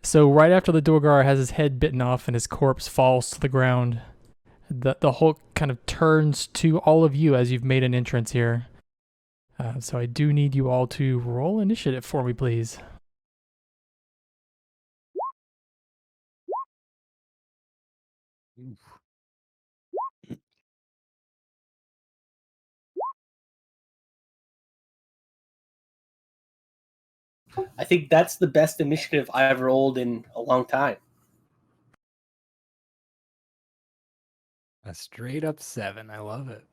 So right after the Dorgar has his head bitten off and his corpse falls to the ground, the Hulk kind of turns to all of you as you've made an entrance here. So I do need you all to roll initiative for me, please. I think that's the best initiative I've rolled in a long time. A straight up 7. I love it.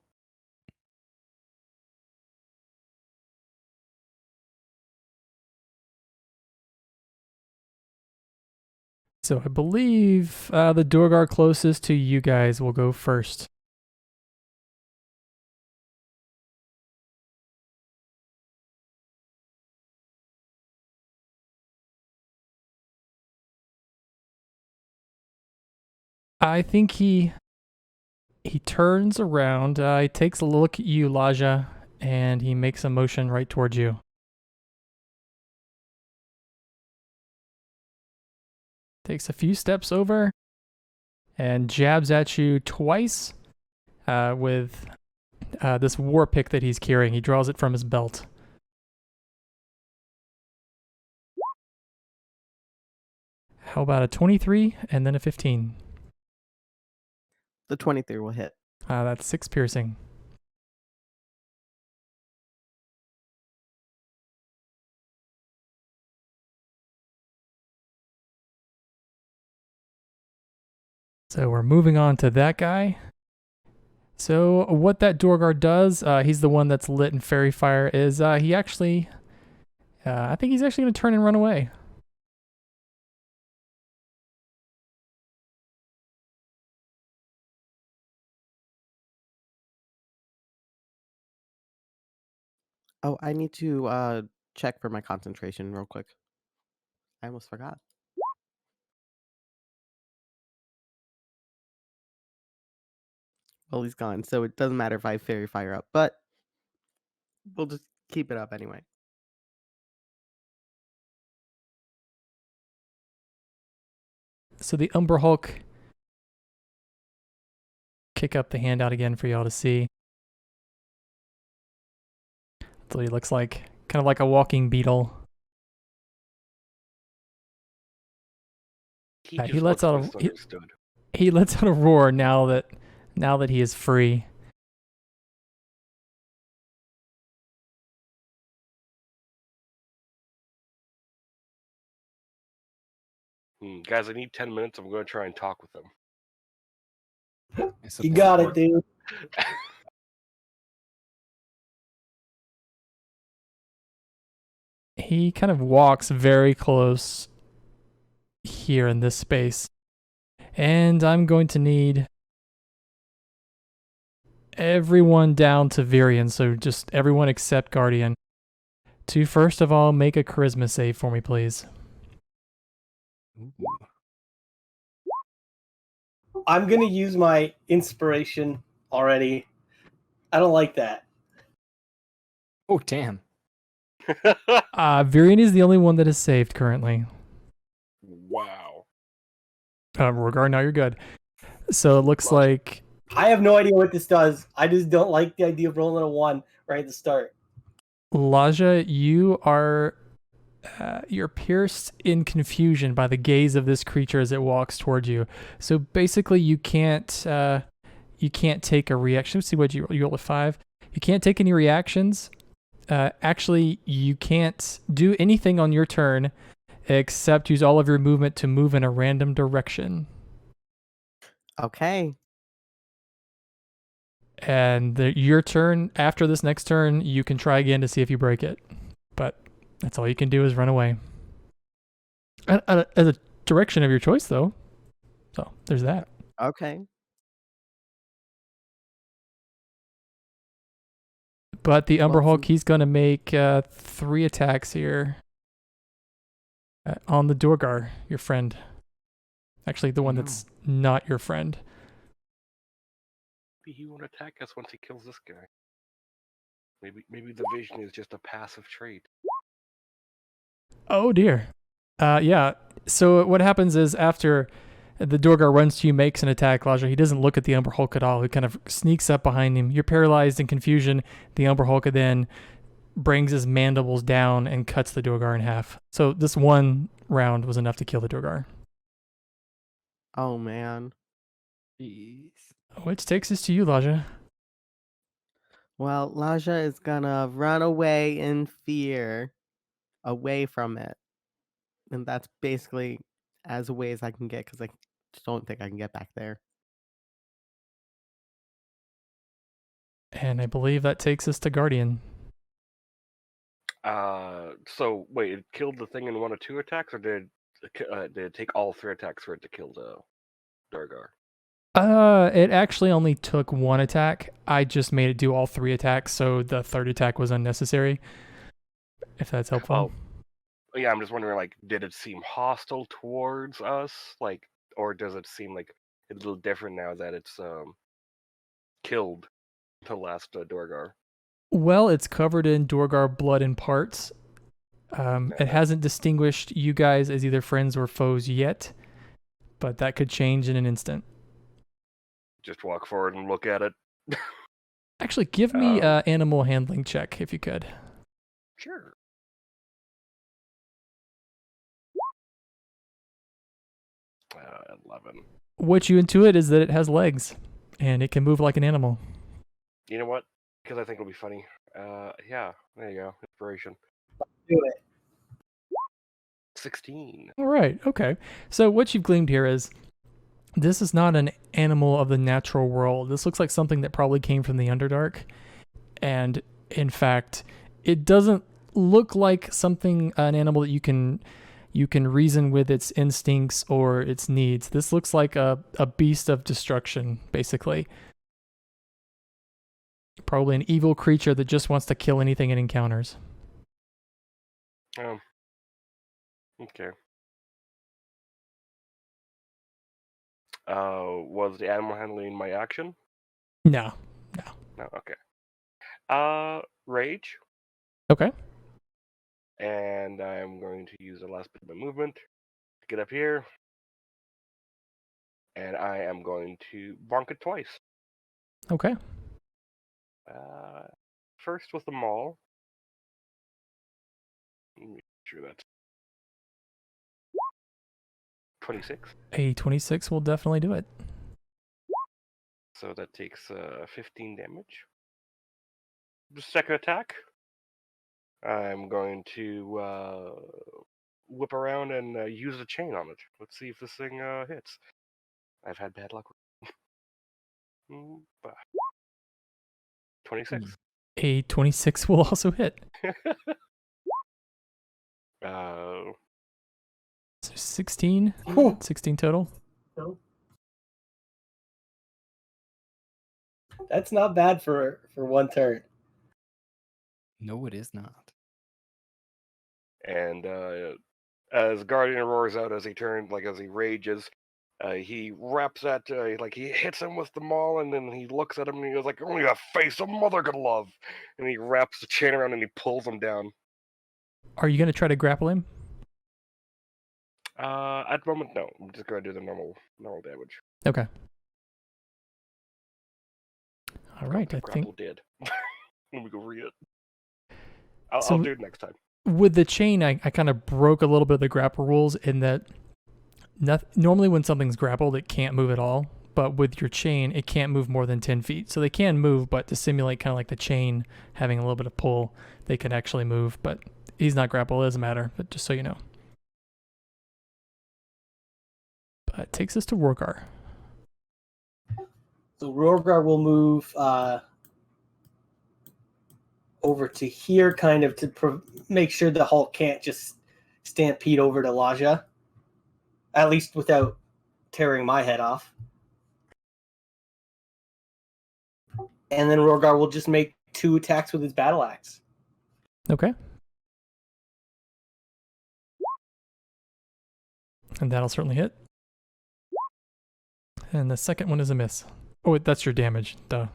So I believe the Dorgar closest to you guys will go first. I think he turns around. He takes a look at you, Laja, and he makes a motion right towards you. Takes a few steps over and jabs at you twice with this war pick that he's carrying. He draws it from his belt. How about a 23 and then a 15? The 23 will hit. That's 6 piercing. So we're moving on to that guy. So what that Dorgar does, he's the one that's lit in fairy fire, is he actually, I think he's actually going to turn and run away. Oh, I need to check for my concentration real quick. I almost forgot. Well, he's gone, so it doesn't matter if I fairy fire up, but we'll just keep it up anyway. So the Umber Hulk, kick up the handout again for y'all to see. That's what he looks like, kind of like a walking beetle. He lets out a he lets out a roar now that he is free. Guys, I need 10 minutes. I'm going to try and talk with them. You got it, dude. He kind of walks very close here in this space. And I'm going to need everyone down to Virion, so just everyone except Guardian, to first of all make a charisma save for me, please. Ooh. I'm going to use my inspiration already. I don't like that. Oh, damn. Virion is the only one that is saved currently. Wow. Regard, now you're good. So it looks like I have no idea what this does. I just don't like the idea of rolling a 1 right at the start. Laja, you are you're pierced in confusion by the gaze of this creature as it walks towards you. So basically, you can't take a reaction. Let's see what you roll a 5. You can't take any reactions. Actually, you can't do anything on your turn except use all of your movement to move in a random direction. Okay. And your turn, after this next turn, you can try again to see if you break it. But that's all you can do is run away. As a direction of your choice, though. So there's that. Okay. But the Umber Hulk, he's going to make 3 attacks here on the Dorgar, your friend. Actually, the one that's not your friend. Maybe he won't attack us once he kills this guy. Maybe the vision is just a passive trait. Oh dear. Yeah. So what happens is after the Dorgar runs to you, makes an attack, Laja, he doesn't look at the Umber Hulk at all. He kind of sneaks up behind him. You're paralyzed in confusion. The Umber Hulk then brings his mandibles down and cuts the Dorgar in half. So this one round was enough to kill the Dorgar. Oh man. Jeez. Which takes us to you, Laja. Well, Laja is gonna run away in fear, away from it, and that's basically as away as I can get because I just don't think I can get back there. And I believe that takes us to Guardian. So wait, it killed the thing in 1 or 2 attacks, or did it take all 3 attacks for it to kill the Dargar? It actually only took 1 attack. I just made it do all 3 attacks, so the 3rd attack was unnecessary. If that's helpful. Oh, yeah. I'm just wondering, like, did it seem hostile towards us, like, or does it seem like it's a little different now that it's killed the last Dorgar? Well, it's covered in Dorgar blood and parts. It hasn't distinguished you guys as either friends or foes yet, but that could change in an instant. Just walk forward and look at it. Actually, give me an animal handling check if you could. Sure. Uh, 11. What you intuit is that it has legs, and it can move like an animal. You know what? Because I think it'll be funny. Yeah, there you go. Inspiration. Do it. 16. All right, okay. So what you've gleaned here is this is not an animal of the natural world. This looks like something that probably came from the Underdark. And in fact, it doesn't look like something, an animal that you can reason with its instincts or its needs. This looks like a beast of destruction, basically. Probably an evil creature that just wants to kill anything it encounters. Okay. Was the animal handling my action? No. No, okay. Rage. Okay. And I'm going to use the last bit of my movement to get up here. And I am going to bonk it twice. Okay. First with the maul. Let me make sure that's 26. A 26 will definitely do it. So that takes 15 damage. The second attack, I'm going to whip around and use the chain on it. Let's see if this thing hits. I've had bad luck with it. 26. A 26 will also hit. uh, So 16? Whew. 16 total? That's not bad for one turn. No, it is not. and as Guardian roars out as he turns, like as he rages, he wraps that, like he hits him with the maul, and then he looks at him and he goes like, "Only a face a mother could love," and he wraps the chain around and he pulls him down. Are you going to try to grapple him? At the moment, no. I'm just gonna do the normal damage. Okay. All right, I think Grapple did. Let me go read it. So- I'll do it next time. with the chain, I kind of broke a little bit of the grapple rules in that normally when something's grappled, it can't move at all. But with your chain, it can't move more than 10 feet. So they can move, but to simulate kind of like the chain having a little bit of pull, they can actually move. But he's not grappled, it doesn't matter, but just so you know. But it takes us to Rorgar. So Rorgar will move over to here, kind of to make sure the Hulk can't just stampede over to Laja, at least without tearing my head off. And then Rorgar will just make 2 attacks with his battle axe. Okay. And that'll certainly hit. And the second one is a miss. Oh, wait, that's your damage. Duh.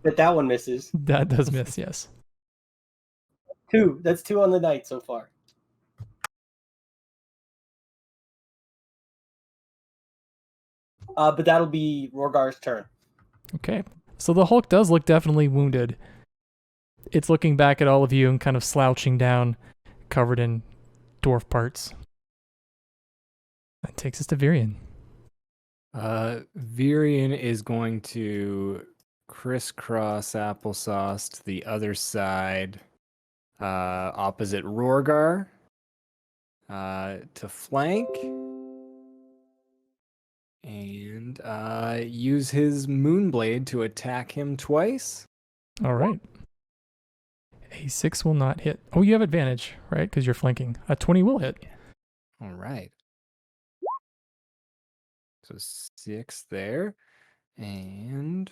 But that one misses. That does miss, yes. 2. That's 2 on the night so far. But that'll be Rorgar's turn. Okay. So the Hulk does look definitely wounded. It's looking back at all of you and kind of slouching down, covered in dwarf parts. That takes us to Virion. Virion is going to crisscross applesauce to the other side, opposite Rorgar, to flank, and use his Moonblade to attack him twice. All right. A 6 will not hit. Oh, you have advantage, right? Because you're flanking. A 20 will hit. All right. So 6 there, and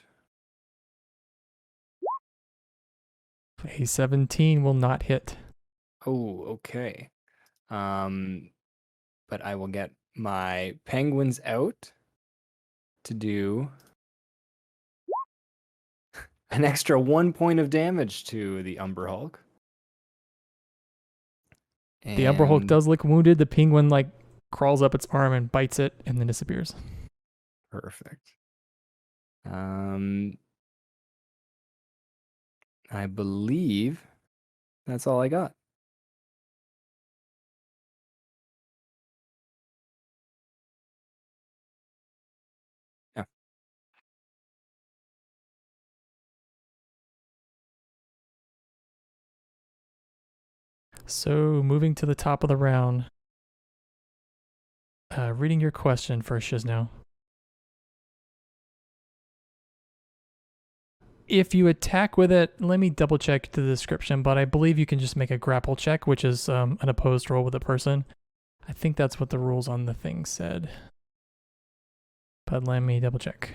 A 17 will not hit. oh, okay. But I will get my penguins out to do an extra 1 point of damage to the Umber Hulk. The Umber Hulk And- does look wounded. The penguin like crawls up its arm and bites it and then disappears. Perfect. I believe that's all I got. Yeah. So moving to the top of the round. Reading your question first, Shizno. If you attack with it, let me double check the description, but I believe you can just make a grapple check, which is an opposed roll with a person. I think that's what the rules on the thing said. But let me double check.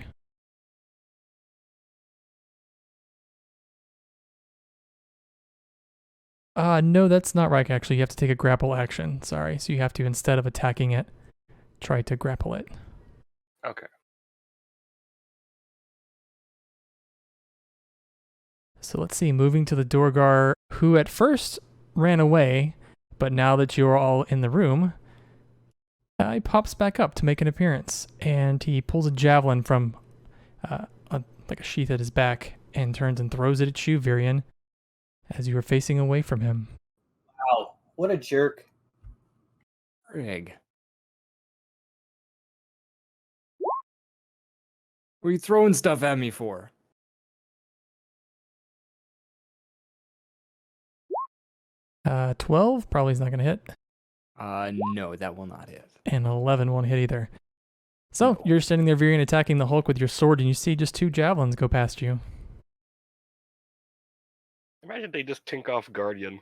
No, that's not right, actually. You have to take a grapple action. Sorry. So you have to, instead of attacking it, try to grapple it. Okay. So let's see, moving to the Dorgar, who at first ran away, but now that you're all in the room, he pops back up to make an appearance, and he pulls a javelin from like a sheath at his back and turns and throws it at you, Virion, as you are facing away from him. Wow, what a jerk. Frig. What are you throwing stuff at me for? 12 probably is not going to hit, No, that will not hit. and 11 won't hit either. So No. you're standing there, Virion, attacking the Hulk with your sword, and you see just 2 javelins go past you. Imagine they just tink off Guardian.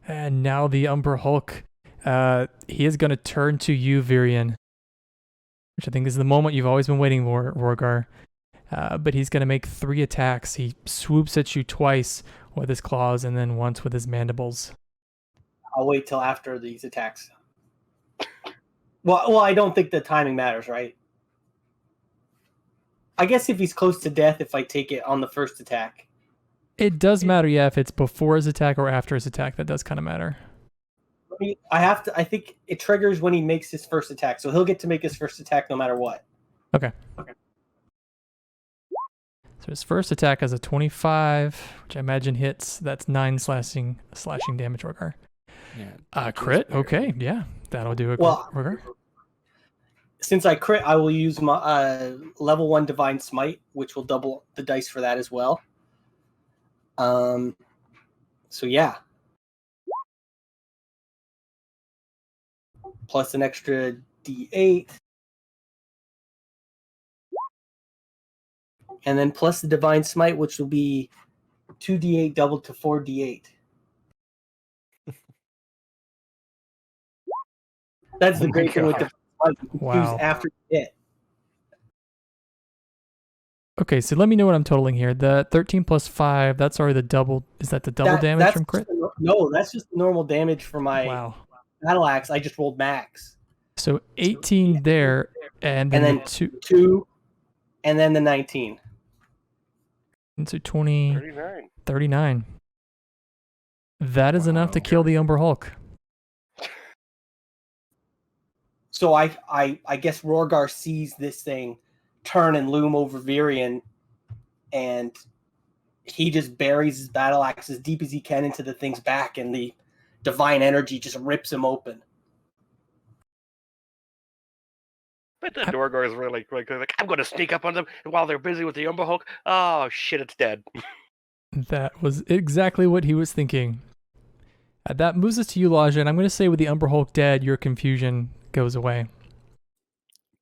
And now the Umber Hulk, he is going to turn to you, Virion, which I think is the moment you've always been waiting for, Rorgar. But he's going to make 3 attacks. He swoops at you twice with his claws and then once with his mandibles. I'll wait till after these attacks. Well, I don't think the timing matters, right? I guess if he's close to death, if I take it on the first attack. It does matter, yeah, if it's before his attack or after his attack. That does kind of matter. I think it triggers when he makes his first attack, so he'll get to make his first attack no matter what. Okay. So his first attack is a 25, which I imagine hits. That's 9 slashing damage, Rorgar. Yeah. Crit? Okay, yeah. That'll do it, Well, Rorgar. Since I crit, I will use my level 1 Divine Smite, which will double the dice for that as well. So yeah. Plus an extra D8. And then plus the Divine Smite, which will be 2D8 doubled to 4D8. That's the Oh my great thing with the God. Smite. You can Wow. choose after you hit. Okay, so let me know what I'm totaling here. The 13 plus 5, that's already the double. Is that the double damage That's from crit? No, that's just normal damage for my Wow. battle axe. I just rolled max. So 18 there, and then, And then the 2. 2, and then the 19. Into 20, 39. 39. That is enough to Wow. kill the Umber Hulk. So I guess Rorgar sees this thing turn and loom over Virion, and he just buries his battle axe as deep as he can into the thing's back, and the divine energy just rips him open. But the Dorgar is really like I'm going to sneak up on them while they're busy with the Umber Hulk. Oh shit, it's dead. That was exactly what he was thinking. That moves us to you, Laja, and I'm going to say with the Umber Hulk dead, your confusion goes away.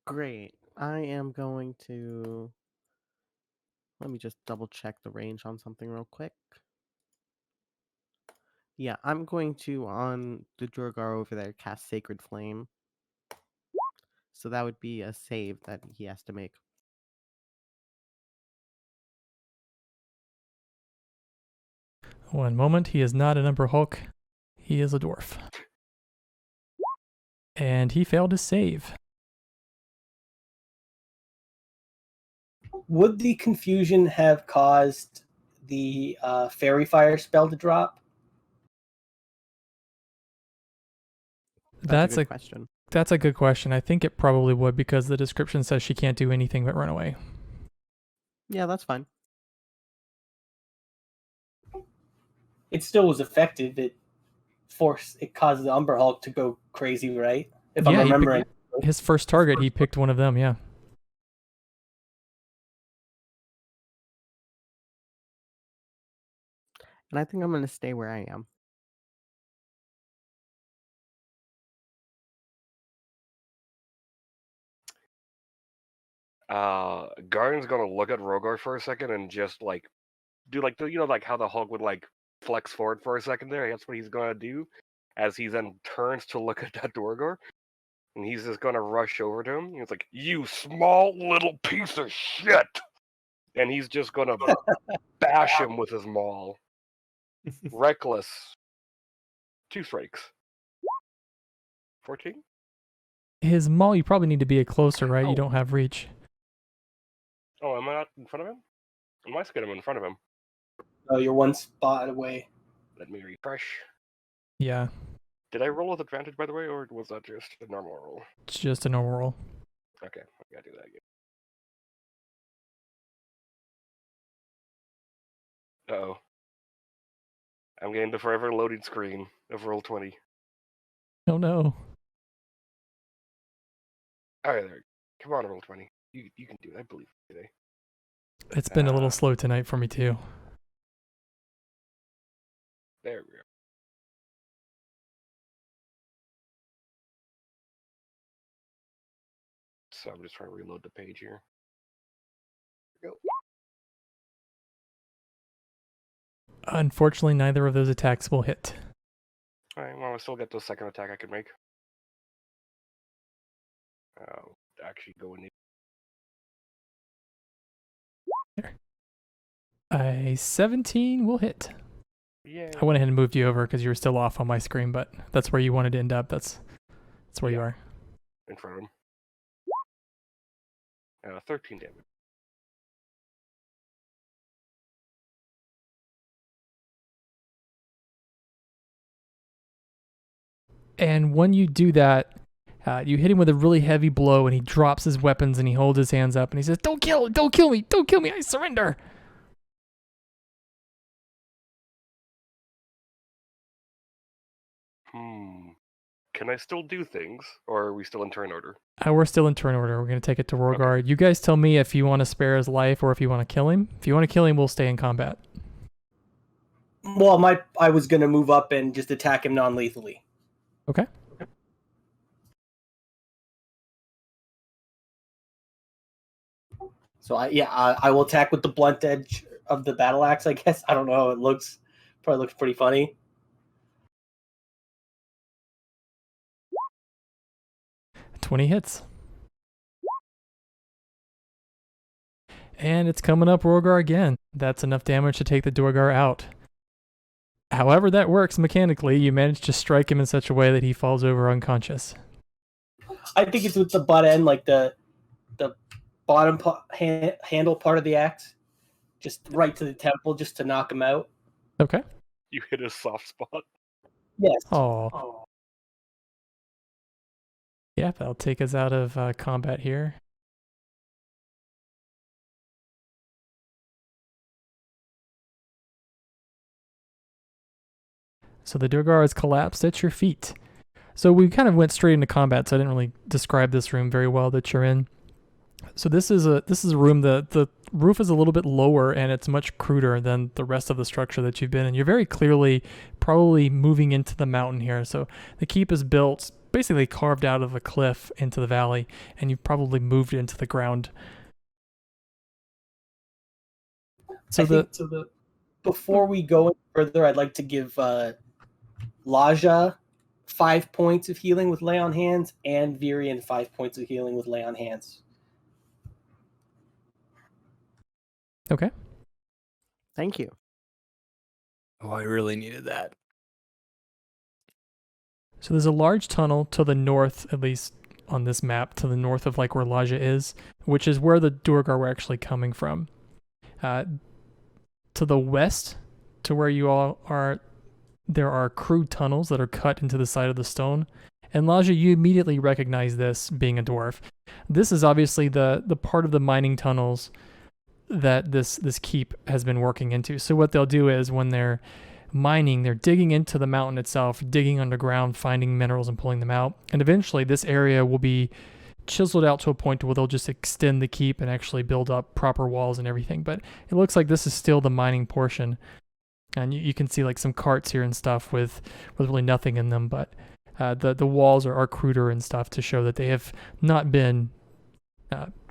Great. I am going to... Let me just double check the range on something real quick. Yeah, I'm going to, on the Durgar over there, cast Sacred Flame. So that would be a save that he has to make. One moment, he is not an Umber Hulk. He is a dwarf. And he failed his save. Would the confusion have caused the fairy fire spell to drop? That's a good question. That's a good question. I think it probably would because the description says she can't do anything but run away. Yeah, that's fine. It still was effective. It caused the Umber Hulk to go crazy, right? If I'm Yeah, remembering. His first target, he picked one of them, yeah. And I think I'm going to stay where I am. Garden's gonna look at Rogar for a second and just like do like like how the Hulk would like flex forward for a second there. That's what he's gonna do, as he then turns to look at that Dorgar, and he's just gonna rush over to him. He's like, "You small little piece of shit," and he's just gonna bash him with his maul. Reckless. 2 strikes. 14. His maul, you probably need to be closer, right? Oh. You don't have reach. Oh, am I not in front of him? I must get him in front of him. Oh, you're one spot away. Let me refresh. Yeah, Did I roll with advantage, by the way, or was that just a normal roll? it's just a normal roll. Okay, I gotta do that again. Uh-oh. I'm getting the forever loading screen of roll 20. Oh no. Alright, there. Come on, roll 20. You can do it, I believe today. It's been a little slow tonight for me too. There we go. So I'm just trying to reload the page here. There we go. Unfortunately, neither of those attacks will hit. Alright, well, I still get the second attack I can make. Actually go in. A 17 will hit. Yeah. I went ahead and moved you over because you were still off on my screen, but that's where you wanted to end up. That's where you are. In front of him. 13 damage. And when you do that, you hit him with a really heavy blow, and he drops his weapons and he holds his hands up and he says, "Don't kill me, I surrender." Can I still do things, or are we still in turn order? We're still in turn order. We're going to take it to Rorgar. Okay. You guys tell me if you want to spare his life or if you want to kill him. If you want to kill him, we'll stay in combat. Well, I was going to move up and just attack him non-lethally. Okay. So I will attack with the blunt edge of the battle axe, I guess. I don't know how it looks. Probably looks pretty funny. $20 hits. And it's coming up Rorgar again. That's enough damage to take the Dorgar out. However that works mechanically, you manage to strike him in such a way that he falls over unconscious. I think it's with the butt end, like the bottom handle part of the axe. just right to the temple, just to knock him out. Okay. You hit a soft spot. Yes. Oh. Yeah, that'll take us out of combat here. So the Durgar is collapsed at your feet. So we kind of went straight into combat, so I didn't really describe this room very well that you're in. So this is a room. The roof is a little bit lower and it's much cruder than the rest of the structure that you've been in. You're very clearly probably moving into the mountain here. So the keep is built basically carved out of a cliff into the valley, and you've probably moved it into the ground. So Before we go any further, I'd like to give Laja 5 points of healing with lay on hands, and Virian 5 points of healing with lay on hands. Okay. Thank you. Oh, I really needed that. So there's a large tunnel to the north, at least on this map, to the north of like where Laja is, which is where the Durgar were actually coming from. To the west, to where you all are, there are crude tunnels that are cut into the side of the stone. And Laja, you immediately recognize this being a dwarf. This is obviously the part of the mining tunnels that this keep has been working into. So what they'll do is when they're mining, they're digging into the mountain itself, digging underground, finding minerals and pulling them out. And eventually this area will be chiseled out to a point where they'll just extend the keep and actually build up proper walls and everything. But it looks like this is still the mining portion. And you can see like some carts here and stuff with really nothing in them. But the walls are cruder and stuff to show that they have not been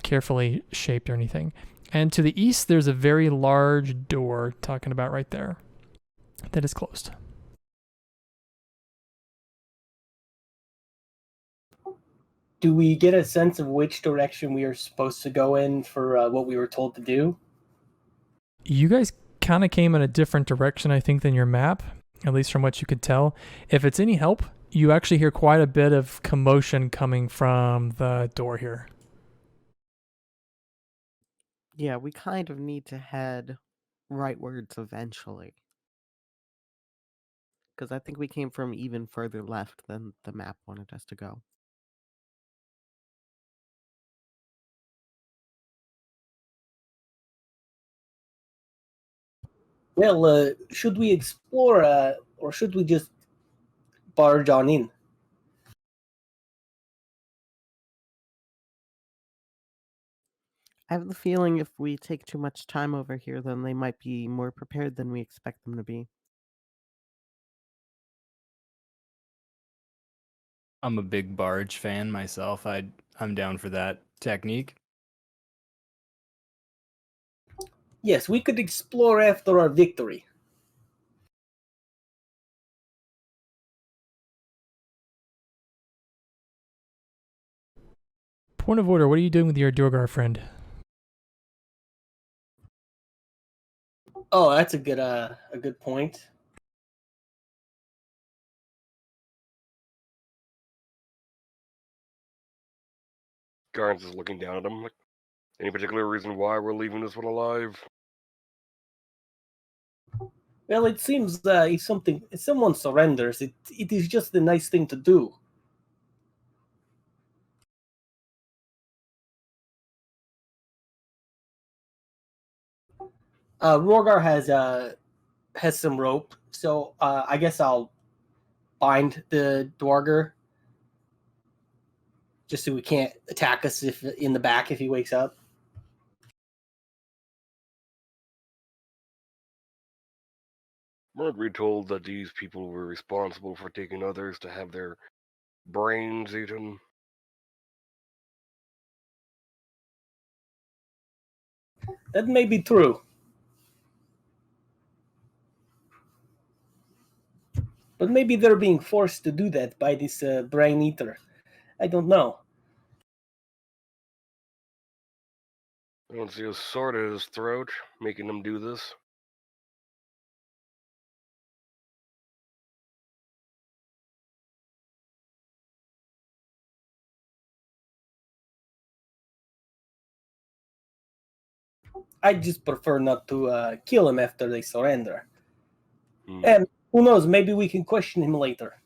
carefully shaped or anything. And to the east, there's a very large door, talking about right there, that is closed. Do we get a sense of which direction we are supposed to go in for what we were told to do? You guys kind of came in a different direction, I think, than your map, at least from what you could tell. If it's any help, you actually hear quite a bit of commotion coming from the door here. Yeah, we kind of need to head rightwards eventually. Because I think we came from even further left than the map wanted us to go. Well, should we explore, or should we just barge on in? I have the feeling if we take too much time over here, then they might be more prepared than we expect them to be. I'm a big barge fan myself. I'm down for that technique. Yes, we could explore after our victory. Point of order, what are you doing with your Durgar friend? Oh, that's a good point. Garns is looking down at him. Like, any particular reason why we're leaving this one alive? Well, it seems if someone surrenders, it is just a nice thing to do. Rogar has some rope, so I guess I'll bind the Dwarger just so he can't attack us if in the back if he wakes up. Weren't we told that these people were responsible for taking others to have their brains eaten? That may be true. But maybe they're being forced to do that by this brain eater. I don't know. I don't see a sword at his throat, making him do this. I just prefer not to kill him after they surrender. Hmm. And who knows, maybe we can question him later.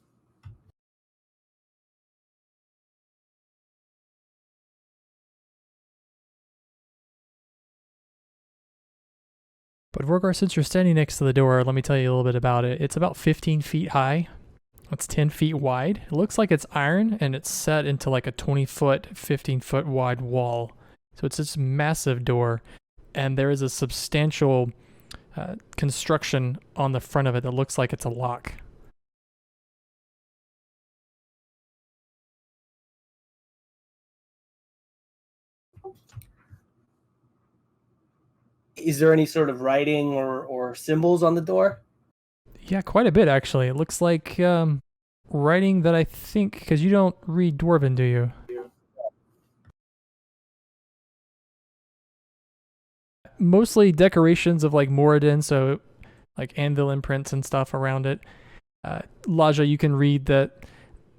But Rorgar, since you're standing next to the door, let me tell you a little bit about it. It's about 15 feet high. It's 10 feet wide. It looks like it's iron, and it's set into like a 20-foot, 15-foot wide wall. So it's this massive door, and there is a substantial construction on the front of it that looks like it's a lock. Is there any sort of writing or symbols on the door? Yeah, quite a bit actually. It looks like writing that I think, because you don't read dwarven, do you? Mostly decorations of like Moradin, so like anvil imprints and stuff around it. Laja, you can read that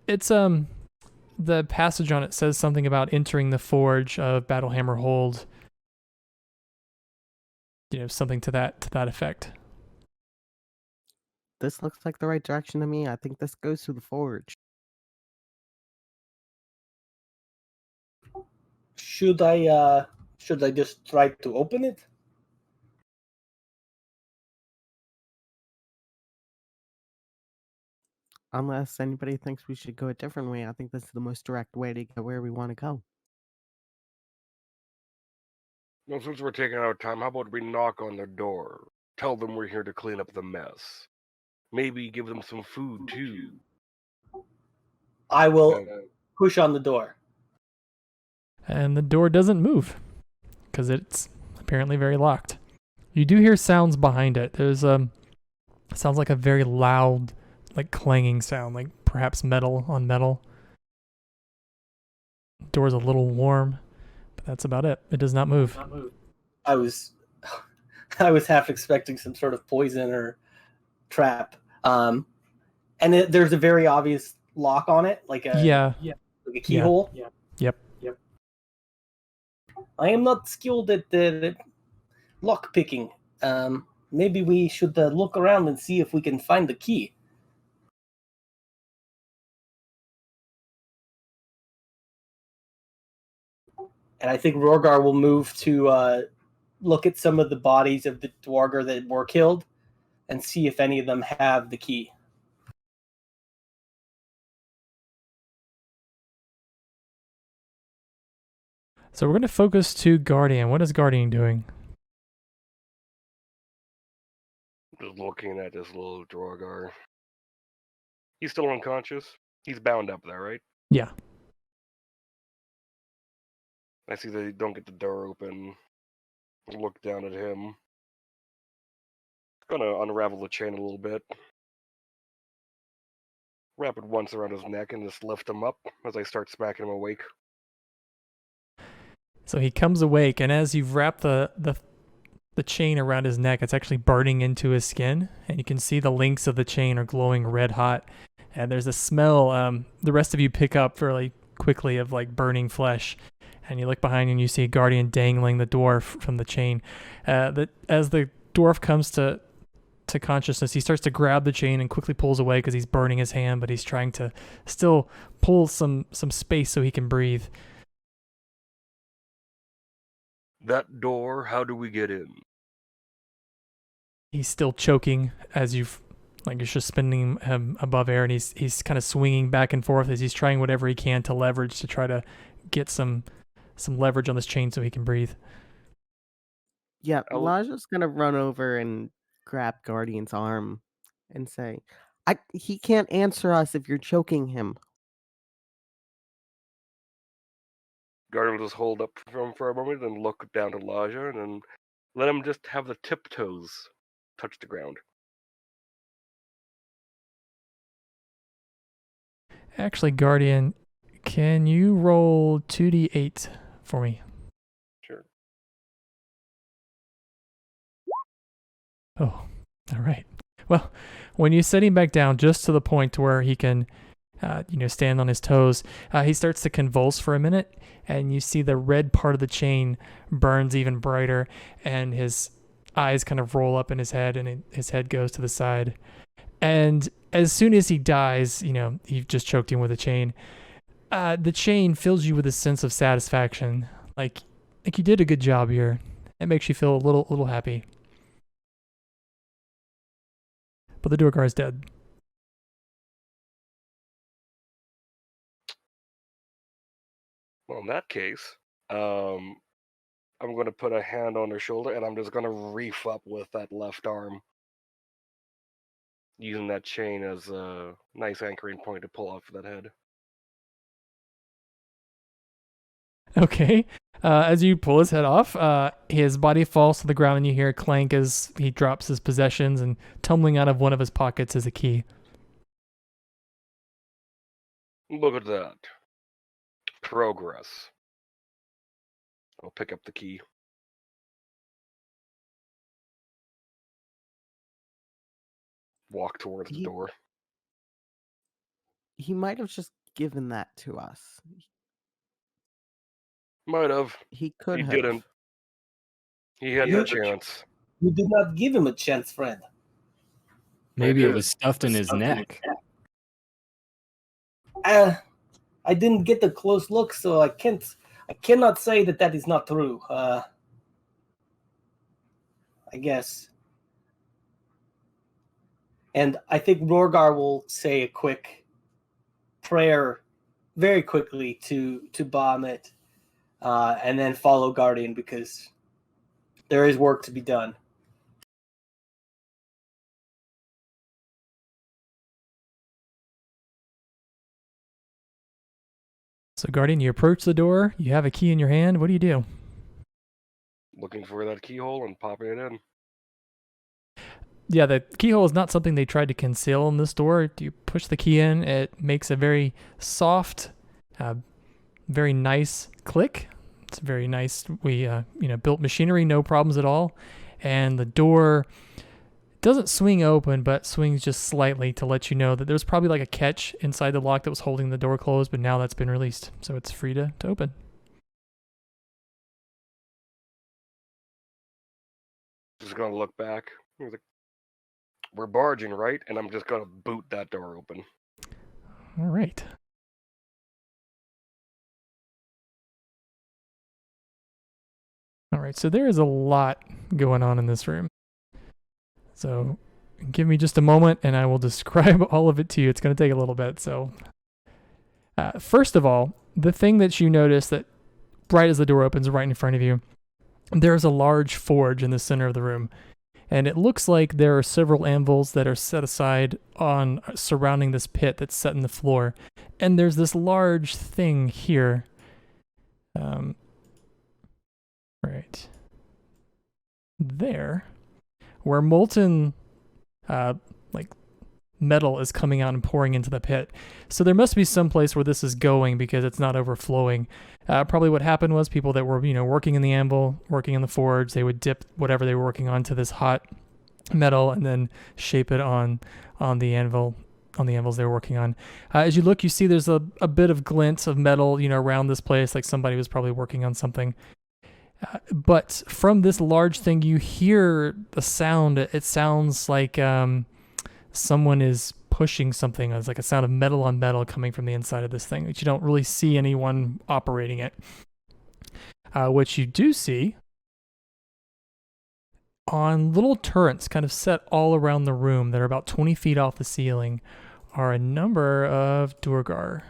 it's the passage on it says something about entering the forge of Battlehammer Hold. You know, something to that effect. This looks like the right direction to me. I think this goes to the forge. Should I just try to open it? Unless anybody thinks we should go a different way, I think this is the most direct way to get where we want to go. Well, since we're taking our time, how about we knock on their door? Tell them we're here to clean up the mess. Maybe give them some food too. I will Uh, push on the door. And the door doesn't move because it's apparently very locked. You do hear sounds behind it. There's sounds like a very loud, like clanging sound, like perhaps metal on metal. Door's a little warm, but that's about it. It does not move. I was I was half expecting some sort of poison or trap. And there's a very obvious lock on it, like a keyhole. Yep. I am not skilled at lock picking. Maybe we should look around and see if we can find the key. And I think Rorgar will move to look at some of the bodies of the Dwargar that were killed and see if any of them have the key. So we're going to focus to Guardian. What is Guardian doing? just looking at this little Drogar. He's still unconscious. He's bound up there, right? Yeah. I see they don't get the door open. Look down at him. Gonna unravel the chain a little bit. Wrap it once around his neck and just lift him up as I start smacking him awake. So he comes awake, and as you've wrapped the chain around his neck, it's actually burning into his skin, and you can see the links of the chain are glowing red hot. And there's a smell the rest of you pick up fairly quickly of like burning flesh. And you look behind you and you see a Guardian dangling the dwarf from the chain. As the dwarf comes to consciousness, he starts to grab the chain and quickly pulls away because he's burning his hand, but he's trying to still pull some space so he can breathe. That door, how do we get in? He's still choking as you're just spinning him above air, and he's kind of swinging back and forth as he's trying whatever he can to leverage to try to get some leverage on this chain so he can breathe. Yeah, Elijah's gonna run over and grab Guardian's arm and say, he can't answer us if you're choking him. Guardian will just hold up for a moment and look down to Laja and then let him just have the tiptoes touch the ground. Actually, Guardian, can you roll 2d8 for me? Sure. Oh, all right. Well, when you set him back down just to the point where he can stand on his toes. He starts to convulse for a minute, and you see the red part of the chain burns even brighter, and his eyes kind of roll up in his head, and his head goes to the side. And as soon as he dies, you've just choked him with a chain. The chain fills you with a sense of satisfaction, like you did a good job here. It makes you feel a little happy. But the Duergar is dead. Well, in that case, I'm going to put a hand on her shoulder, and I'm just going to reef up with that left arm, using that chain as a nice anchoring point to pull off that head. Okay. As you pull his head off, his body falls to the ground, and you hear a clank as he drops his possessions, and tumbling out of one of his pockets is a key. Look at that. Progress. I'll pick up the key. Walk towards the door. He might have just given that to us. Might have. He could He have. didn't. He had no chance. You did not give him a chance, Fred. Maybe it was stuffed in his neck. I didn't get the close look, so I cannot say that is not true. I guess. And I think Rorgar will say a quick prayer very quickly to Bahamut, and then follow Guardian, because there is work to be done. So, Guardian, you approach the door. You have a key in your hand. What do you do? Looking for that keyhole and popping it in. Yeah, the keyhole is not something they tried to conceal in this door. You push the key in, it makes a very soft, very nice click. It's very nice. We built machinery, no problems at all. And the door doesn't swing open, but swings just slightly to let you know that there's probably like a catch inside the lock that was holding the door closed, but now that's been released. So it's free to open. Just gonna look back. We're barging, right? And I'm just gonna boot that door open. All right. All right, so there is a lot going on in this room. So give me just a moment and I will describe all of it to you. It's going to take a little bit. So first of all, the thing that you notice that right as the door opens right in front of you, there's a large forge in the center of the room. And it looks like there are several anvils that are set aside on surrounding this pit that's set in the floor. And there's this large thing here. Right there, where molten metal is coming out and pouring into the pit. So there must be some place where this is going because it's not overflowing. Probably what happened was people that were working in the anvil, working in the forge, they would dip whatever they were working on to this hot metal and then shape it on the anvil, on the anvils they were working on. As you look, you see there's a bit of glint of metal around this place, like somebody was probably working on something. But from this large thing, you hear the sound. It sounds like someone is pushing something. It's like a sound of metal on metal coming from the inside of this thing, but you don't really see anyone operating it. What you do see on little turrets kind of set all around the room that are about 20 feet off the ceiling are a number of Duergar.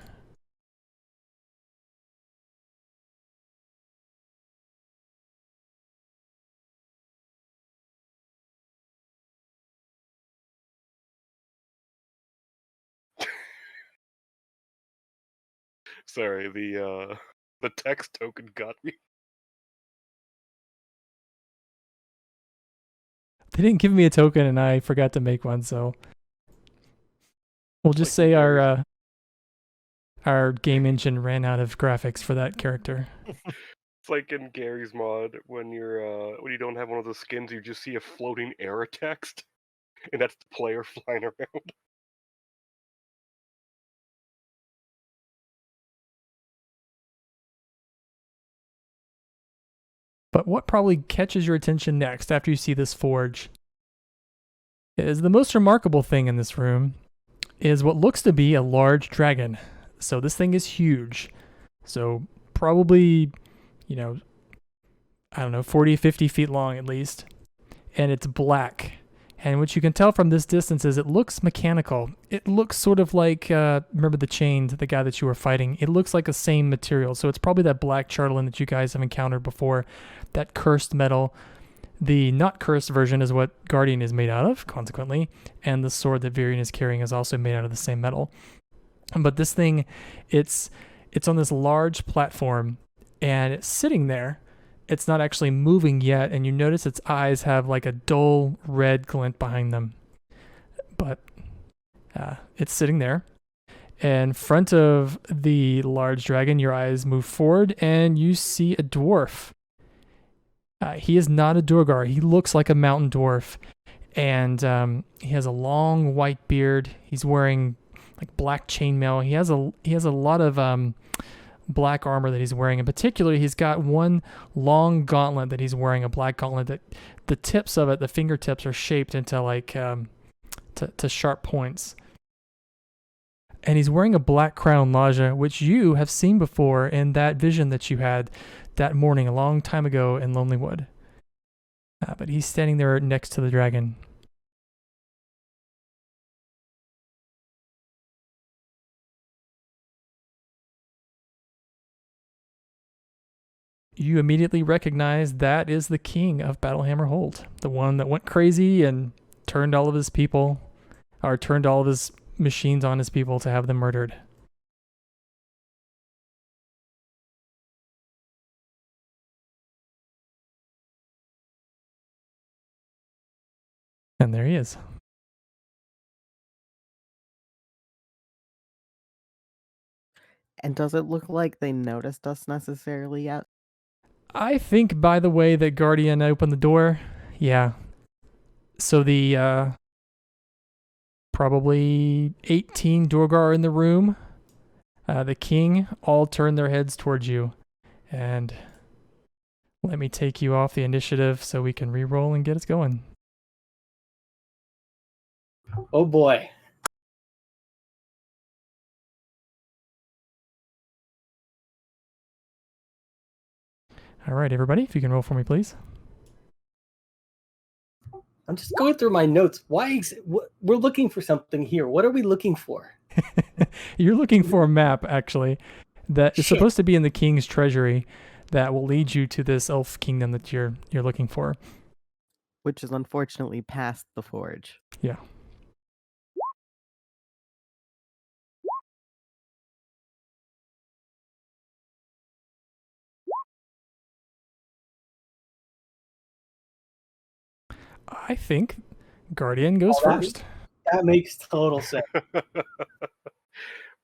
Sorry, the text token got me. They didn't give me a token and I forgot to make one, so we'll just say our game engine ran out of graphics for that character. It's like in Gary's mod when you don't have one of those skins, you just see a floating error text, and that's the player flying around. But what probably catches your attention next after you see this forge is the most remarkable thing in this room is what looks to be a large dragon. So this thing is huge. So probably, you know, I don't know, 40, 50 feet long at least. And it's black. And what you can tell from this distance is it looks mechanical. It looks sort of like, remember the chained, the guy that you were fighting? It looks like the same material. So it's probably that black charlatan that you guys have encountered before, that cursed metal. The not cursed version is what Guardian is made out of, consequently. And the sword that Virion is carrying is also made out of the same metal. But this thing, it's on this large platform, and it's sitting there. It's not actually moving yet, and you notice its eyes have like a dull red glint behind them. But it's sitting there. In front of the large dragon, your eyes move forward, and you see a dwarf. He is not a Durgar. He looks like a mountain dwarf, and he has a long white beard. He's wearing like black chainmail. He has a lot of black armor that he's wearing. In particular, he's got one long gauntlet that he's wearing, a black gauntlet that the tips of it, the fingertips, are shaped into like to sharp points. And he's wearing a black crown Laja, which you have seen before in that vision that you had that morning a long time ago in Lonelywood. But he's standing there next to the dragon. You immediately recognize that is the king of Battlehammer Hold, the one that went crazy and turned all of his people, or turned all of his machines on his people to have them murdered. And there he is. And does it look like they noticed us necessarily yet? I think by the way that Guardian opened the door, yeah. So the probably 18 Durgar in the room, the king, all turn their heads towards you. And let me take you off the initiative so we can re-roll and get us going. Oh boy. All right, everybody, if you can roll for me, please. I'm just going through my notes. We're looking for something here. What are we looking for? You're looking for a map, actually, that is Shit. supposed to be in the king's treasury that will lead you to this elf kingdom that you're looking for. Which is unfortunately past the forge. Yeah. I think Guardian goes first. That makes total sense.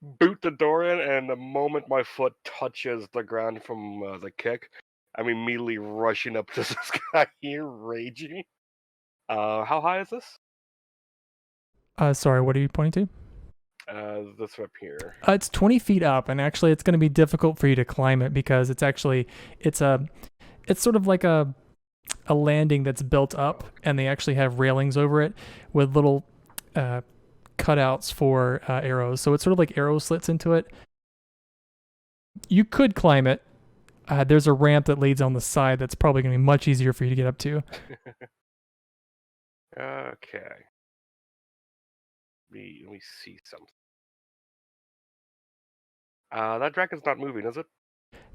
Boot the door in, and the moment my foot touches the ground from the kick, I'm immediately rushing up to this guy here, raging. How high is this? Sorry, what are you pointing to? This up here. It's 20 feet up, and actually it's going to be difficult for you to climb it because it's sort of like a landing that's built up, and they actually have railings over it with little cutouts for arrows. So it's sort of like arrow slits into it. You could climb it. There's a ramp that leads on the side that's probably going to be much easier for you to get up to. Okay. Let me see something. That dragon's not moving, is it?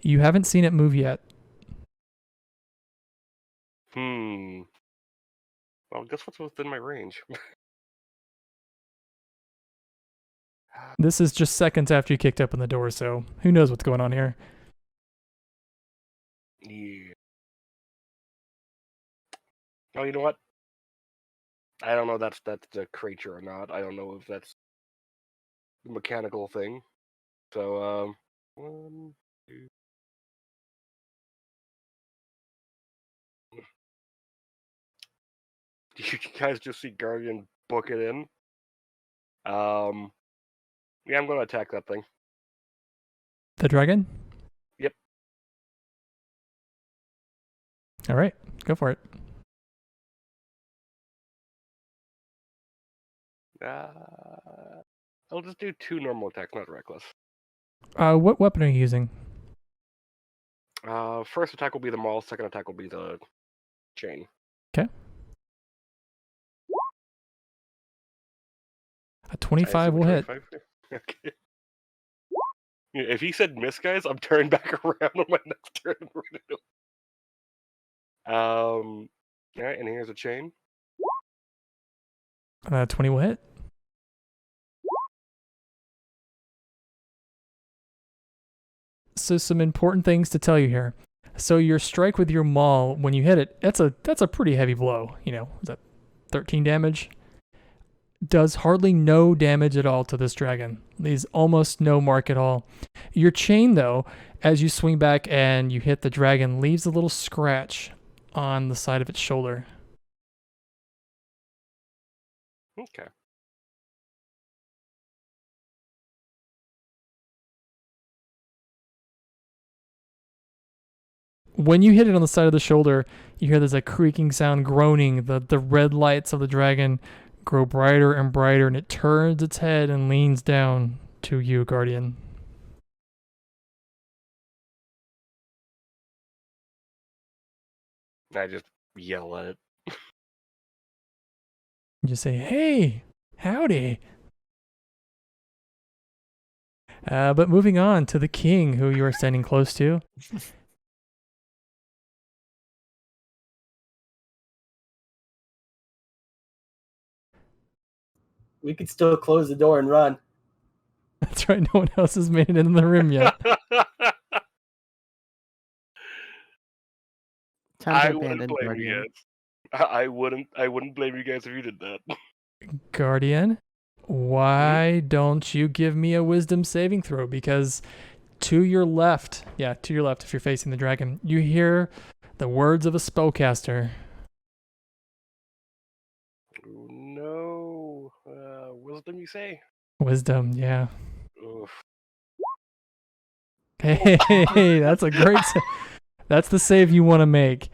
You haven't seen it move yet. Well, guess what's within my range? This is just seconds after you kicked open the door, so who knows what's going on here. Yeah. Oh, you know what? I don't know if that's the creature or not. I don't know if that's the mechanical thing. So, 1, 2. Did you guys just see Guardian book it in? Yeah, I'm gonna attack that thing. The dragon? Yep. All right, go for it. I'll just do 2 normal attacks, not reckless. What weapon are you using? First attack will be the maul. Second attack will be the chain. Okay. A 25 will hit. 25? Okay. Yeah, if he said miss, guys, I'm turning back around on my next turn. All right, and here's a chain. 20 will hit. So some important things to tell you here. So your strike with your maul, when you hit it, that's a pretty heavy blow. You know, is that 13 damage? Does hardly no damage at all to this dragon. Leaves almost no mark at all. Your chain, though, as you swing back and you hit the dragon, leaves a little scratch on the side of its shoulder. Okay. When you hit it on the side of the shoulder, you hear there's a creaking sound, groaning. The red lights of the dragon grow brighter and brighter, and it turns its head and leans down to you, Guardian. I just yell at it. You just say, "Hey, howdy." But moving on to the king, who you are standing close to. We could still close the door and run. That's right, no one else has made it in the room yet. Time I to wouldn't abandon blame you Guardian. guys. I wouldn't blame you guys if you did that. Guardian, why don't you give me a wisdom saving throw? Because to your left, if you're facing the dragon, you hear the words of a spellcaster. No. Wisdom, you say? Wisdom, yeah. Oof. Hey, that's a great that's the save you want to make.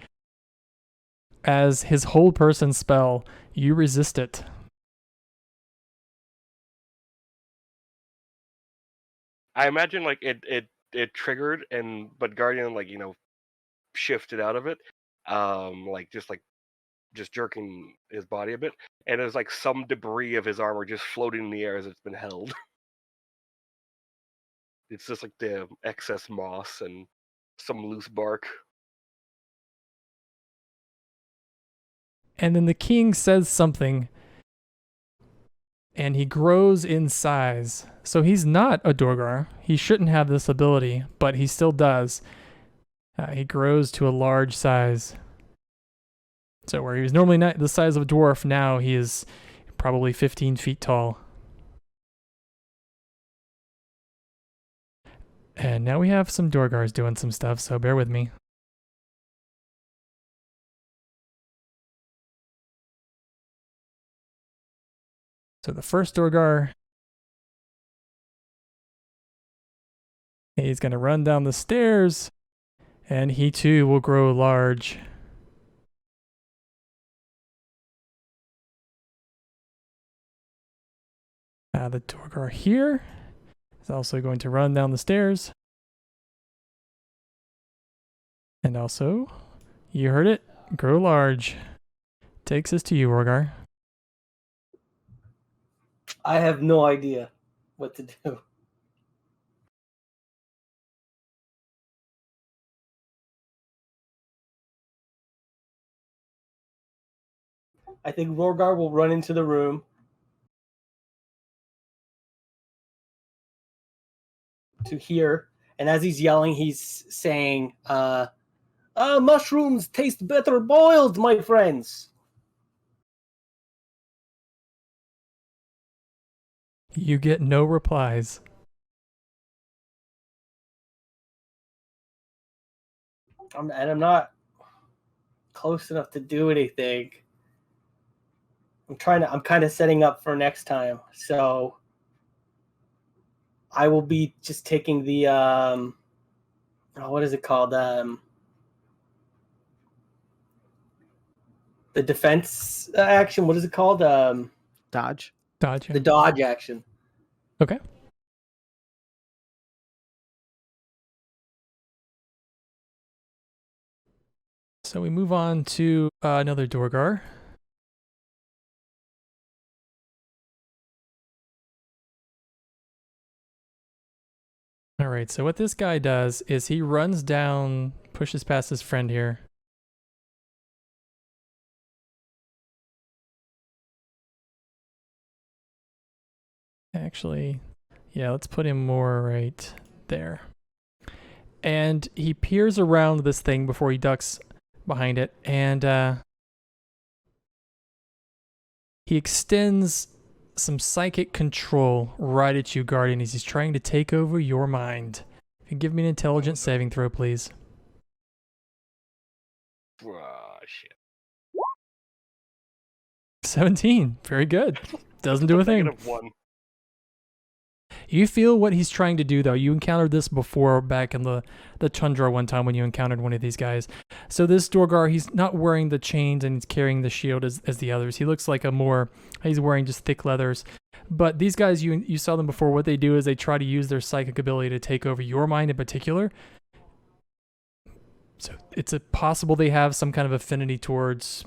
As his whole person spell, you resist it. I imagine like it triggered but Guardian shifted out of it. Just jerking his body a bit, and there's like some debris of his armor just floating in the air as it's been held. It's just like the excess moss and some loose bark. And then the king says something, and he grows in size. So he's not a Dorgar. He shouldn't have this ability, but he still does. He grows to a large size. So where he was normally not the size of a dwarf, now he is probably 15 feet tall. And now we have some Dorgars doing some stuff, so bear with me. So the first Dorgar, he's going to run down the stairs, and he too will grow large. The Dorgar here is also going to run down the stairs. And also, you heard it, grow large. Takes us to you, Orgar. I have no idea what to do. I think Rorgar will run into the room. To hear, and as he's yelling, he's saying, mushrooms taste better boiled, my friends. You get no replies. I'm not close enough to do anything. I'm kind of setting up for next time. So I will be just taking the what is it called? the defense action. What is it called? Dodge. Dodge. The dodge action. Okay. So we move on to another Dorgar. All right, so what this guy does is he runs down, pushes past his friend here. Actually, yeah, let's put him more right there. And he peers around this thing before he ducks behind it, and he extends some psychic control right at you, Guardian, as he's trying to take over your mind. If you give me an intelligence saving throw, please. Shit. 17. Very good. Doesn't do a thing. -1. You feel what he's trying to do, though. You encountered this before back in the tundra one time when you encountered one of these guys. So this Dorgar, he's not wearing the chains and he's carrying the shield as the others. He looks like he's wearing just thick leathers. But these guys, you saw them before. What they do is they try to use their psychic ability to take over your mind in particular. So it's possible they have some kind of affinity towards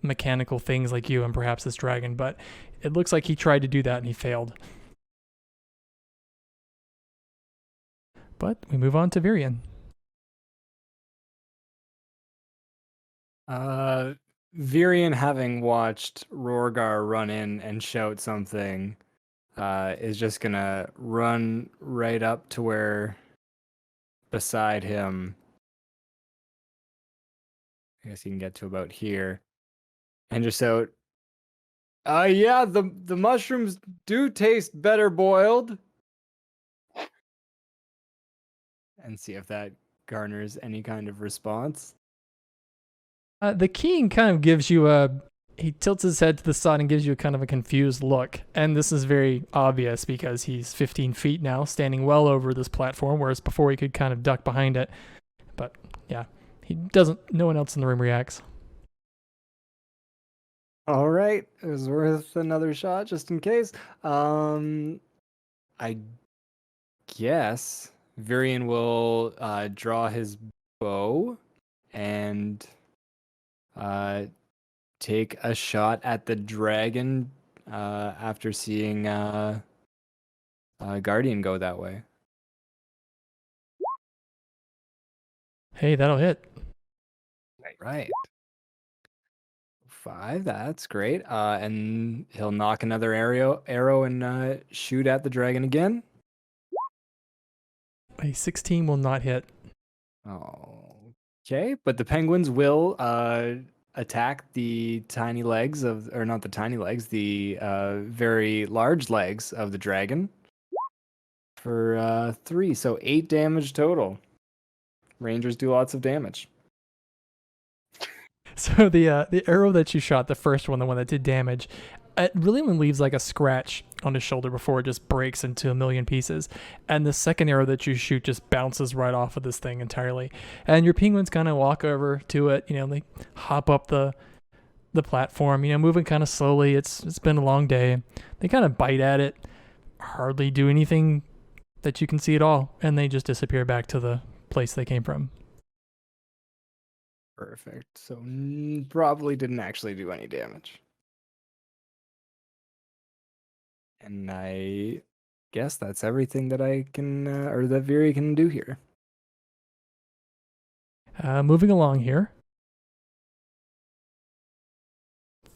mechanical things like you and perhaps this dragon. But it looks like he tried to do that and he failed. But we move on to Virion. Virion, having watched Rorgar run in and shout something, is just gonna run right up to where beside him. I guess he can get to about here. And just shout, yeah, the mushrooms do taste better boiled. And see if that garners any kind of response. The king kind of gives you he tilts his head to the side and gives you a kind of a confused look. And this is very obvious because he's 15 feet now, standing well over this platform, whereas before he could kind of duck behind it. But yeah, no one else in the room reacts. All right, it was worth another shot just in case. I guess Virion will draw his bow and take a shot at the dragon after seeing Guardian go that way. Hey, that'll hit. Right. 5, that's great. And he'll knock another arrow and shoot at the dragon again. A 16 will not hit. Okay, but the penguins will attack the tiny legs or not the tiny legs, the very large legs of the dragon for 3, so 8 damage total. Rangers do lots of damage. So the arrow that you shot, the first one, the one that did damage, it really only leaves like a scratch on his shoulder before it just breaks into a million pieces. And the second arrow that you shoot just bounces right off of this thing entirely. And your penguins kind of walk over to it. They hop up the platform, moving kind of slowly. It's been a long day. They kind of bite at it, hardly do anything that you can see at all, and they just disappear back to the place they came from. Perfect. So probably didn't actually do any damage. And I guess that's everything that I can, or that Viri can do here. Moving along here.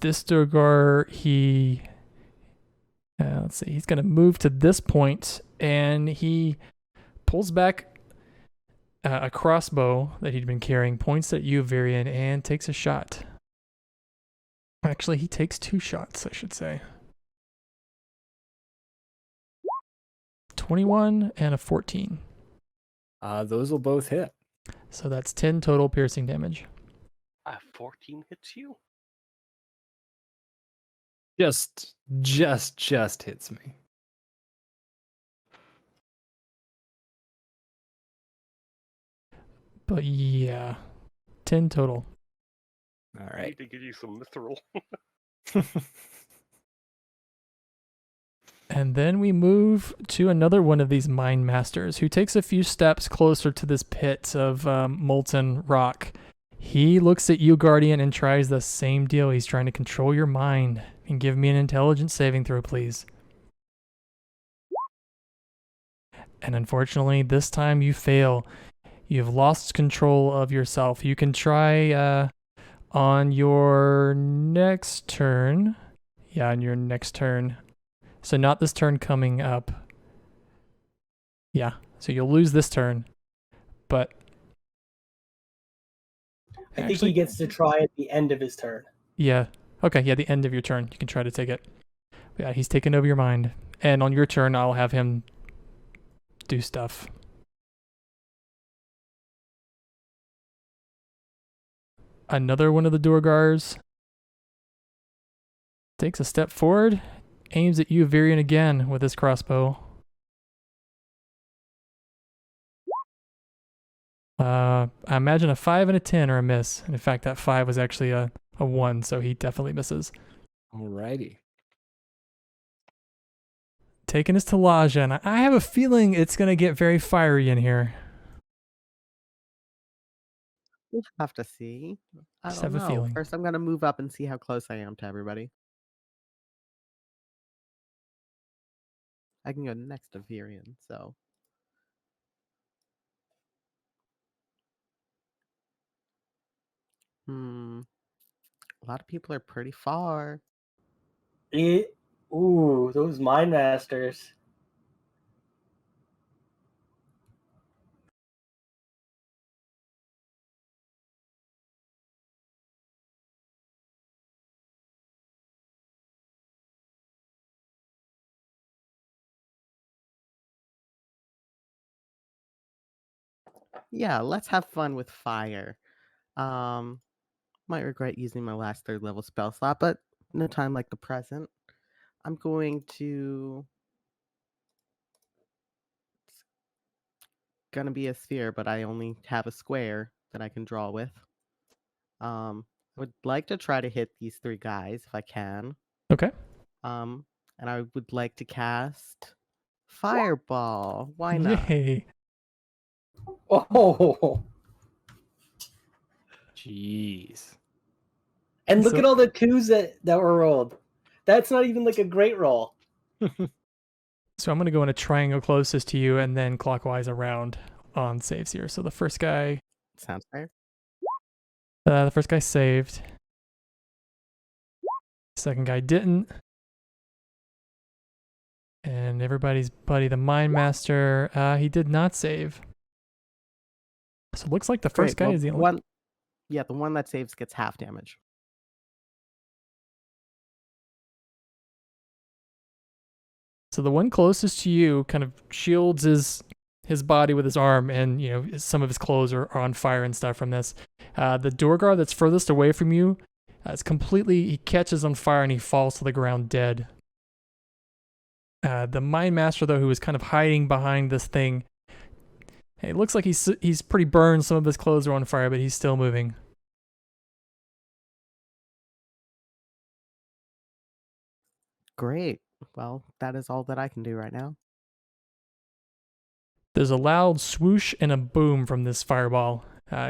This Durgar, let's see, he's going to move to this point, and he pulls back a crossbow that he'd been carrying, points at you, Virion, and takes a shot. Actually, he takes 2 shots, I should say. 21 and a 14. Those will both hit. So that's 10 total piercing damage. 14 hits you? Just hits me. But yeah, 10 total. All I right. need to give you some mithril. And then we move to another one of these mine masters who takes a few steps closer to this pit of molten rock. He looks at you, Guardian, and tries the same deal. He's trying to control your mind. And give me an intelligence saving throw, please. And unfortunately, this time you fail. You've lost control of yourself. You can try on your next turn. Yeah, on your next turn. So not this turn coming up. Yeah, so you'll lose this turn. But I think actually, he gets to try at the end of his turn. yeah. Okay, yeah, the end of your turn. You can try to take it. But yeah, he's taken over your mind. And on your turn, I'll have him do stuff. Another one of the Durgars takes a step forward, aims at you, Virion, again with his crossbow. I imagine a 5 and a 10 are a miss. And in fact, that 5 was actually a 1, so he definitely misses. Alrighty. Taking us to Laja, and I have a feeling it's going to get very fiery in here. We'll have to see. I Just don't have a know. feeling. First, I'm gonna move up and see how close I am to everybody. I can go next to Virion, so. A lot of people are pretty far. Ooh, those mine masters. Yeah, let's have fun with fire. Might regret using my last 3rd level spell slot, but no time like the present. I'm going to. It's gonna be a sphere, but I only have a square that I can draw with. I would like to try to hit these 3 guys if I can. Okay. And I would like to cast Fireball. Why not? Yay. Oh, Jeez. and look So- at all the 2s that were rolled. That's not even like a great roll. So I'm going to go in a triangle closest to you and then clockwise around on saves here. So the first guy Sounds fair. saved. Second guy didn't. And everybody's buddy, the Mine Master, he did not save. So it looks like the first Great, guy well, is the only one. Yeah, the one that saves gets half damage. So the one closest to you kind of shields his body with his arm, and you know some of his clothes are on fire and stuff from this. The Dorgar that's furthest away from you, he catches on fire and he falls to the ground dead. The Mine Master though, who is kind of hiding behind this thing, it looks like he's pretty burned. Some of his clothes are on fire, but he's still moving. Great. Well, that is all that I can do right now. There's a loud swoosh and a boom from this fireball.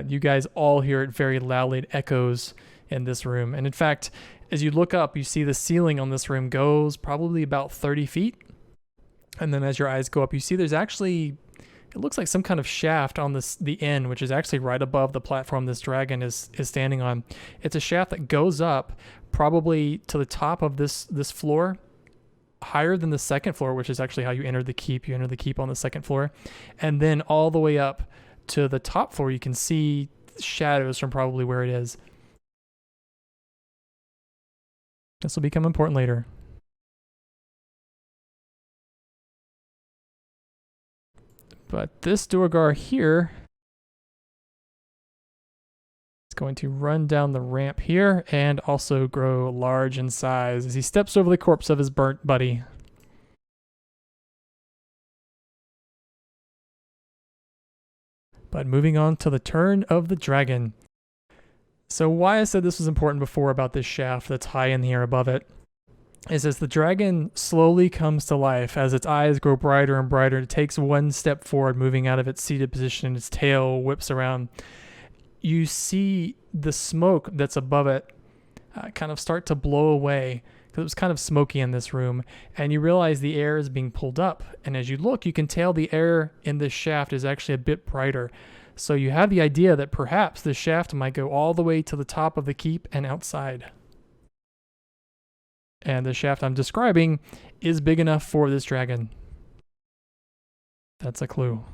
You guys all hear it very loudly. It echoes in this room. And in fact, as you look up, you see the ceiling on this room goes probably about 30 feet. And then as your eyes go up, you see there's actually, it looks like some kind of shaft on the end, which is actually right above the platform this dragon is standing on. It's a shaft that goes up probably to the top of this floor, higher than the second floor, which is actually how you enter the keep. You enter the keep on the second floor, and then all the way up to the top floor, you can see shadows from probably where it is. This will become important later. But this Duergar here is going to run down the ramp here and also grow large in size as he steps over the corpse of his burnt buddy. But moving on to the turn of the dragon. So why I said this was important before about this shaft that's high in the air above it is as the dragon slowly comes to life, as its eyes grow brighter and brighter, it takes one step forward, moving out of its seated position, its tail whips around. You see the smoke that's above it kind of start to blow away, because it was kind of smoky in this room, and you realize the air is being pulled up. And as you look, you can tell the air in this shaft is actually a bit brighter. So you have the idea that perhaps this shaft might go all the way to the top of the keep and outside. And the shaft I'm describing is big enough for this dragon. That's a clue.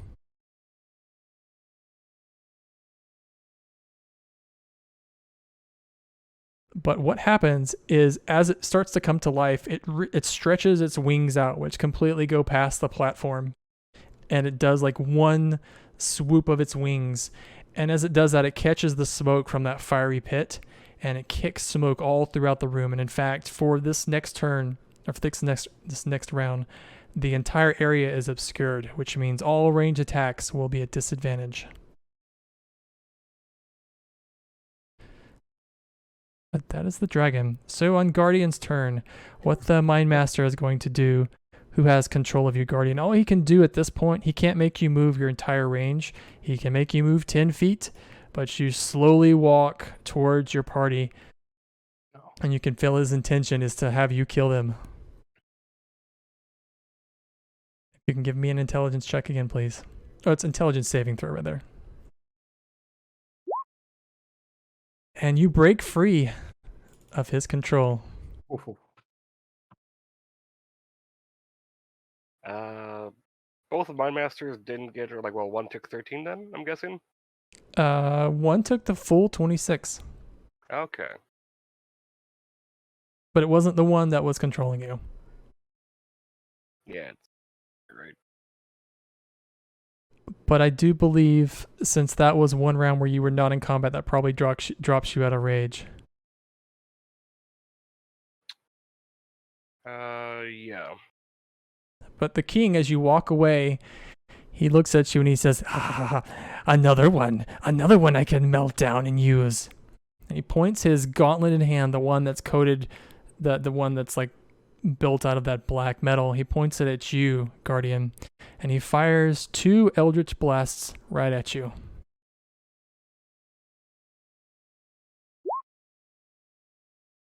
But what happens is, as it starts to come to life, it stretches its wings out, which completely go past the platform. And it does like one swoop of its wings. And as it does that, it catches the smoke from that fiery pit, and it kicks smoke all throughout the room. And in fact, for this next turn, or for this next round, the entire area is obscured, which means all range attacks will be at disadvantage. But that is the dragon. So on Guardian's turn, what the Mind Master is going to do, who has control of you, Guardian, all he can do at this point, he can't make you move your entire range. He can make you move 10 feet, but you slowly walk towards your party, and you can feel his intention is to have you kill them. You can give me an intelligence check again, please. Oh, it's intelligence saving throw right there. And you break free of his control. Both of my masters didn't get, or like, well, one took 13 then, I'm guessing? One took the full 26. Okay. But it wasn't the one that was controlling you. Yeah, you're right. But I do believe, since that was one round where you were not in combat, that probably drops you out of rage. Yeah. But the king, as you walk away, he looks at you and he says, another one I can melt down and use. And he points his gauntlet in hand, the one that's coated, the one that's like built out of that black metal. He points it at you, Guardian, and he fires 2 Eldritch Blasts right at you.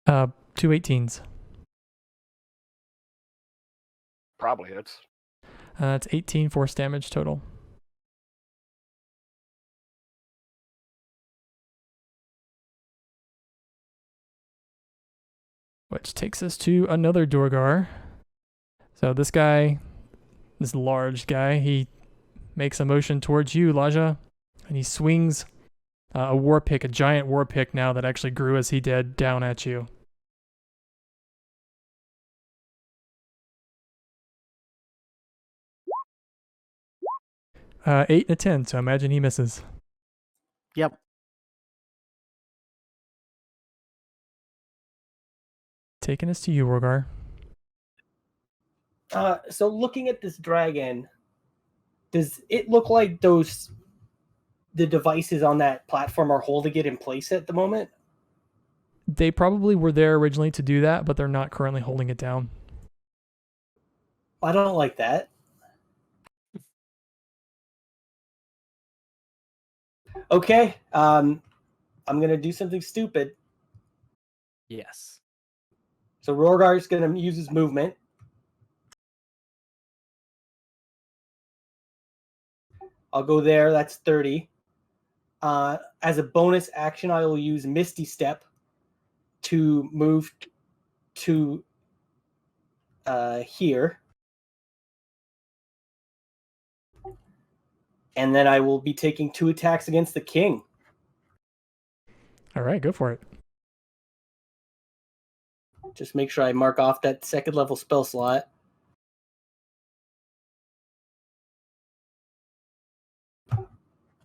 Two 18s. Probably hits. That's 18 force damage total. Which takes us to another Dorgar. So this guy, this large guy, he makes a motion towards you, Laja, and he swings a war pick, a giant war pick now that actually grew as he did, down at you. Uh, 8 and a 10, so imagine he misses. Yep. Taking us to you, Rogar. So looking at this dragon, does it look like the devices on that platform are holding it in place at the moment? They probably were there originally to do that, but they're not currently holding it down. I don't like that. Okay, I'm gonna do something stupid. Yes. So Rorgar's gonna use his movement. I'll go there. That's 30. As a bonus action, I will use Misty Step to move to here. And then I will be taking 2 attacks against the king. All right, go for it. Just make sure I mark off that 2nd level spell slot.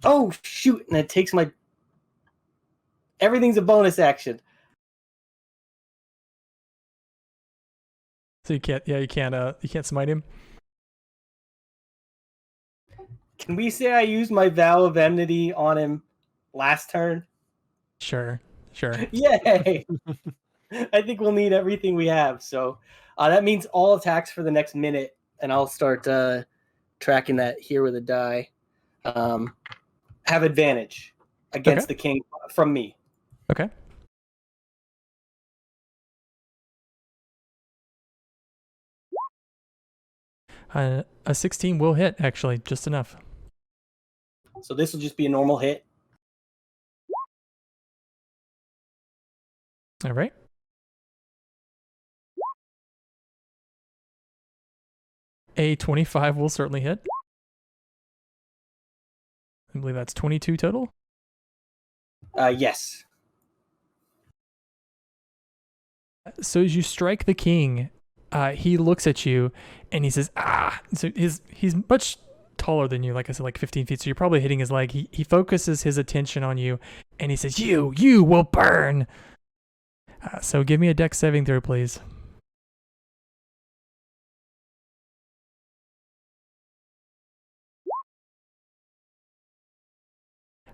Oh, shoot. And it takes my... Everything's a bonus action. So you can't smite him? Can we say I used my Vow of Enmity on him last turn? Sure. Sure. Yay! I think we'll need everything we have. So that means all attacks for the next minute, and I'll start tracking that here with a die. Have advantage against the king from me. Okay. A 16 will hit, actually, just enough. So this will just be a normal hit. All right. A 25 will certainly hit. I believe that's 22 total. Yes. So as you strike the king, he looks at you and he says, "Ah!" So he's much taller than you, like I said, like 15 feet. So you're probably hitting his leg. He focuses his attention on you, and he says, "You will burn." So give me a dex saving throw, please.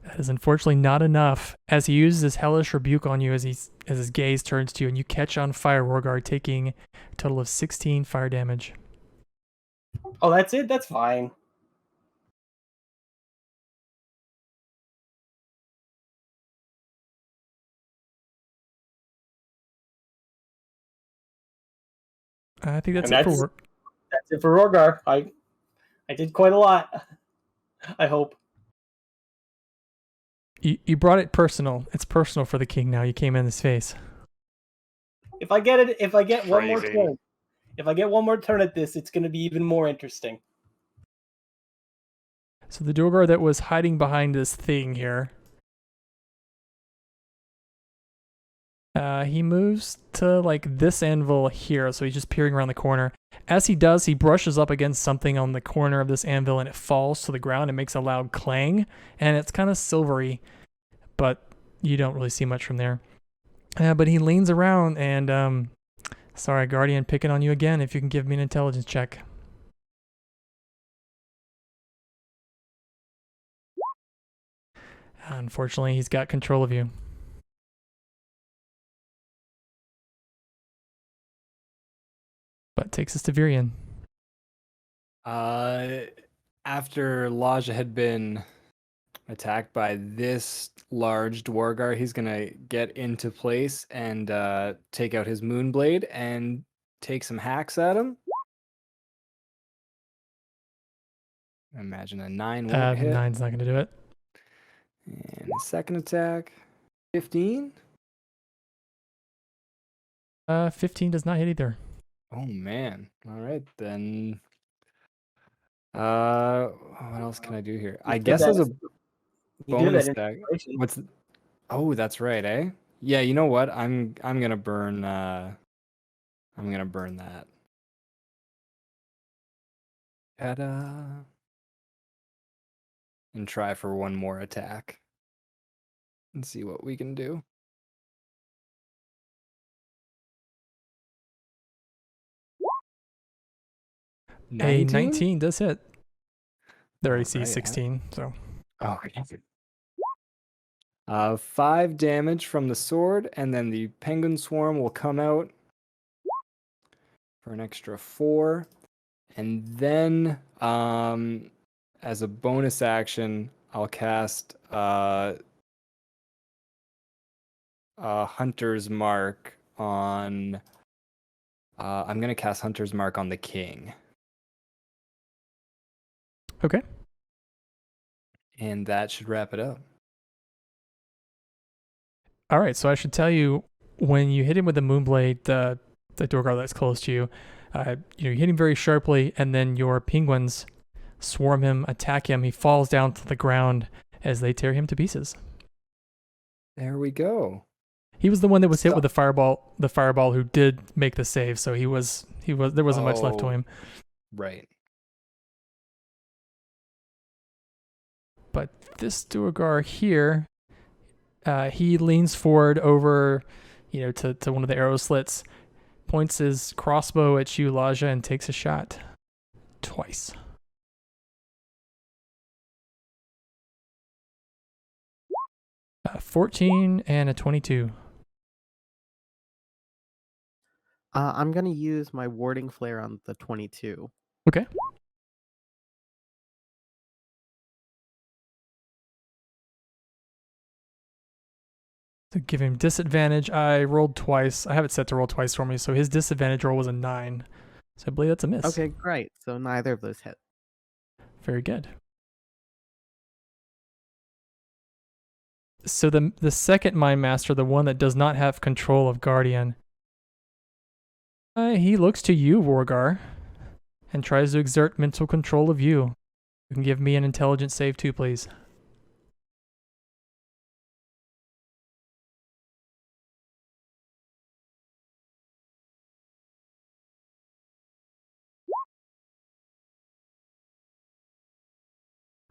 That is unfortunately not enough, as he uses his hellish rebuke on you as his gaze turns to you, and you catch on fire, Rorgar, taking a total of 16 fire damage. Oh, that's it? That's fine. I think that's And it for work. That's it for Rorgar. I did quite a lot. I hope. You brought it personal. It's personal for the king now. You came in his face. If I get one more Phrasing. turn, if I get one more turn at this, it's going to be even more interesting. So the Durgar that was hiding behind this thing here, he moves to like this anvil here, so he's just peering around the corner. As he does, he brushes up against something on the corner of this anvil, and it falls to the ground and makes a loud clang, and it's kind of silvery, but you don't really see much from there. But he leans around and, sorry, Guardian, picking on you again. If you can give me an intelligence check. Unfortunately, he's got control of you. But takes us to Virion. After Laja had been attacked by this large Dwargar, he's gonna get into place and take out his Moonblade and take some hacks at him. Imagine a 9 won't hit. 9's not going to do it. And second attack, 15. 15 does not hit either. Oh man. All right then. What else can I do here? I guess as a bonus attack. What's? Oh, that's right, eh? Yeah, you know what? I'm gonna burn. I'm gonna burn that. Ta-da! And try for one more attack. And see what we can do. A 19 does hit. Their AC Alright, 16, so. Okay. 5 damage from the sword, and then the penguin swarm will come out for an extra 4. And then, as a bonus action, I'll cast Hunter's Mark on. I'm gonna cast Hunter's Mark on the king. Okay. And that should wrap it up. All right, so I should tell you, when you hit him with the Moonblade, the Durgar that's close to you, you hit him very sharply, and then your penguins swarm him, attack him. He falls down to the ground as they tear him to pieces. There we go. He was the one that was hit with the fireball who did make the save, so there wasn't much left to him. Right. But this Durgar here, he leans forward over, to one of the arrow slits, points his crossbow at you, Laja, and takes a shot. Twice. 14 and a 22. I'm gonna use my warding flare on the 22. Okay. To give him disadvantage, I rolled twice. I have it set to roll twice for me, so his disadvantage roll was a 9. So I believe that's a miss. Okay, great. So neither of those hit. Very good. So the second Mind Master, the one that does not have control of Guardian, he looks to you, Rorgar, and tries to exert mental control of you. You can give me an intelligence save too, please.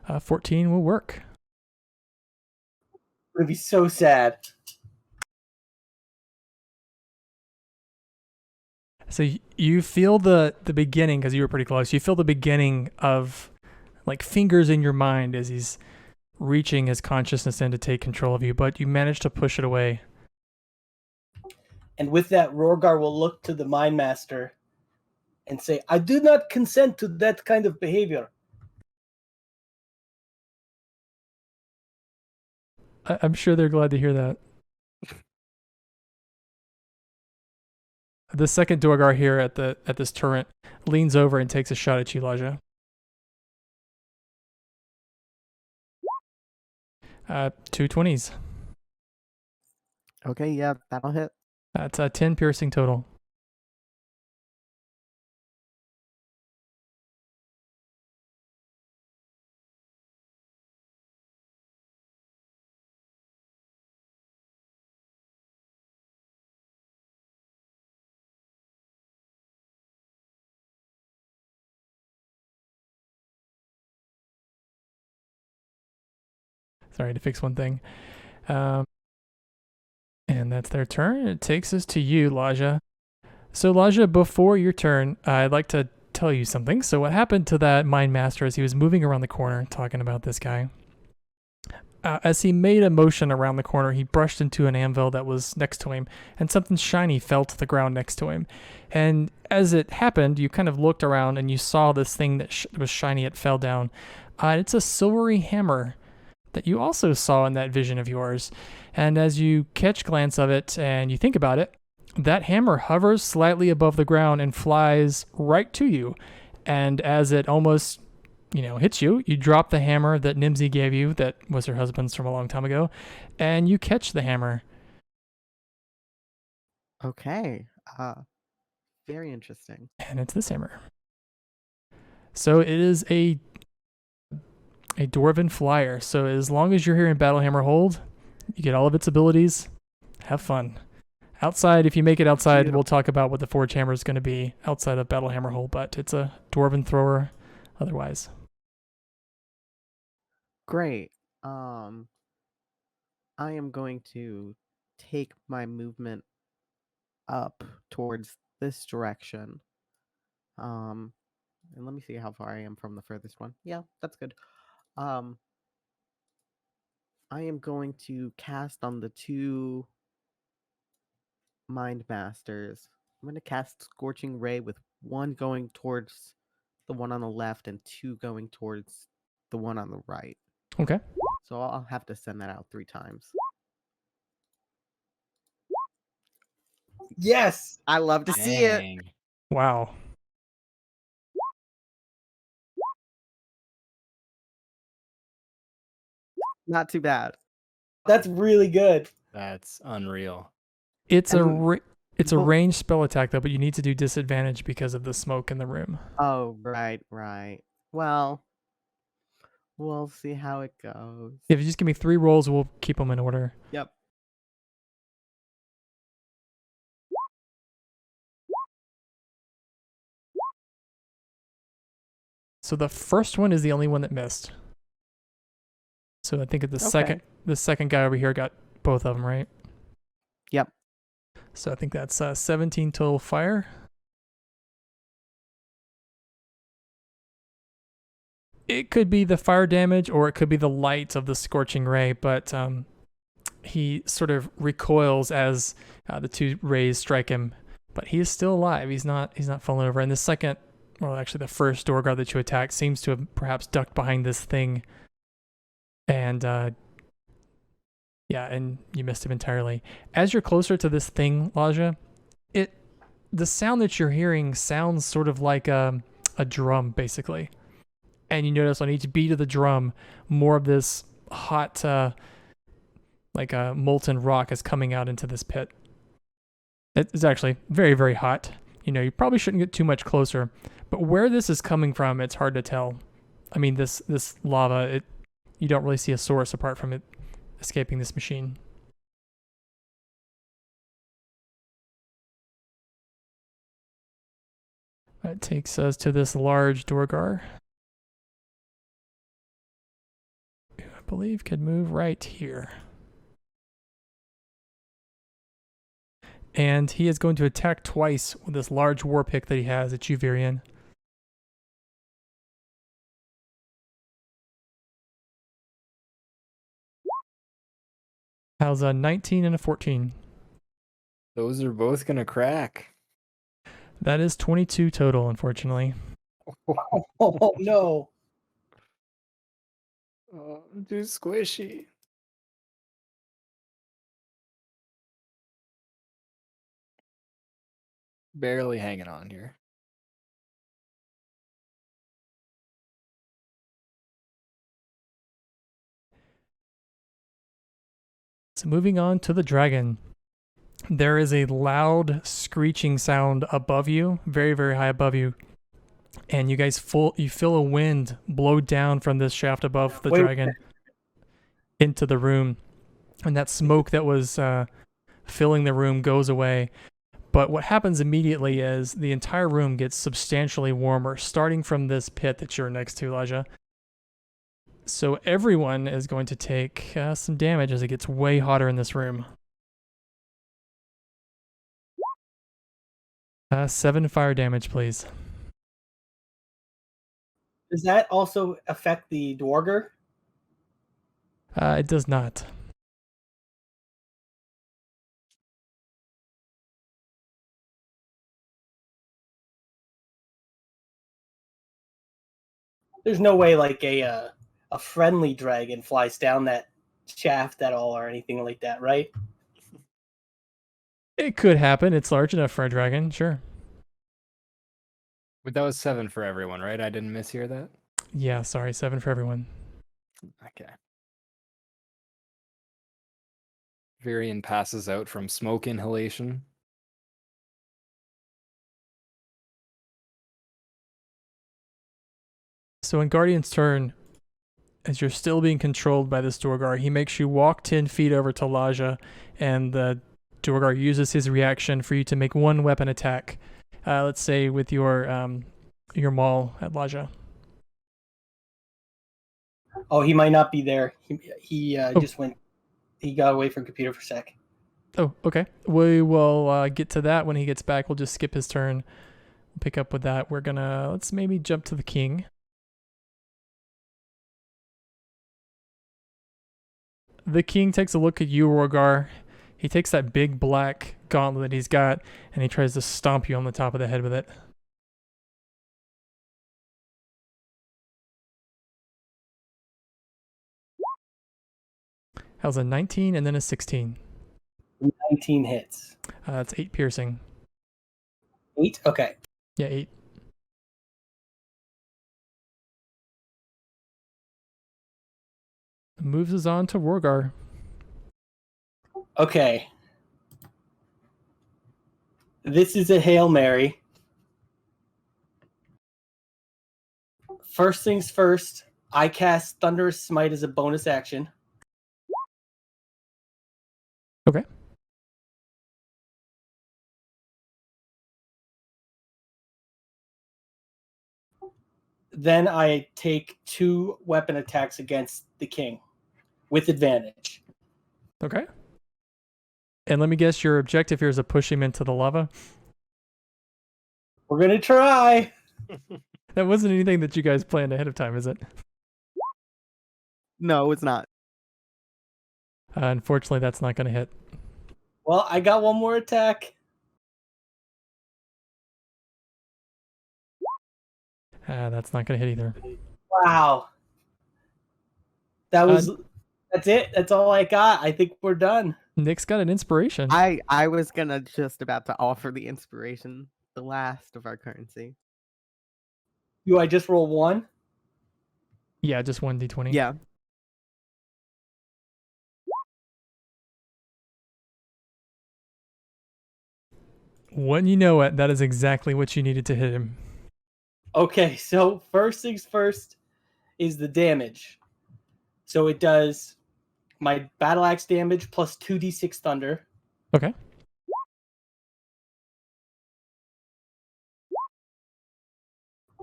Uh, 14 will work. I'm gonna be so sad. So you feel the beginning, because you were pretty close, you feel the beginning of like fingers in your mind as he's reaching his consciousness in to take control of you, but you manage to push it away. And with that, Rorgar will look to the Mind Master and say, I do not consent to that kind of behavior. I'm sure they're glad to hear that. The second Dorgar here at this turret leans over and takes a shot at you, Laja. 2 20s. Okay, yeah, that'll hit. That's a 10 piercing total. Sorry to fix one thing. And that's their turn. It takes us to you, Laja. So, Laja, before your turn, I'd like to tell you something. So, what happened to that Mind Master as he was moving around the corner talking about this guy? As he made a motion around the corner, he brushed into an anvil that was next to him, and something shiny fell to the ground next to him. And as it happened, you kind of looked around and you saw this thing that was shiny. It fell down. It's a silvery hammer that you also saw in that vision of yours. And as you catch glance of it and you think about it, that hammer hovers slightly above the ground and flies right to you. And as it almost, hits you, you drop the hammer that Nimsy gave you, that was her husband's from a long time ago, and you catch the hammer. Okay. Very interesting. And it's this hammer. So it is a dwarven flyer. So as long as you're here in Battlehammer Hold, you get all of its abilities. Have fun. Outside, if you make it outside, Beautiful. we'll talk about what the Forge Hammer is going to be outside of Battlehammer Hold, but it's a dwarven thrower otherwise. Great. I am going to take my movement up towards this direction. And let me see how far I am from the furthest one. Yeah, that's good. I am going to cast on the 2 Mind Masters. I'm going to cast Scorching Ray with 1 going towards the one on the left and 2 going towards the one on the right. Okay. So I'll have to send that out 3 times. Yes! I love to see it. Dang. Wow. Not too bad. That's really good. That's unreal. It's And- it's a well- ranged spell attack though, but you need to do disadvantage because of the smoke in the room. Oh, right. Well, we'll see how it goes. If you just give me 3 rolls, we'll keep them in order. Yep. So the first one is the only one that missed. So I think the second guy over here got both of them, right? Yep. So I think that's 17 total fire. It could be the fire damage or it could be the light of the scorching ray, but he sort of recoils as the two rays strike him, but he is still alive. He's not fallen over. And the second, well, actually the first door guard that you attacked seems to have perhaps ducked behind this thing, and and you missed him entirely. As you're closer to this thing, Laja, the sound that you're hearing sounds sort of like a drum, basically. And you notice on each beat of the drum, more of this hot, like a molten rock is coming out into this pit. It's actually very, very hot. You probably shouldn't get too much closer, but where this is coming from, it's hard to tell. I mean, this lava, you don't really see a source apart from it escaping this machine. That takes us to this large Dorgar, who I believe could move right here. And he is going to attack twice with this large war pick that he has at you, Virian. How's a 19 and a 14? Those are both gonna crack. That is 22 total, unfortunately. Oh no. Oh, too squishy. Barely hanging on here. So moving on to the dragon. There is a loud screeching sound above you, very, very high above you. And you guys you feel a wind blow down from this shaft above the dragon into the room. And that smoke that was filling the room goes away. But what happens immediately is the entire room gets substantially warmer, starting from this pit that you're next to, Elijah. So everyone is going to take some damage as it gets way hotter in this room. 7 fire damage, please. Does that also affect the Dwarger? It does not. There's no way like a friendly dragon flies down that shaft at all or anything like that, right? It could happen. It's large enough for a dragon, sure. But that was 7 for everyone, right? I didn't mishear that? Yeah, sorry, 7 for everyone. Okay. Virian passes out from smoke inhalation. So in Guardian's turn, as you're still being controlled by this Dorgar, he makes you walk 10 feet over to Laja, and the Dorgar uses his reaction for you to make one weapon attack. Let's say with your maul at Laja. Oh, he might not be there. He just went. He got away from computer for a sec. Oh, okay. We will get to that when he gets back. We'll just skip his turn. We'll pick up with that. Let's maybe jump to the king. The king takes a look at you, Rogar. He takes that big black gauntlet that he's got, and he tries to stomp you on the top of the head with it. How's a 19 and then a 16? 19 hits. That's 8 piercing. 8? Okay. Yeah, 8. Moves us on to Rogar. Okay. This is a Hail Mary. First things first, I cast Thunderous Smite as a bonus action. Okay. Then I take 2 weapon attacks against the king with advantage. Okay. And let me guess, your objective here is to push him into the lava? We're going to try. That wasn't anything that you guys planned ahead of time, is it? No, it's not. Unfortunately, that's not going to hit. Well, I got one more attack. That's not going to hit either. Wow. That's it. That's all I got. I think we're done. Nick's got an inspiration. I was gonna just about to offer the inspiration, the last of our currency. Do I just roll one? Yeah, just 1d20. Yeah. When you know it, that is exactly what you needed to hit him. Okay, so first things first is the damage. So it does my battle axe damage plus 2d6 thunder. Okay.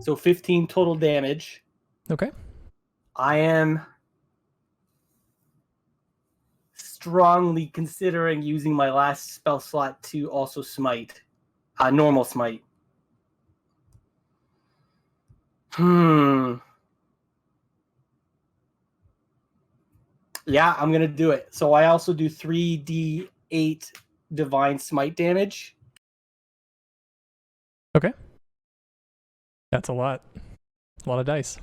So 15 total damage. Okay. I am strongly considering using my last spell slot to also smite. Normal smite. Yeah, I'm gonna do it. So I also do 3d8 divine smite damage. Okay. That's a lot. A lot of dice.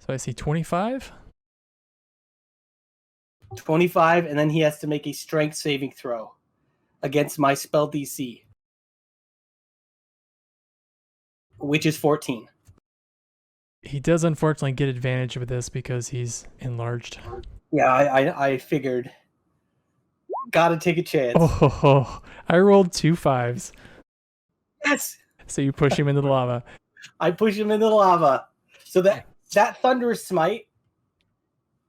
So I see 25. 25, and then he has to make a strength saving throw against my spell DC, which is 14. He does unfortunately get advantage with this because he's enlarged. Yeah, I figured. Gotta take a chance. Oh, I rolled 2 5s. Yes! So you push him into the lava. I push him into the lava. So that thunderous smite,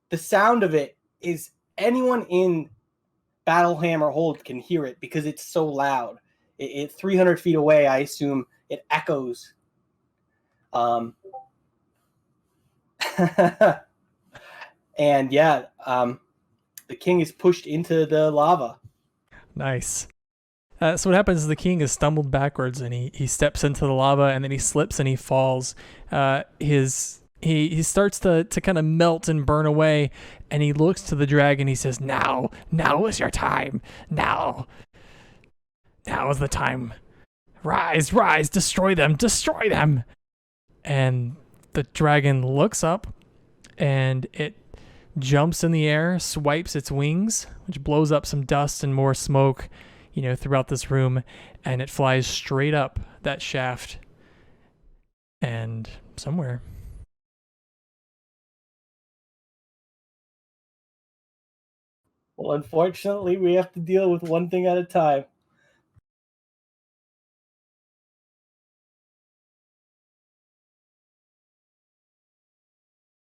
the sound of it is anyone in Battlehammer Hold can hear it because it's so loud. It 300 feet away, I assume it echoes. And yeah, the king is pushed into the lava. Nice. So what happens is the king is stumbled backwards and he steps into the lava and then he slips and he falls. He starts to kind of melt and burn away, and he looks to the dragon. He says, now is your time. Now is the time. Rise, destroy them. And the dragon looks up and it jumps in the air, swipes its wings, which blows up some dust and more smoke, throughout this room, and it flies straight up that shaft and somewhere. Well, unfortunately, we have to deal with one thing at a time.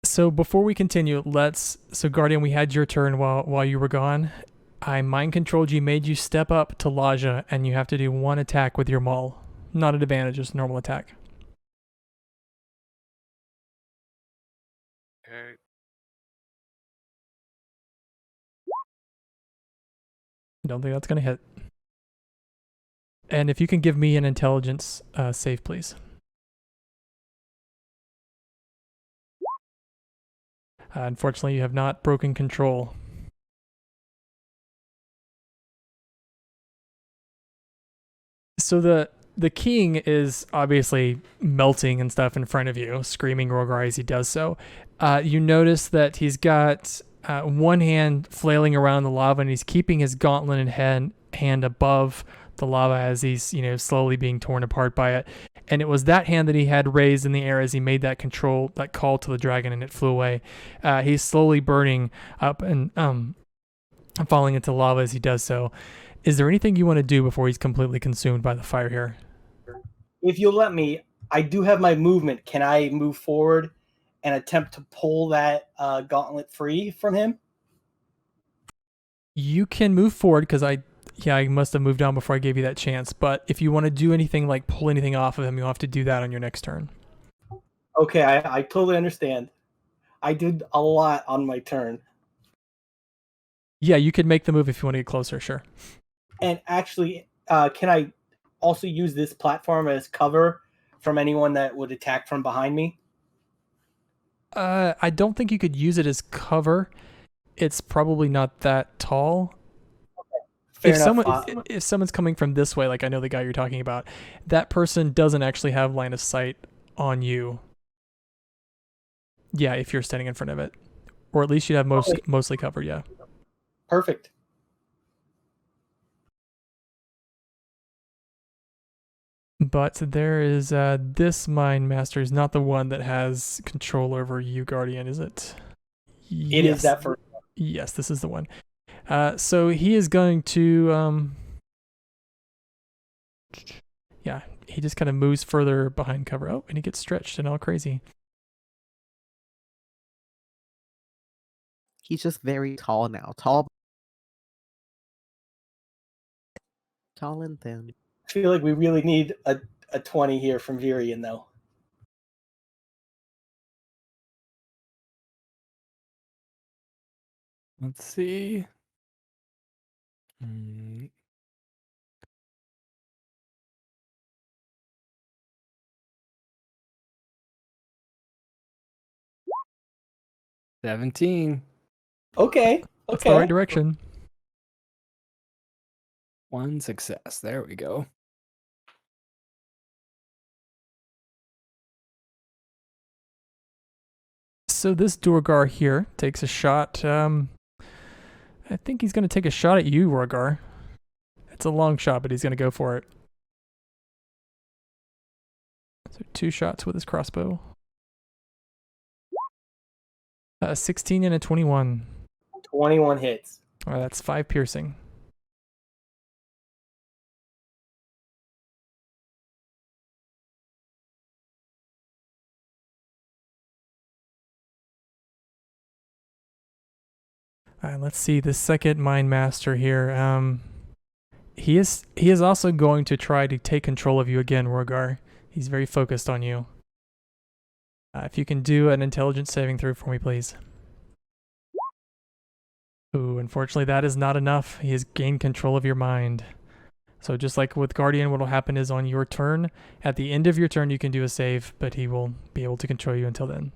So before we continue, Guardian, we had your turn while you were gone. I mind controlled you, made you step up to Laja, and you have to do one attack with your maul. Not an advantage, just a normal attack. Okay. Don't think that's going to hit. And if you can give me an intelligence save, please. Unfortunately, you have not broken control. So the king is obviously melting and stuff in front of you, screaming Rogar as he does so. You notice that he's got one hand flailing around the lava, and he's keeping his gauntlet in hand above the lava as he's slowly being torn apart by it. And it was that hand that he had raised in the air as he made that call to the dragon, and it flew away. He's slowly burning up and falling into lava as he does so. Is there anything you want to do before he's completely consumed by the fire here? If you'll let me, I do have my movement. Can I move forward and attempt to pull that gauntlet free from him? You can move forward because I must have moved on before I gave you that chance. But if you want to do anything like pull anything off of him, you'll have to do that on your next turn. Okay, I totally understand. I did a lot on my turn. Yeah, you could make the move if you want to get closer, sure. And actually, can I also use this platform as cover from anyone that would attack from behind me? I don't think you could use it as cover. It's probably not that tall. Fair If enough. if someone's coming from this way, like I know the guy you're talking about, that person doesn't actually have line of sight on you. Yeah, if you're standing in front of it, or at least you'd have mostly covered. Yeah. Perfect. But there is this Mind Master is not the one that has control over you, Guardian, is it? It is that first. Yes, this is the one. So he is going to yeah, he just kind of moves further behind cover. Oh, and he gets stretched and all crazy. He's just very tall now. Tall and thin. I feel like we really need a 20 here from Virian, though. Let's see. 17. Okay. That's the right direction. 1 success. There we go. So this Durgar here takes a shot. I think he's going to take a shot at you, Rorgar. It's a long shot, but he's going to go for it. So 2 shots with his crossbow. 16 and a 21. 21 hits. All right, that's 5 piercing. All right, let's see the second Mind Master here. He is also going to try to take control of you again, Rorgar. He's very focused on you. If you can do an intelligence saving throw for me, please. Ooh, unfortunately, that is not enough. He has gained control of your mind. So just like with Guardian, what will happen is on your turn, at the end of your turn, you can do a save, but he will be able to control you until then.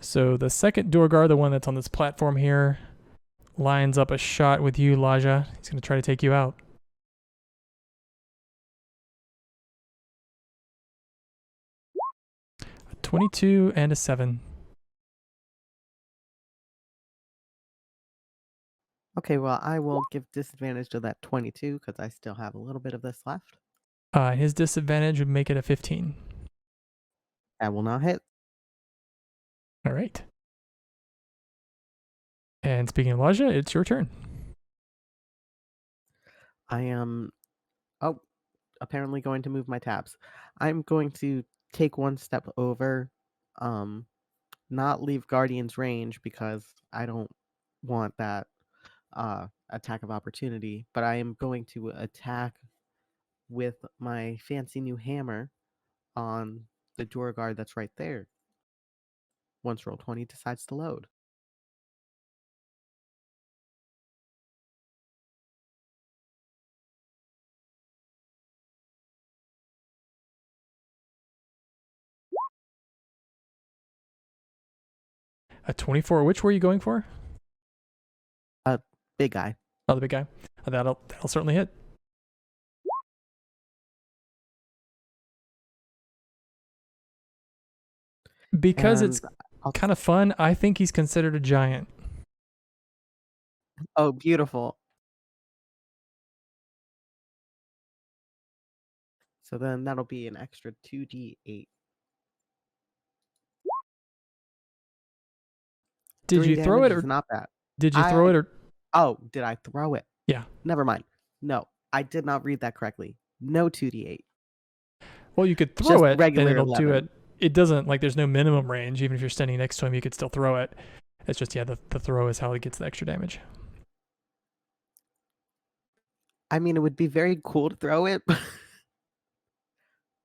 So the second Durgar, the one that's on this platform here, lines up a shot with you, Laja. He's going to try to take you out. A 22 and a 7. Okay, well, I will give disadvantage to that 22 because I still have a little bit of this left. His disadvantage would make it a 15. That will not hit. All right. And speaking of Laja, it's your turn. I am, apparently going to move my tabs. I'm going to take one step over, not leave Guardian's range because I don't want that attack of opportunity, but I am going to attack with my fancy new hammer on the Durgar that's right there. Once Roll20 decides to load. A 24. Which were you going for? Big guy. Oh, the big guy. That'll certainly hit. Because it's kind of fun, I think he's considered a giant. Oh, beautiful. So then that'll be an extra 2d8. Did you throw it or not bad? Did you throw it or? Oh, did I throw it? Yeah. Never mind. No, I did not read that correctly. No 2d8. Well, you could throw it and it'll 11. do it. It doesn't, like, there's no minimum range. Even if you're standing next to him, you could still throw it. It's just, yeah, the throw is how it gets the extra damage. I mean, it would be very cool to throw it, but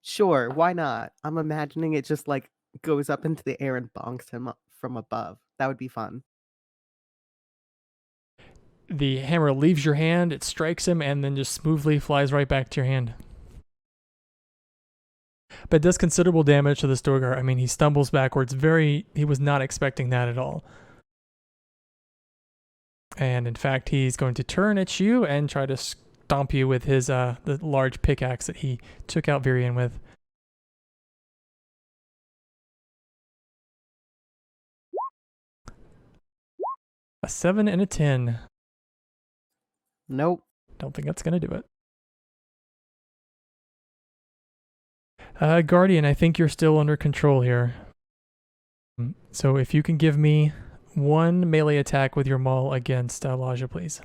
sure, why not? I'm imagining it just like goes up into the air and bonks him up from above. That would be fun. The hammer leaves your hand, it strikes him, and then just smoothly flies right back to your hand. but it does considerable damage to the Storgar. I mean, he stumbles backwards. He was not expecting that at all. And in fact, he's going to turn at you and try to stomp you with his the large pickaxe that he took out Virion with. A 7 and a 10. Nope. Don't think that's going to do it. Guardian, I think you're still under control here. So if you can give me one melee attack with your maul against Laja, please.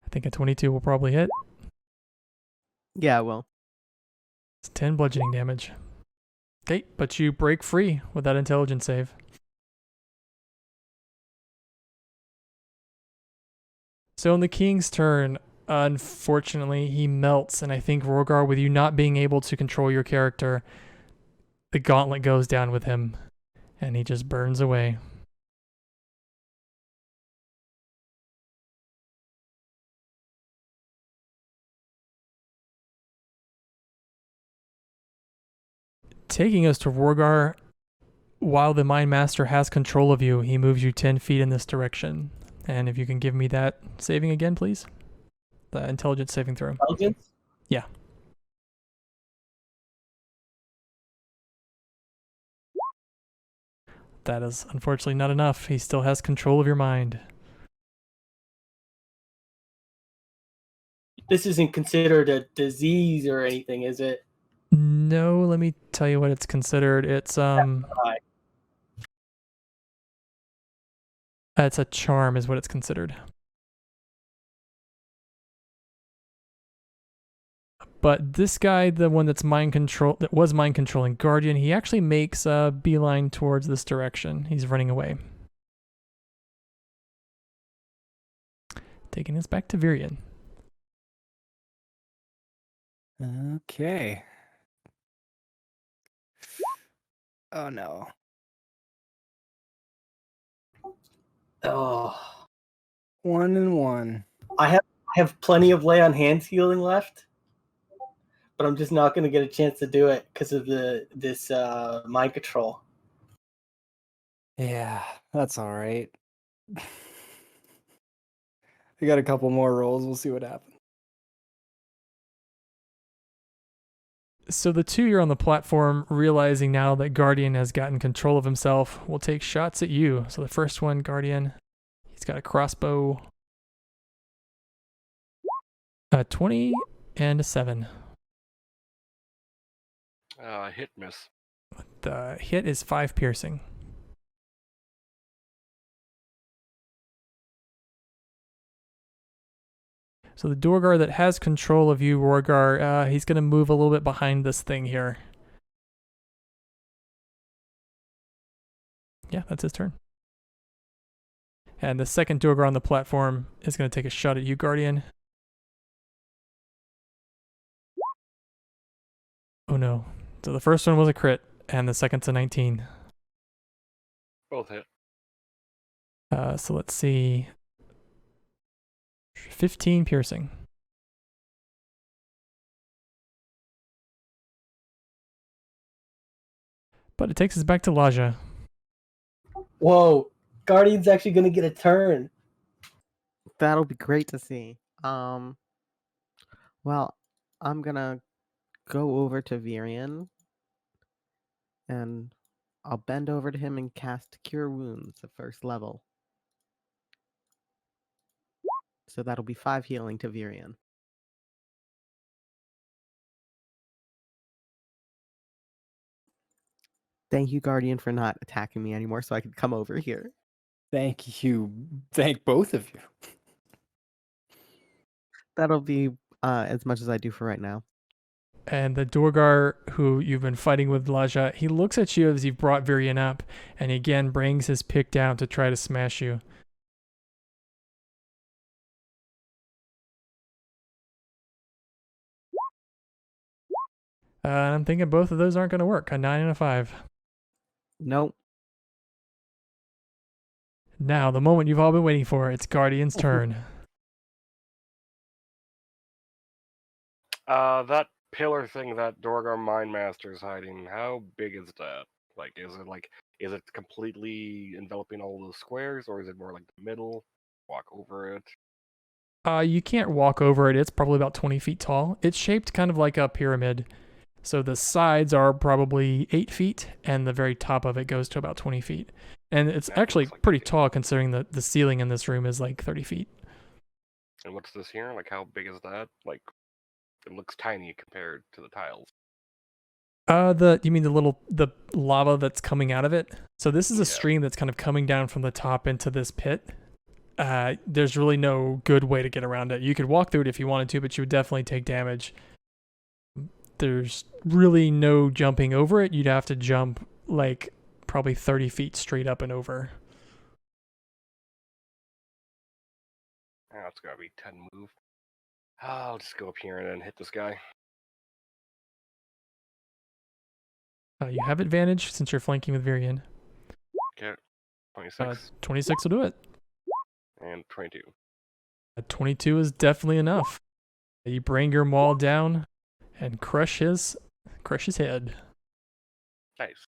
I think a 22 will probably hit. Yeah, well. It's 10 bludgeoning damage. Okay, but you break free with that intelligence save. So in the king's turn, unfortunately, he melts, and I think Rorgar, with you not being able to control your character, the gauntlet goes down with him, and he just burns away. Taking us to Rorgar, while the Mind Master has control of you, he moves you 10 feet in this direction. And if you can give me that saving again, please. The intelligence saving throw. Intelligence? Yeah. That is unfortunately not enough. He still has control of your mind. This isn't considered a disease or anything, is it? No, let me tell you what it's considered. It's it's a charm is what it's considered. But this guy, the one that was mind controlling Guardian, he actually makes a beeline towards this direction. He's running away. Taking us back to Virion. Okay. Oh no. Oh, 1 and 1. I have plenty of lay on hands healing left, but I'm just not going to get a chance to do it because of this mind control. Yeah, that's all right. I got a couple more rolls. We'll see what happens. So the two you're on the platform, realizing now that Guardian has gotten control of himself, will take shots at you. So the first one, Guardian, he's got a crossbow. 20 and a 7. Hit miss. The hit is 5 piercing. So the Dorgar that has control of you, Rorgar, he's going to move a little bit behind this thing here. Yeah, that's his turn. And the second Dorgar on the platform is going to take a shot at you, Guardian. Oh no. So the first one was a crit, and the second's a 19. Both hit. So let's see. 15 piercing. But it takes us back to Laja. Whoa, Guardian's actually going to get a turn. That'll be great to see. Well, I'm gonna go over to Virion and I'll bend over to him and cast Cure Wounds at first level. So that'll be 5 healing to Virion. Thank you, Guardian, for not attacking me anymore so I can come over here. Thank you. Thank both of you. That'll be as much as I do for right now. And the Dorgar who you've been fighting with, Laja, he looks at you as you've brought Virion up, and he again brings his pick down to try to smash you. I'm thinking both of those aren't going to work. A 9 and a 5. Nope. Now, the moment you've all been waiting for. It's Guardian's turn. That pillar thing that Dorgar Mine Master is hiding, how big is that? Is it completely enveloping all those squares, or is it more like the middle? Walk over it. You can't walk over it. It's probably about 20 feet tall. It's shaped kind of like a pyramid. So the sides are probably 8 feet, and the very top of it goes to about 20 feet. And it's That actually looks like pretty it. tall considering that the ceiling in this room is like 30 feet. And what's this here? Like, how big is that? Like, it looks tiny compared to the tiles. You mean the lava that's coming out of it? So this is a Yeah. stream that's kind of coming down from the top into this pit. There's really no good way to get around it. You could walk through it if you wanted to, but you would definitely take damage. There's really no jumping over it. You'd have to jump like probably 30 feet straight up and over. That's gotta be 10 move. I'll just go up here and then hit this guy. You have advantage since you're flanking with Virion. Okay. 26 26 will do it. and 22. 22 is definitely enough. You bring your maul down and crush his head. Nice.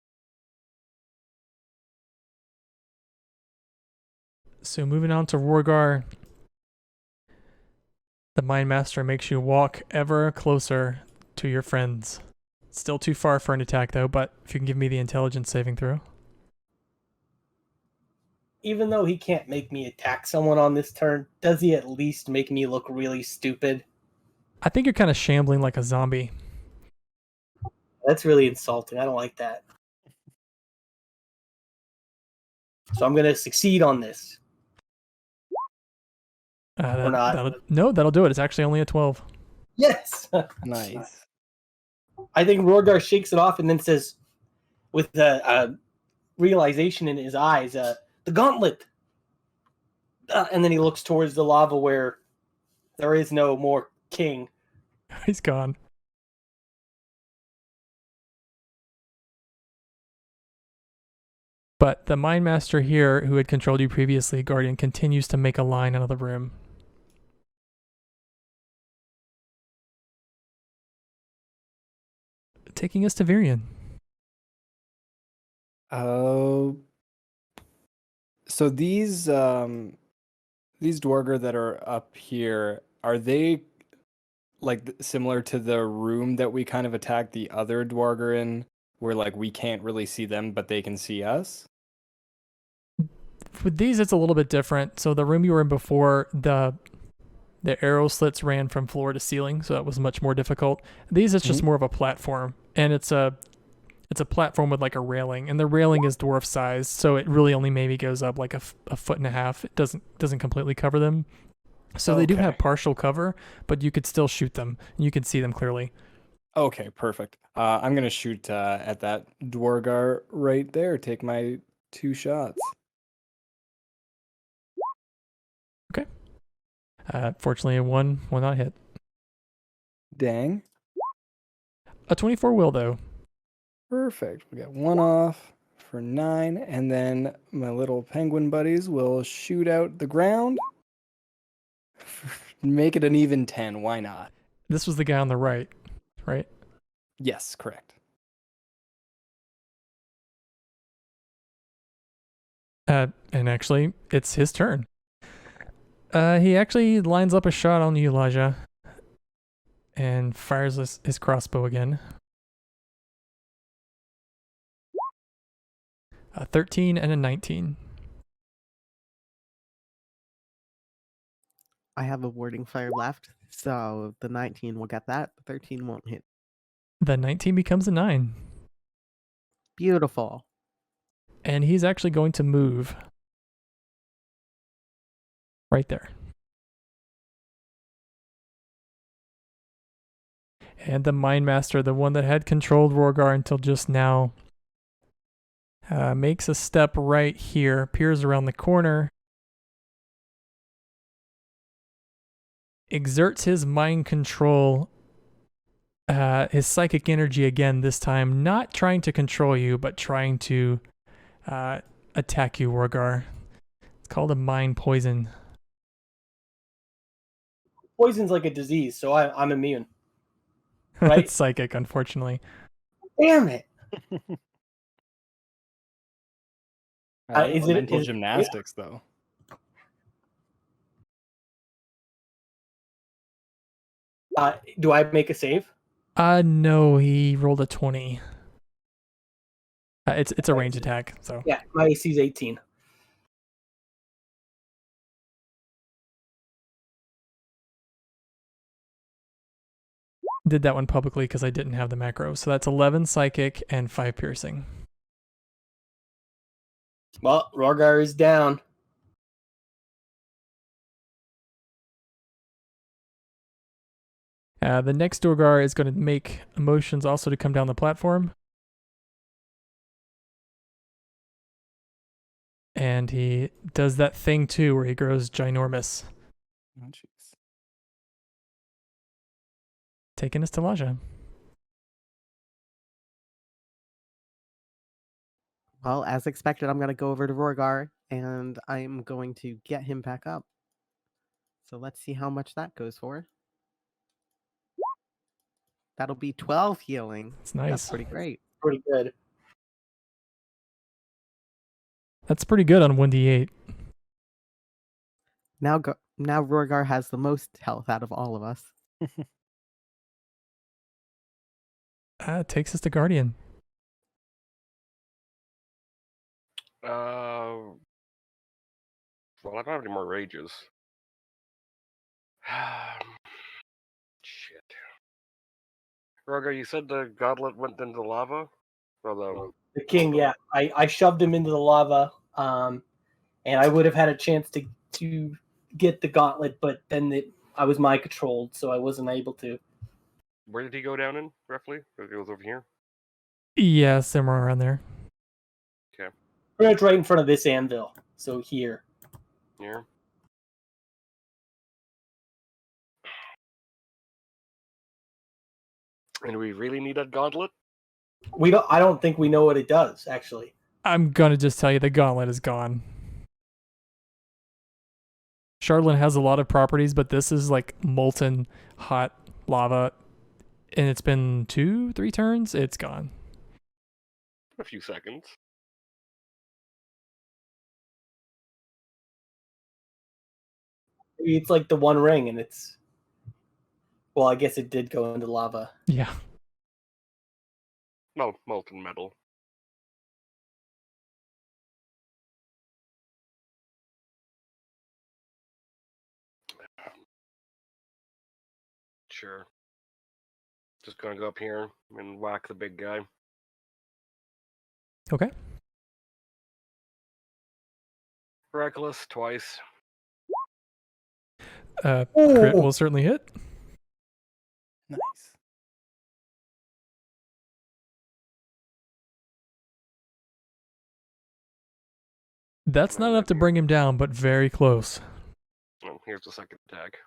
So moving on to Rorgar. The Mind Master makes you walk ever closer to your friends. Still too far for an attack though, but if you can give me the intelligence saving throw. Even though he can't make me attack someone on this turn, does he at least make me look really stupid? I think you're kind of shambling like a zombie. That's really insulting. I don't like that. So I'm going to succeed on this. Or not. That'll do it. It's actually only a 12. Yes! Nice. I think Rorgar shakes it off and then says, with the realization in his eyes, the gauntlet! And then he looks towards the lava where there is no more king. He's gone. But the Mind Master here, who had controlled you previously, Guardian, continues to make a line out of the room. Taking us to Virion. Oh. So these Dwargar that are up here, are they like similar to the room that we kind of attacked the other Dwargar in, where like we can't really see them, but they can see us? With these, it's a little bit different. So the room you were in before, the arrow slits ran from floor to ceiling, so that was much more difficult. These, it's just more of a platform, and it's a platform with like a railing, and the railing is dwarf sized, so it really only maybe goes up like a foot and a half. It doesn't completely cover them. So they do have partial cover, but you could still shoot them. You can see them clearly. Okay, perfect. I'm gonna shoot at that Dwargar right there. Take my 2 shots. Okay. Fortunately, a 1 will not hit. Dang. A 24 will, though. Perfect. We got 1 off for 9, and then my little penguin buddies will shoot out the ground. Make it an even 10. Why not? This was the guy on the right, right? Yes, correct. And actually, it's his turn. He actually lines up a shot on you, Elijah, and fires his crossbow again. 13 and a 19. I have a warding fire left, so the 19 will get that. The 13 won't hit. The 19 becomes a 9. Beautiful. And he's actually going to move right there. And the Mind Master, the one that had controlled Rorgar until just now, makes a step right here, peers around the corner, exerts his mind control, his psychic energy again this time, not trying to control you, but trying to attack you, Rorgar. It's called a mind poison. Poison's like a disease, so I'm immune. Right? It's psychic, unfortunately. Damn it! Is it Mental is, gymnastics, though. do I make a save? No, he rolled a 20. It's a range attack, so Yeah, my AC is 18. did that one publicly because I didn't have the macro. So that's 11 psychic and 5 piercing. Well, Rorgar is down. The next Dorgar is going to make motions also to come down the platform. And he does that thing too where he grows ginormous. Oh, jeez. Taking us to Laja. Well, as expected, I'm going to go over to Rorgar and I'm going to get him back up. So let's see how much that goes for. That'll be 12 healing. It's nice. That's pretty great. Pretty good. That's pretty good on 1d8. Now Rorgar has the most health out of all of us. It takes us to Guardian. Well, I don't have any more rages. Shit. Rogar, you said the gauntlet went into the lava? Or The king, yeah. I shoved him into the lava, and I would have had a chance to get the gauntlet, but then I was mind controlled, so I wasn't able to. where did he go down in, roughly? It goes over here? Yeah, somewhere around there. Pretty much right in front of this anvil. So here. Here? And we really need that gauntlet? I don't think we know what it does, actually. I'm going to just tell you the gauntlet is gone. Shardlin has a lot of properties, but this is like molten hot lava. And it's been 2-3 turns. It's gone. A few seconds. Maybe it's like the One Ring, and it's... Well, I guess it did go into lava. Yeah. No, molten metal. Sure. Just gonna go up here and whack the big guy. Okay. Reckless, twice. Crit Ooh. will certainly hit. Nice. That's not enough to bring him down, but very close. Oh, here's the second attack.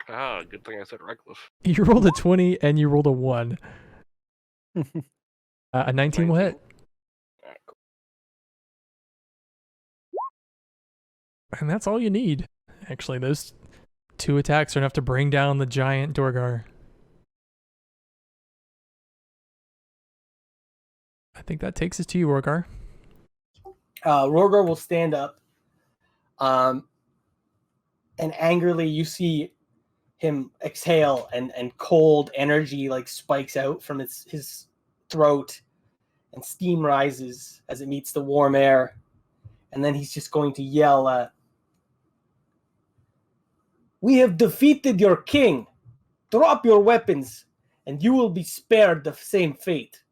Ah, good thing I said reckless. You rolled a 20 and you rolled a 1. A 19 will hit. Alright, cool. And that's all you need. Actually, those 2 attacks are enough to bring down the giant Dorgar. I think that takes us to you, Rorgar. Rorgar will stand up. And angrily, you see him exhale, and cold energy like spikes out from his throat, and steam rises as it meets the warm air. And then he's just going to yell, "We have defeated your king. Drop your weapons, and you will be spared the same fate."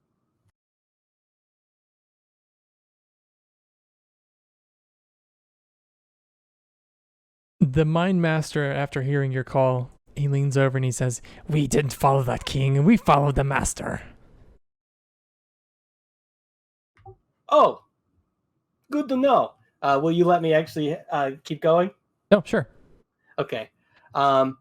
The Mind Master, after hearing your call, he leans over and he says, "We didn't follow that king, we followed the master." Oh, good to know. Will you let me actually keep going? Oh, sure. Okay. Oh,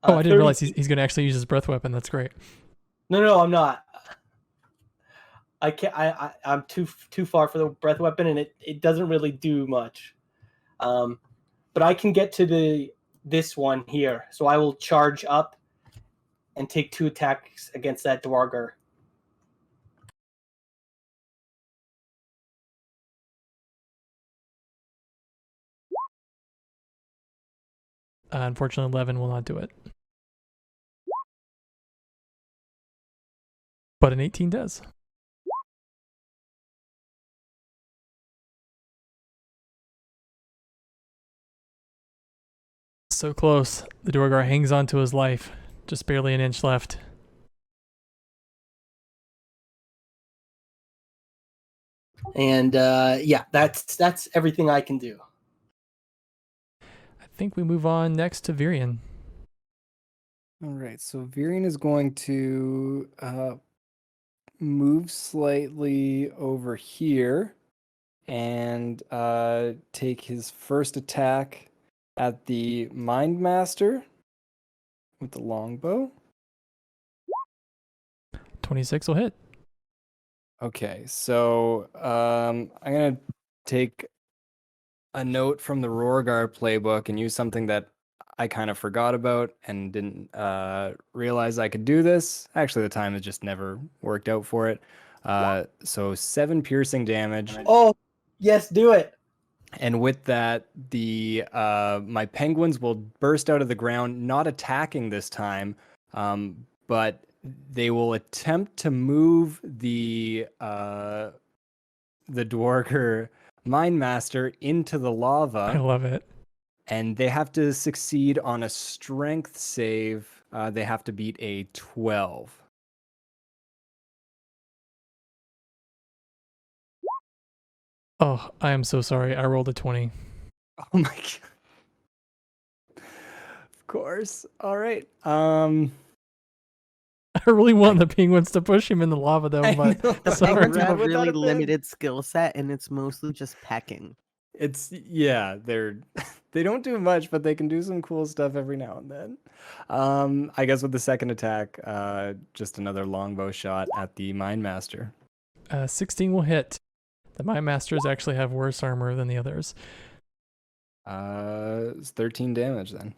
I didn't 30 realize he's going to actually use his breath weapon. That's great. No, I'm not. I can't. I'm too far for the breath weapon, and it doesn't really do much. But I can get to this one here, so I will charge up and take 2 attacks against that Dwargar. Unfortunately, 11 will not do it. But an 18 does. So close. The Duergar hangs on to his life. Just barely an inch left. And yeah, that's everything I can do. I think we move on next to Virion. All right, so Virion is going to move slightly over here and take his first attack at the Mind Master with the longbow. 26 will hit. Okay, so I'm gonna take a note from the Rorgar playbook and use something that I kind of forgot about and didn't realize I could do this. Actually, the time has just never worked out for it. So 7 piercing damage. Oh, yes, do it. And with that, the my penguins will burst out of the ground, not attacking this time, but they will attempt to move the Dwarker Mine Master into the I lava, love it. and they have to succeed on a strength save. They have to beat a 12. Oh, I am so sorry. I rolled a 20. Oh my god. Of course. All right. I really want the penguins to push him in the lava, though, I but know, The sorry. penguins have a Without really a pen. limited skill set, and it's mostly just pecking. It's they don't do much, but they can do some cool stuff every now and then. I guess with the second attack, just another longbow shot at the Mine Master. 16 will hit. The Mine Masters actually have worse armor than the others. It's 13 damage then.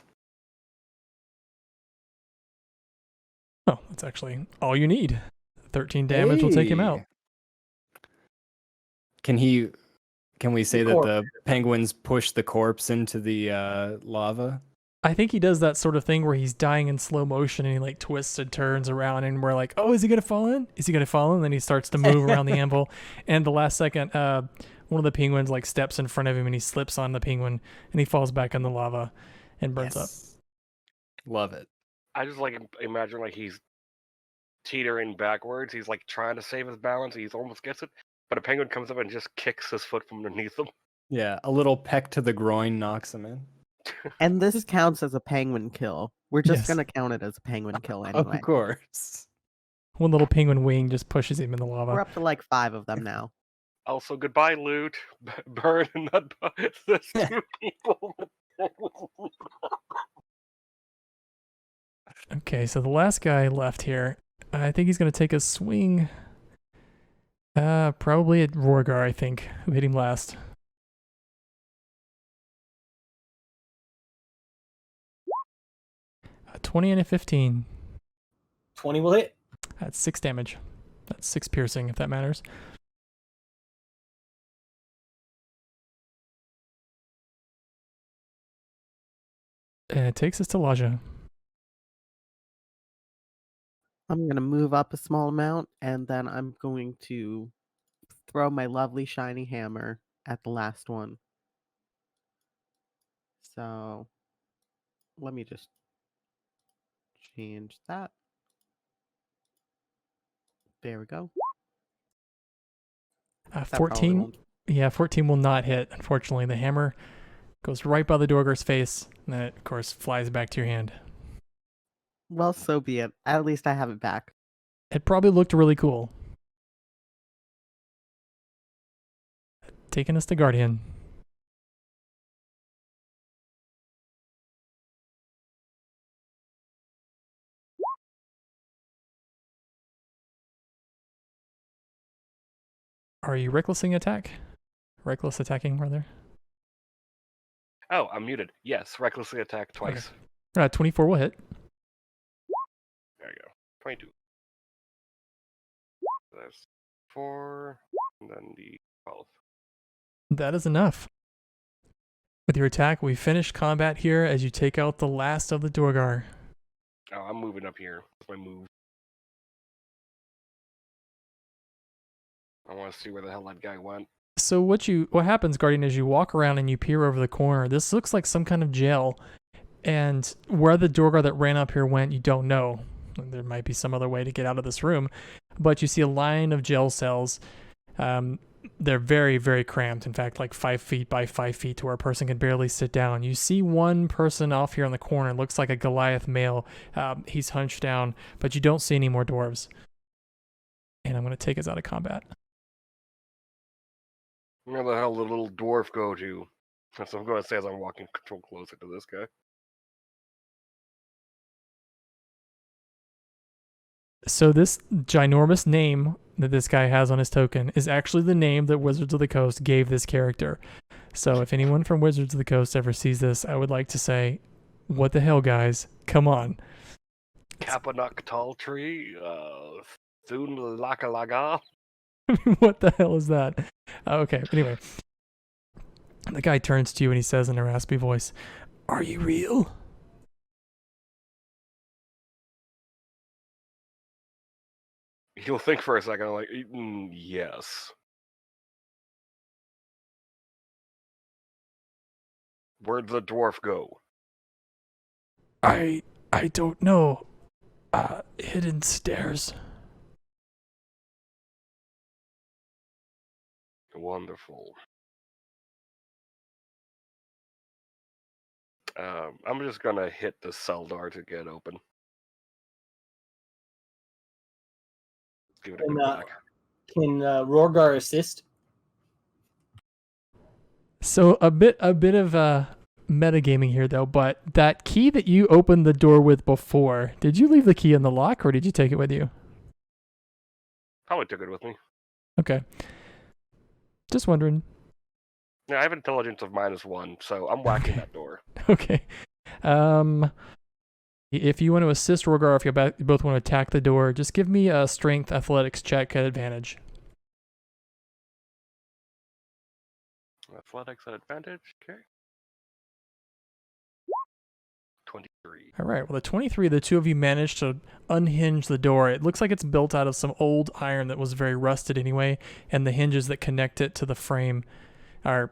Oh, that's actually all you need. 13 damage will take him out. Hey! Can we say that corpse. the penguins push the corpse into the lava? I think he does that sort of thing where he's dying in slow motion and he like twists and turns around and we're like, oh, is he gonna fall in? Is he gonna fall in? And then he starts to move around the anvil. And the last second, one of the penguins like steps in front of him and he slips on the penguin and he falls back in the lava and burns up. Yes. Love it. I just like imagine like he's teetering backwards. He's like trying to save his balance. He almost gets it, but a penguin comes up and just kicks his foot from underneath him. Yeah, a little peck to the groin knocks him in. And this counts as a penguin kill. We're just Yes. gonna count it as a penguin kill anyway. Of course. One little penguin wing just pushes him in the lava. We're up to like 5 of them now. Also, goodbye, loot. Burn and not there's 2 people. Okay, so the last guy left here, I think he's gonna take a swing. Probably at Rorgar, I think, who hit him last. A 20 and a 15. 20 will hit. That's 6 damage. That's 6 piercing, if that matters. And it takes us to Laja. I'm gonna move up a small amount, and then I'm going to throw my lovely shiny hammer at the last one. So let me just change that. There we go. That probably 14. won't- Yeah, 14 will not hit. Unfortunately, the hammer goes right by the Dorgar's face, and then it, of course, flies back to your hand. Well, so be it. At least I have it back. It probably looked really cool. Taking us to Guardian. Are you recklessing attack? Reckless attacking, rather. Oh, I'm muted. Yes, recklessly attack twice. 24 will hit. There you go. 22. That's 4, and then the 12. That is enough. With your attack, we finish combat here as you take out the last of the Dorgar. Oh, I'm moving up here. That's my move. I want to see where the hell that guy went. So what happens, Guardian, is you walk around and you peer over the corner. This looks like some kind of jail. And where the Dorgar that ran up here went, you don't know. There might be some other way to get out of this room. But you see a line of jail cells. They're very, very cramped. In fact, like 5 feet by 5 feet to where a person can barely sit down. You see one person off here in the corner. Looks like a Goliath male. He's hunched down, but you don't see any more dwarves. And I'm going to take us out of combat. Where the hell did the little dwarf go to? That's what I'm going to say as I'm walking control closer to this guy. So this ginormous name that this guy has on his token is actually the name that Wizards of the Coast gave this character. So if anyone from Wizards of the Coast ever sees this, I would like to say, what the hell, guys? Come on. Kapanuk Tall Tree, Thun Lakalaga. What the hell is that? Okay, anyway. The guy turns to you and he says in a raspy voice, "Are you real?" You'll think for a second, like, yes. Where'd the dwarf go? I don't know. Hidden stairs. Wonderful. I'm just gonna hit the cell door to get open. Give it a Can, good whack. Can Rorgar assist? So a bit of metagaming here though, but that key that you opened the door with before, did you leave the key in the lock or did you take it with you? Probably took it with me. Okay. Just wondering. Yeah, I have intelligence of -1, so I'm whacking that door. Okay. If you want to assist Rogar, if you both want to attack the door, just give me a strength athletics check at advantage. Athletics at advantage, okay. 23. All right. Well, the 23, the two of you managed to unhinge the door. It looks like it's built out of some old iron that was very rusted anyway, and the hinges that connect it to the frame are,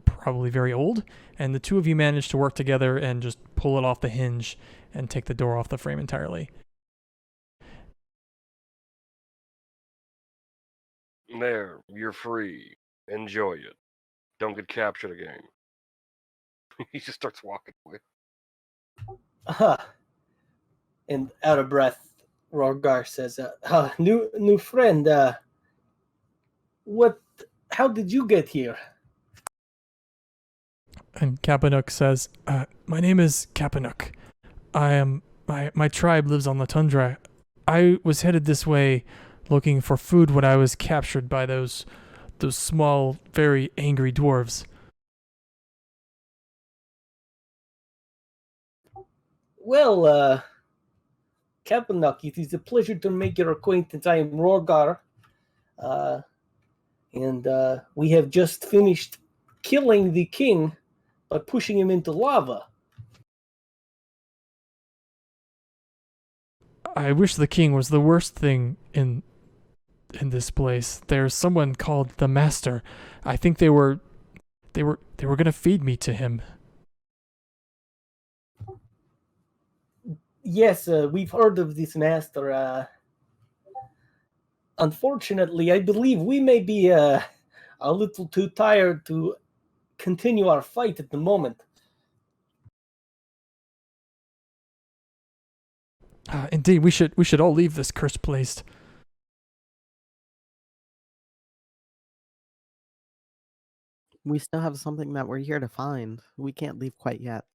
probably very old. And the two of you managed to work together and just pull it off the hinge and take the door off the frame entirely. There, you're free. Enjoy it. Don't get captured again. He just starts walking away. And out of breath, Rorgar says, "New friend. How did you get here?" And Kapanuk says, "My name is Kapanuk. My tribe lives on the tundra. I was headed this way looking for food when I was captured by those small, very angry dwarves." Well, Kapanuk, it is a pleasure to make your acquaintance. I am Rorgar, and we have just finished killing the king by pushing him into lava. I wish the king was the worst thing in this place. There's someone called the Master. I think they were gonna feed me to him. Yes, we've heard of this master. Unfortunately, I believe we may be a little too tired to continue our fight at the moment. Indeed, we should all leave this cursed place. We still have something that we're here to find. We can't leave quite yet.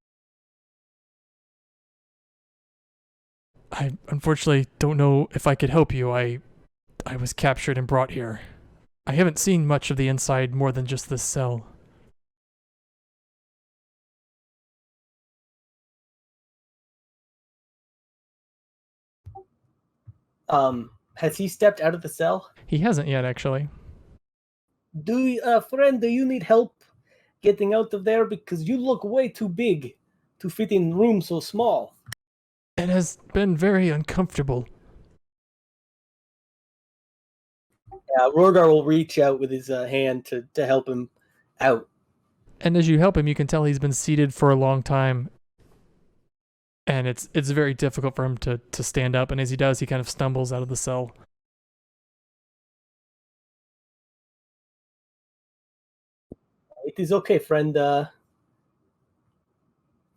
I unfortunately don't know if I could help you. I was captured and brought here. I haven't seen much of the inside more than just this cell. Has he stepped out of the cell? He hasn't yet, actually. Friend, do you need help getting out of there? Because you look way too big to fit in a room so small. It has been very uncomfortable. Rogar will reach out with his hand to help him out. And as you help him, you can tell he's been seated for a long time. And it's very difficult for him to stand up. And as he does, he kind of stumbles out of the cell. It is okay, friend. Well,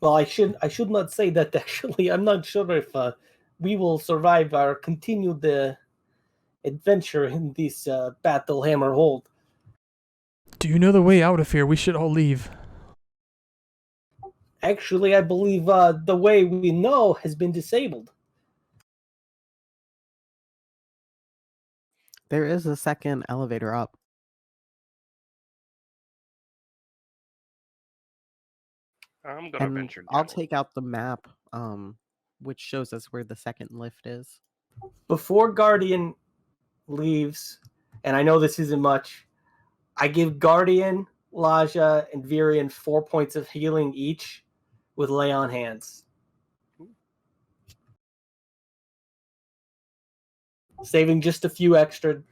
I should not say that actually. I'm not sure if we will survive our continued adventure in this battle hammer hold. Do you know the way out of here? We should all leave. Actually, I believe the way we know has been disabled. There is a second elevator up. I'm gonna And venture I'll downward. take out the map, which shows us where the second lift is. Before Guardian leaves, and I know this isn't much, I give Guardian, Laja, and Virian 4 points of healing each with lay on hands. Saving just a few extra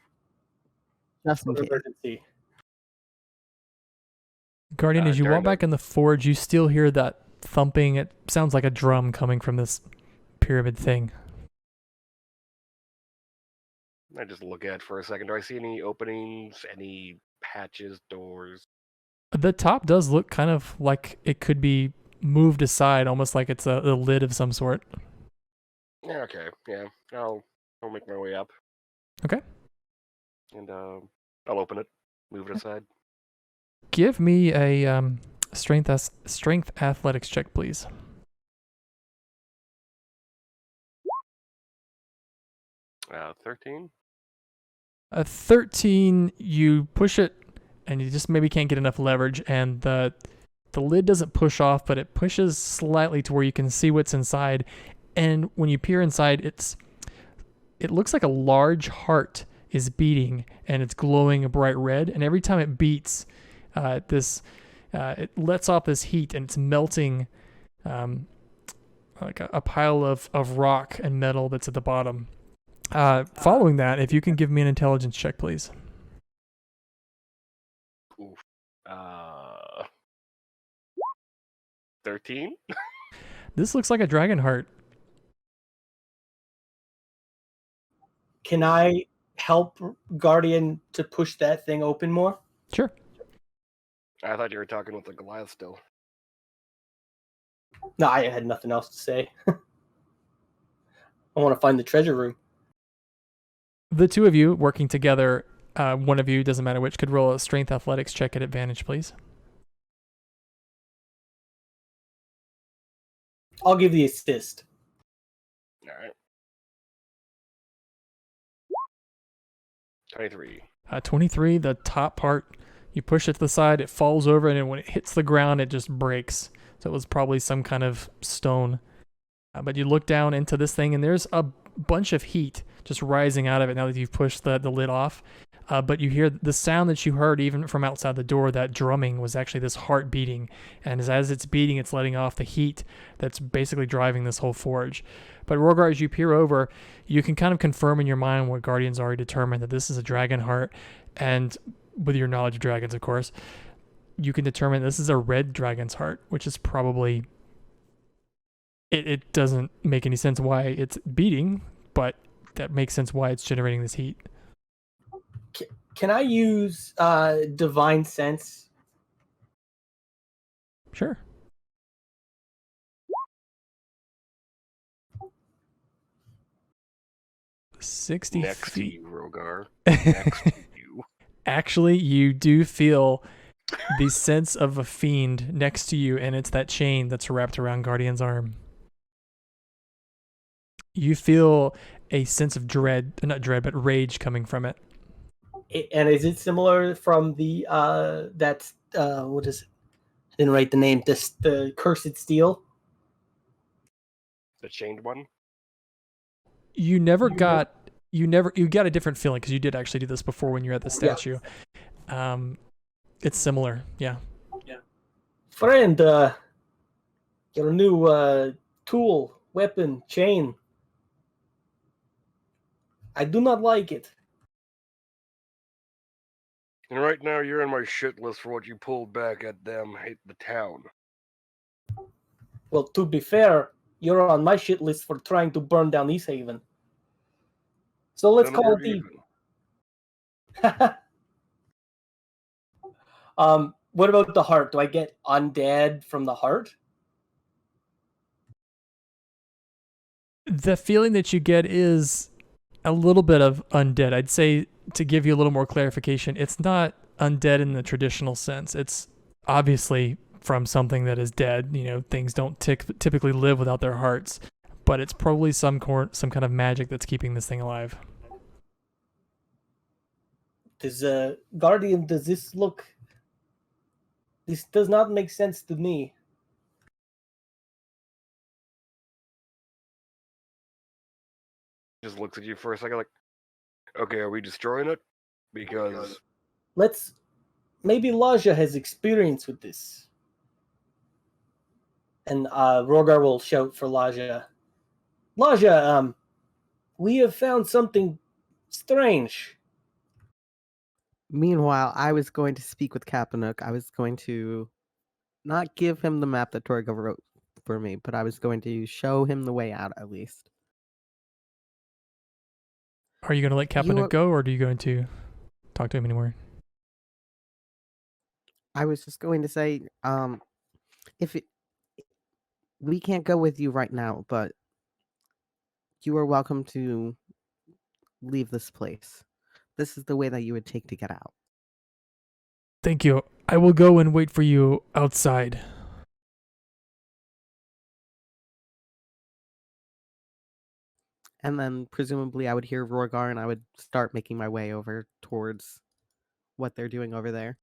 Just in for case. emergency. Guardian, as you during walk the- back in the forge, you still hear that thumping. It sounds like a drum coming from this pyramid thing. I just look at it for a second. Do I see any openings, any hatches, doors? The top does look kind of like it could be moved aside, almost like it's a lid of some sort. Yeah, okay. Yeah, I'll make my way up. Okay. And I'll open it, move it aside. Give me a strength athletics check, please. 13. A 13, you push it, and you just maybe can't get enough leverage, and the lid doesn't push off, but it pushes slightly to where you can see what's inside. And when you peer inside, it looks like a large heart is beating, and it's glowing a bright red. And every time it beats, it lets off this heat, and it's melting like a pile of rock and metal that's at the bottom. Following that, if you can give me an intelligence check, please. Oof. 13? This looks like a dragon heart. Can I help Guardian to push that thing open more? Sure. I thought you were talking with the Goliath still. No, I had nothing else to say. I want to find the treasure room. The two of you working together, one of you, doesn't matter which, could roll a strength athletics check at advantage, please. I'll give the assist. Alright. 23. 23, the top part, you push it to the side, it falls over, and then when it hits the ground, it just breaks. So it was probably some kind of stone. But you look down into this thing, and there's a bunch of heat just rising out of it now that you've pushed the lid off. But you hear the sound that you heard even from outside the door, that drumming was actually this heart beating. And as it's beating, it's letting off the heat that's basically driving this whole forge. But Rogar, as you peer over, you can kind of confirm in your mind what Guardian's already determined, that this is a dragon heart. And with your knowledge of dragons, of course, you can determine this is a red dragon's heart, which is probably... It doesn't make any sense why it's beating, but that makes sense why it's generating this heat. Can I use divine sense? Sure. $60 Next to feet. you, Rogar. Next to you. Actually, you do feel the sense of a fiend next to you, and it's that chain that's wrapped around Guardian's arm. You feel a sense of dread, not dread, but rage coming from it. And is it similar from the what is it? I didn't write the name. The Cursed Steel. The chained one. You got a different feeling because you did actually do this before when you were at the statue. It's similar, yeah. Friend, your new tool, weapon, chain. I do not like it. And right now, you're in my shit list for what you pulled back at them hate the town. Well, to be fair, you're on my shit list for trying to burn down East Haven. So let's Then call we're it even. even. What about the heart? Do I get undead from the heart? The feeling that you get is a little bit of undead. I'd say, to give you a little more clarification, it's not undead in the traditional sense. It's obviously from something that is dead. You know, things don't typically live without their hearts, but it's probably some kind of magic that's keeping this thing alive. Guardian, does this look... This does not make sense to me. Just looks at you for a second like, okay, are we destroying it? Because Maybe Laja has experience with this. And Rogar will shout for Laja. Laja, we have found something strange. Meanwhile, I was going to speak with Kapanook. I was going to not give him the map that Torgo wrote for me, but I was going to show him the way out at least. Are you going to let Kaepernick go, or are you going to talk to him anymore? I was just going to say, we can't go with you right now, but you are welcome to leave this place. This is the way that you would take to get out. Thank you. I will go and wait for you outside. And then presumably I would hear Rogar and I would start making my way over towards what they're doing over there.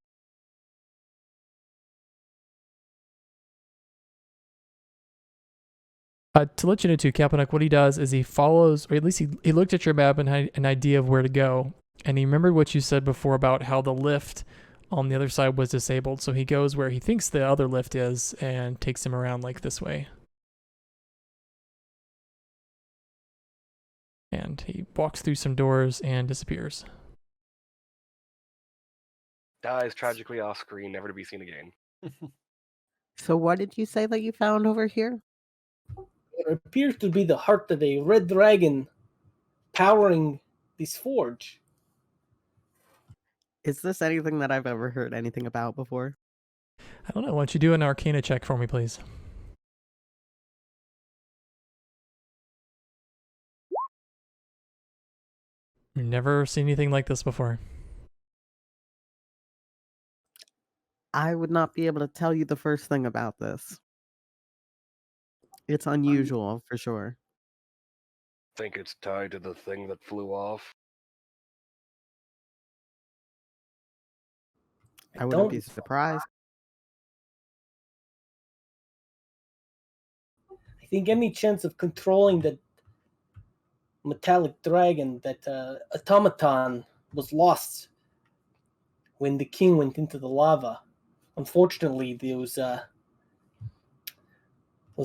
To let you know too, Kaepernick, what he does is he follows, or at least he looked at your map and had an idea of where to go. And he remembered what you said before about how the lift on the other side was disabled. So he goes where he thinks the other lift is and takes him around like this way. And he walks through some doors and disappears. dies tragically off screen, never to be seen again. So what did you say that you found over here? It appears to be the heart of a red dragon powering this forge. Is this anything that I've ever heard anything about before? I don't know. Why don't you do an Arcana check for me, please? You've never seen anything like this before. I would not be able to tell you the first thing about this. It's unusual, for sure. Think it's tied to the thing that flew off. I wouldn't be surprised. I think any chance of controlling the metallic dragon, that automaton, was lost when the king went into the lava. Unfortunately, those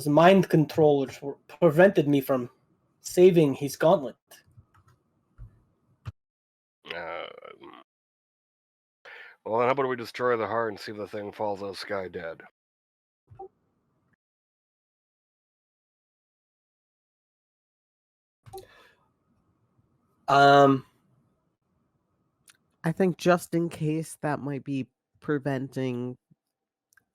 mind controllers prevented me from saving his gauntlet. Well, then how about we destroy the heart and see if the thing falls out of the sky dead? I think just in case that might be preventing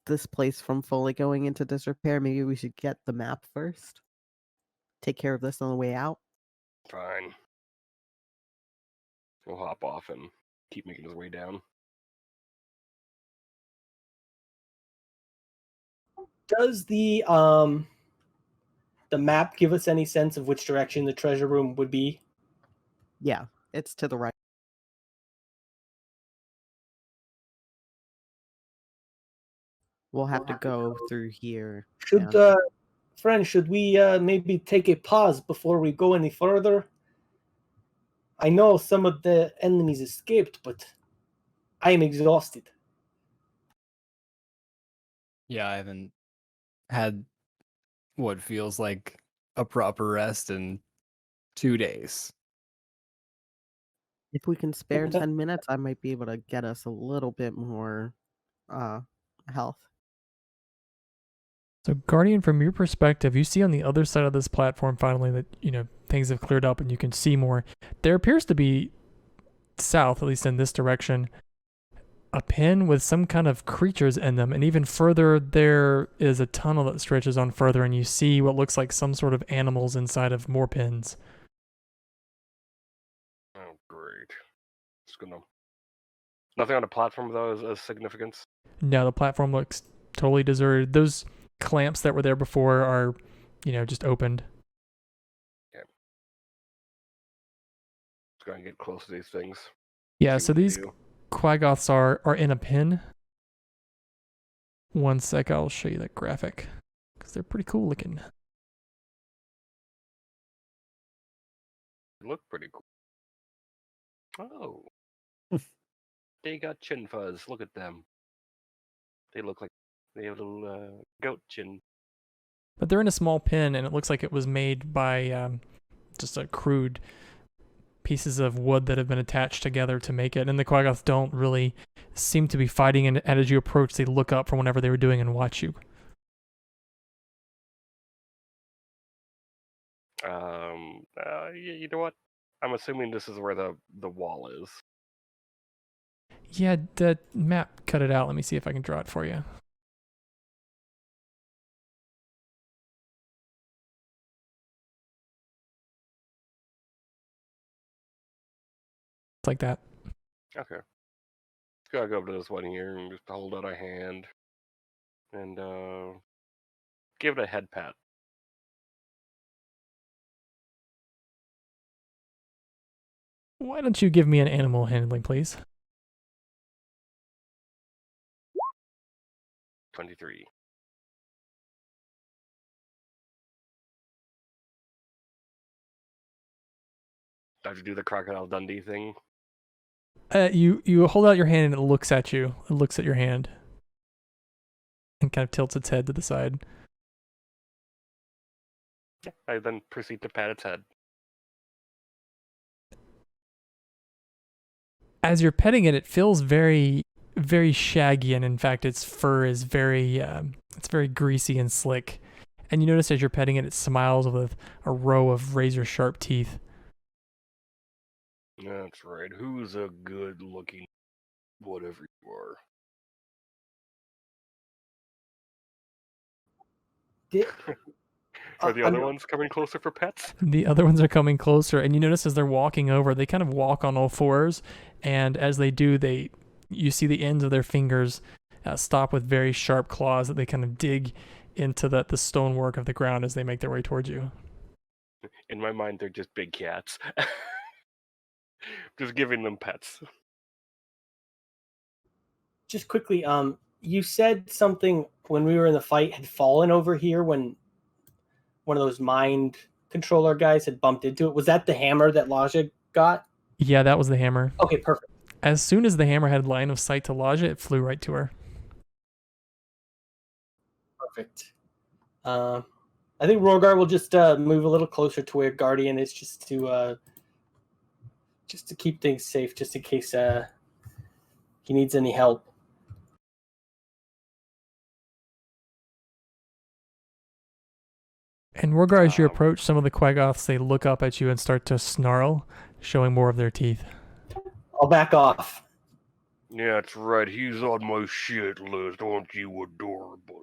this place from fully going into disrepair, maybe we should get the map first. Take care of this on the way out. Fine. He'll hop off and keep making his way down. Does the map give us any sense of which direction the treasure room would be? Yeah, it's to the right. We'll have to go through here. Should friend, should we maybe take a pause before we go any further? I know some of the enemies escaped, but I am exhausted. Yeah, I haven't had what feels like a proper rest in 2 days. If we can spare that- 10 minutes, I might be able to get us a little bit more health. So, Guardian, from your perspective, you see on the other side of this platform finally that, things have cleared up and you can see more. There appears to be south, at least in this direction, a pin with some kind of creatures in them. And even further, there is a tunnel that stretches on further, and you see what looks like some sort of animals inside of more pins. Oh, great. Just gonna. Nothing on the platform though is significance. No, the platform looks totally deserted. Those clamps that were there before are, just opened. Just gonna get close to these things. Yeah, see so what they these do. Quaggoths are in a pin. One sec, I'll show you that graphic because they're pretty cool looking. They look pretty cool. Oh. They got chin fuzz. Look at them. They look like they have a little goat chin. But they're in a small pin, and it looks like it was made by just a crude pieces of wood that have been attached together to make it. And the Quaggoths don't really seem to be fighting, and as you approach, they look up from whatever they were doing and watch you. You know what? I'm assuming this is where the wall is. Yeah, the map cut it out. Let me see if I can draw it for you. It's like that. Okay. Just gotta go up to this one here and just hold out a hand and give it a head pat. Why don't you give me an animal handling, please? 23. Do I have to do the Crocodile Dundee thing? You hold out your hand and it looks at you. It looks at your hand and kind of tilts its head to the side. Yeah. I then proceed to pat its head. As you're petting it, it feels very, very shaggy, and in fact, its fur is it's very greasy and slick. And you notice as you're petting it, it smiles with a row of razor-sharp teeth. That's right. Who's a good-looking whatever you are? Are the other ones coming closer for pets? The other ones are coming closer, and you notice as they're walking over, they kind of walk on all fours, and as they do, you see the ends of their fingers stop with very sharp claws that they kind of dig into the stonework of the ground as they make their way towards you. In my mind, they're just big cats. Just giving them pets. Just quickly, you said something when we were in the fight had fallen over here when one of those mind controller guys had bumped into it. Was that the hammer that Laja got? Yeah, that was the hammer. Okay, perfect. As soon as the hammer had line of sight to Laja, it flew right to her. Perfect. I think Rogar will just move a little closer to where Guardian is, just to keep things safe, just in case he needs any help. And Rogar, as you approach some of the Quaggoths, they look up at you and start to snarl, showing more of their teeth. I'll back off. Yeah, that's right. He's on my shit list. Aren't you adorable?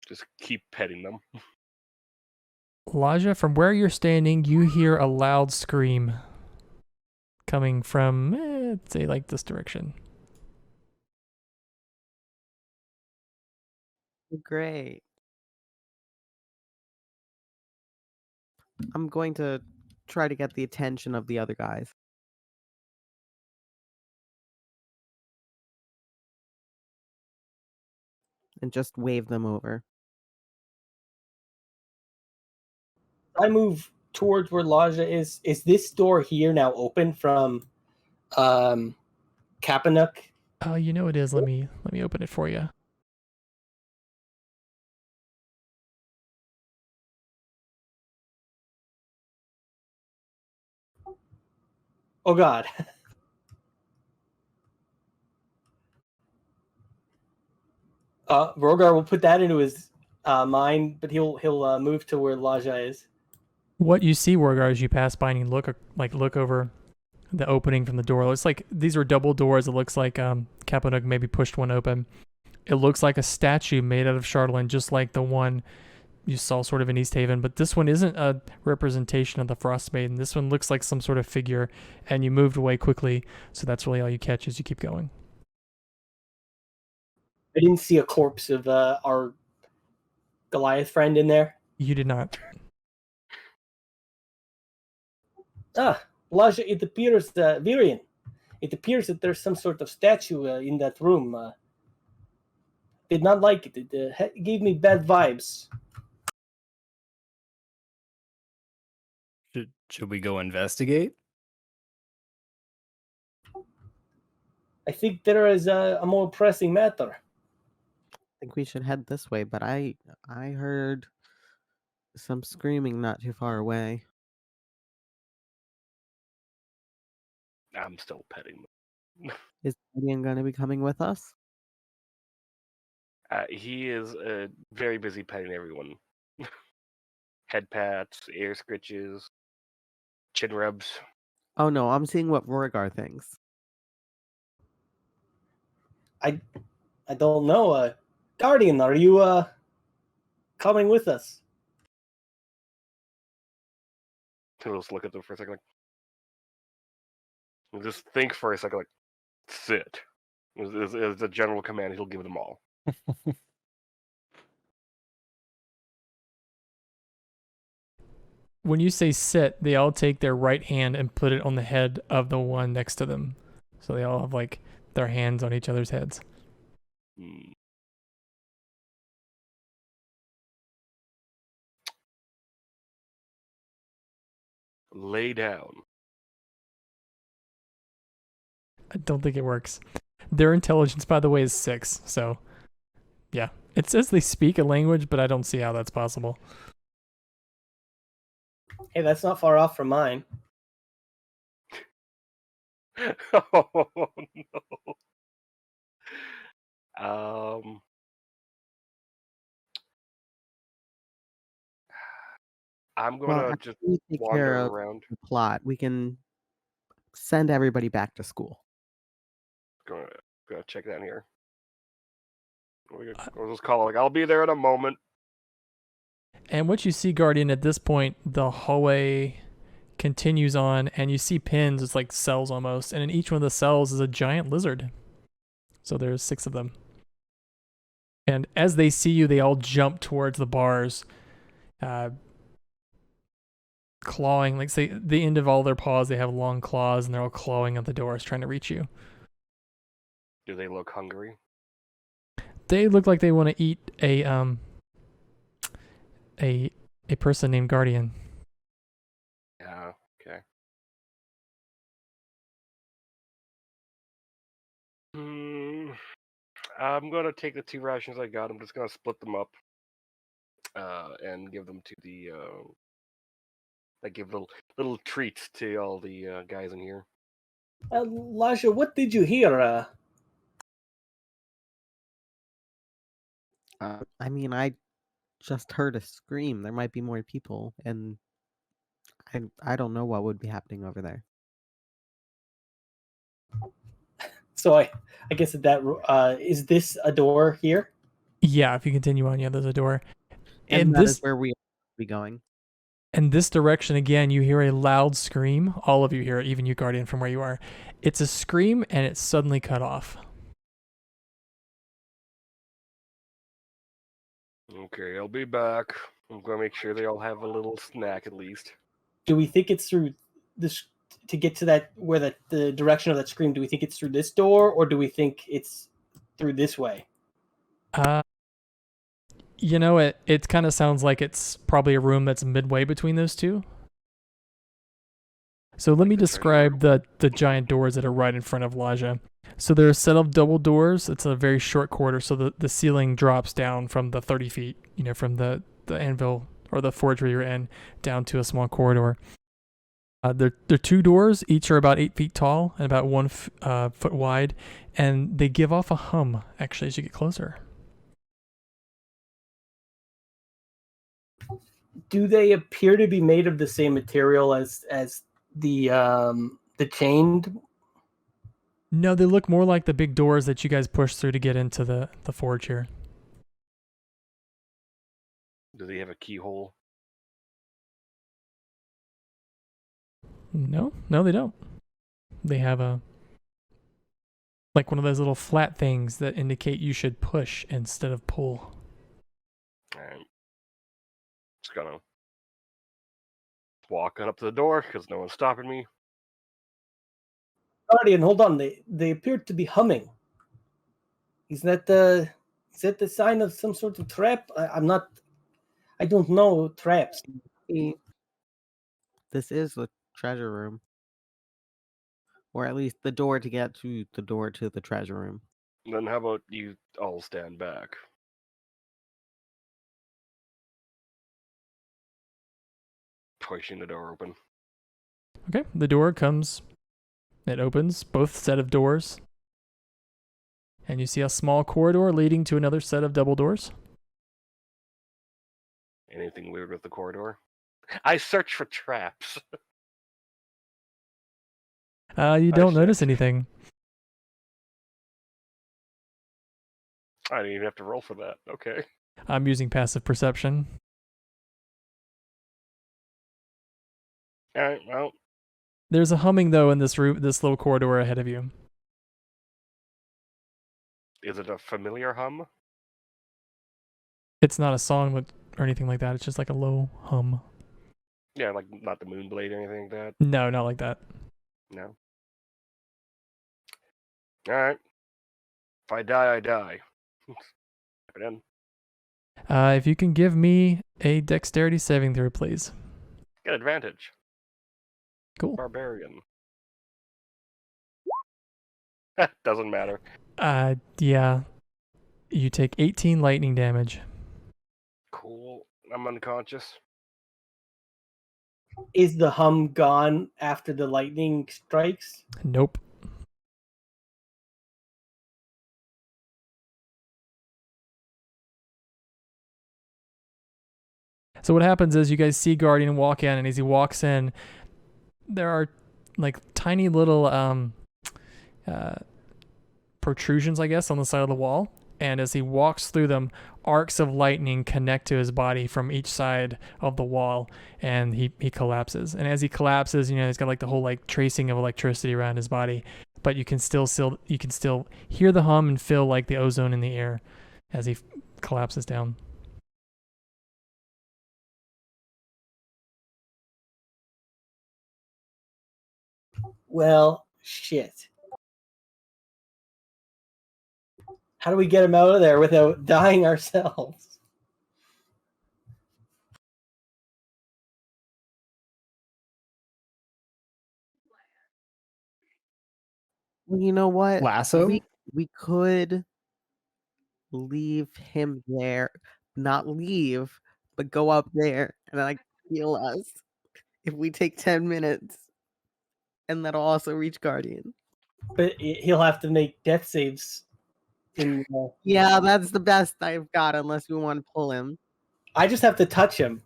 Just keep petting them. Laja, from where you're standing, you hear a loud scream coming from, say, like this direction. Great. I'm going to try to get the attention of the other guys. and just wave them over. I move towards where Laja is. Is this door here now open from Kapanuk? You know it is. Let me open it for you. Oh God. Rogar will put that into his mind, but he'll move to where Laja is. What you see, Wargar, as you pass by and you look over the opening from the door. It looks like these are double doors. It looks like Kapanuk maybe pushed one open. It looks like a statue made out of Charlatan, just like the one you saw sort of in East Haven, but this one isn't a representation of the Frost Maiden. This one looks like some sort of figure, and you moved away quickly, so that's really all you catch as you keep going. I didn't see a corpse of our Goliath friend in there. You did not. Laja, it appears, Virian, it appears that there's some sort of statue in that room. Did not like it. It gave me bad vibes. Should we go investigate? I think there is a more pressing matter. I think we should head this way, but I heard some screaming not too far away. I'm still petting him. Is Gideon going to be coming with us? He is very busy petting everyone. Head pats, ear scritches, chin rubs. Oh no, I'm seeing what Rogar thinks. I don't know. Guardian, are you coming with us? He'll just look at them for a second. He'll just think for a second, like, sit. As a general command, he'll give them all. When you say sit, they all take their right hand and put it on the head of the one next to them. So they all have like their hands on each other's heads. Lay down. I don't think it works. Their intelligence, by the way, is 6. So, yeah. It says they speak a language, but I don't see how that's possible. Hey, that's not far off from mine. Oh no. I'm gonna just we take wander care of around. the plot. We can send everybody back to school. Gonna check that in here. We'll just call it like, I'll be there in a moment. And what you see, Guardian, at this point, the hallway continues on, and you see pins. It's like cells almost, and in each one of the cells is a giant lizard. So there's 6 of them. And as they see you, they all jump towards the bars, clawing. Like, say, the end of all their paws, they have long claws, and they're all clawing at the doors, trying to reach you. Do they look hungry? They look like they want to eat a person named Guardian. Yeah, okay. I'm gonna take the 2 rations I got. I'm just gonna split them up, and give them to the. I give little treats to all the guys in here. Laja, what did you hear? I mean, I just heard a scream. There might be more people, and I don't know what would be happening over there. So I guess that is this a door here? Yeah, if you continue on, yeah, there's a door. And that is where we be going. In this direction again, you hear a loud scream. All of you hear it, even you, Guardian, from where you are. It's a scream, and it's suddenly cut off. Okay, I'll be back. I'm gonna make sure they all have a little snack at least. Do we think it's through this to get to that where the direction of that scream? Do we think it's through this door, or do we think it's through this way? You know, it kind of sounds like it's probably a room that's midway between those two. So let Like me the treasure describe room? the giant doors that are right in front of Laja. So there are a set of double doors. It's a very short corridor, so the ceiling drops down from the 30 feet, from the anvil or the forgery you're in, down to a small corridor. They're two doors. Each are about 8 feet tall and about 1 foot wide, and they give off a hum, actually, as you get closer. Do they appear to be made of the same material as the chained? No, they look more like the big doors that you guys push through to get into the forge here. Do they have a keyhole? No, they don't. They have like one of those little flat things that indicate you should push instead of pull. Alright. Just gonna walk on up to the door because no one's stopping me. Guardian, hold on. They appear to be humming. Is that the sign of some sort of trap? I'm not. I don't know traps. This is the treasure room. Or at least the door to get to the door to the treasure room. Then how about you all stand back? Pushing the door open. Okay, the door comes. It opens, both set of doors. And you see a small corridor leading to another set of double doors. Anything weird with the corridor? I search for traps. You don't notice shit. anything. I didn't even have to roll for that. Okay. I'm using passive perception. Alright, well, There's a humming though in this room, this little corridor ahead of you. is it a familiar hum? It's not a song or anything like that. It's just like a low hum. Yeah, like not the Moonblade or anything like that? No, not like that. No. Alright. If I die, I die. Type it in. If you can give me a dexterity saving throw, please. Get advantage. Cool. Barbarian. Doesn't matter. Yeah. You take 18 lightning damage. Cool. I'm unconscious. Is the hum gone after the lightning strikes? Nope. So what happens is you guys see Guardian walk in, and as he walks in, there are like tiny little protrusions, I guess, on the side of the wall. And as he walks through them, arcs of lightning connect to his body from each side of the wall, and he collapses. And as he collapses, he's got like the whole like tracing of electricity around his body, but you can still hear the hum and feel like the ozone in the air as he collapses down. Well, shit. How do we get him out of there without dying ourselves? Well, you know what? Lasso? We could leave him there. Not leave, but go up there and like heal us. If we take 10 minutes. And that'll also reach Guardian. But he'll have to make death saves. Yeah, that's the best I've got unless we want to pull him. I just have to touch him.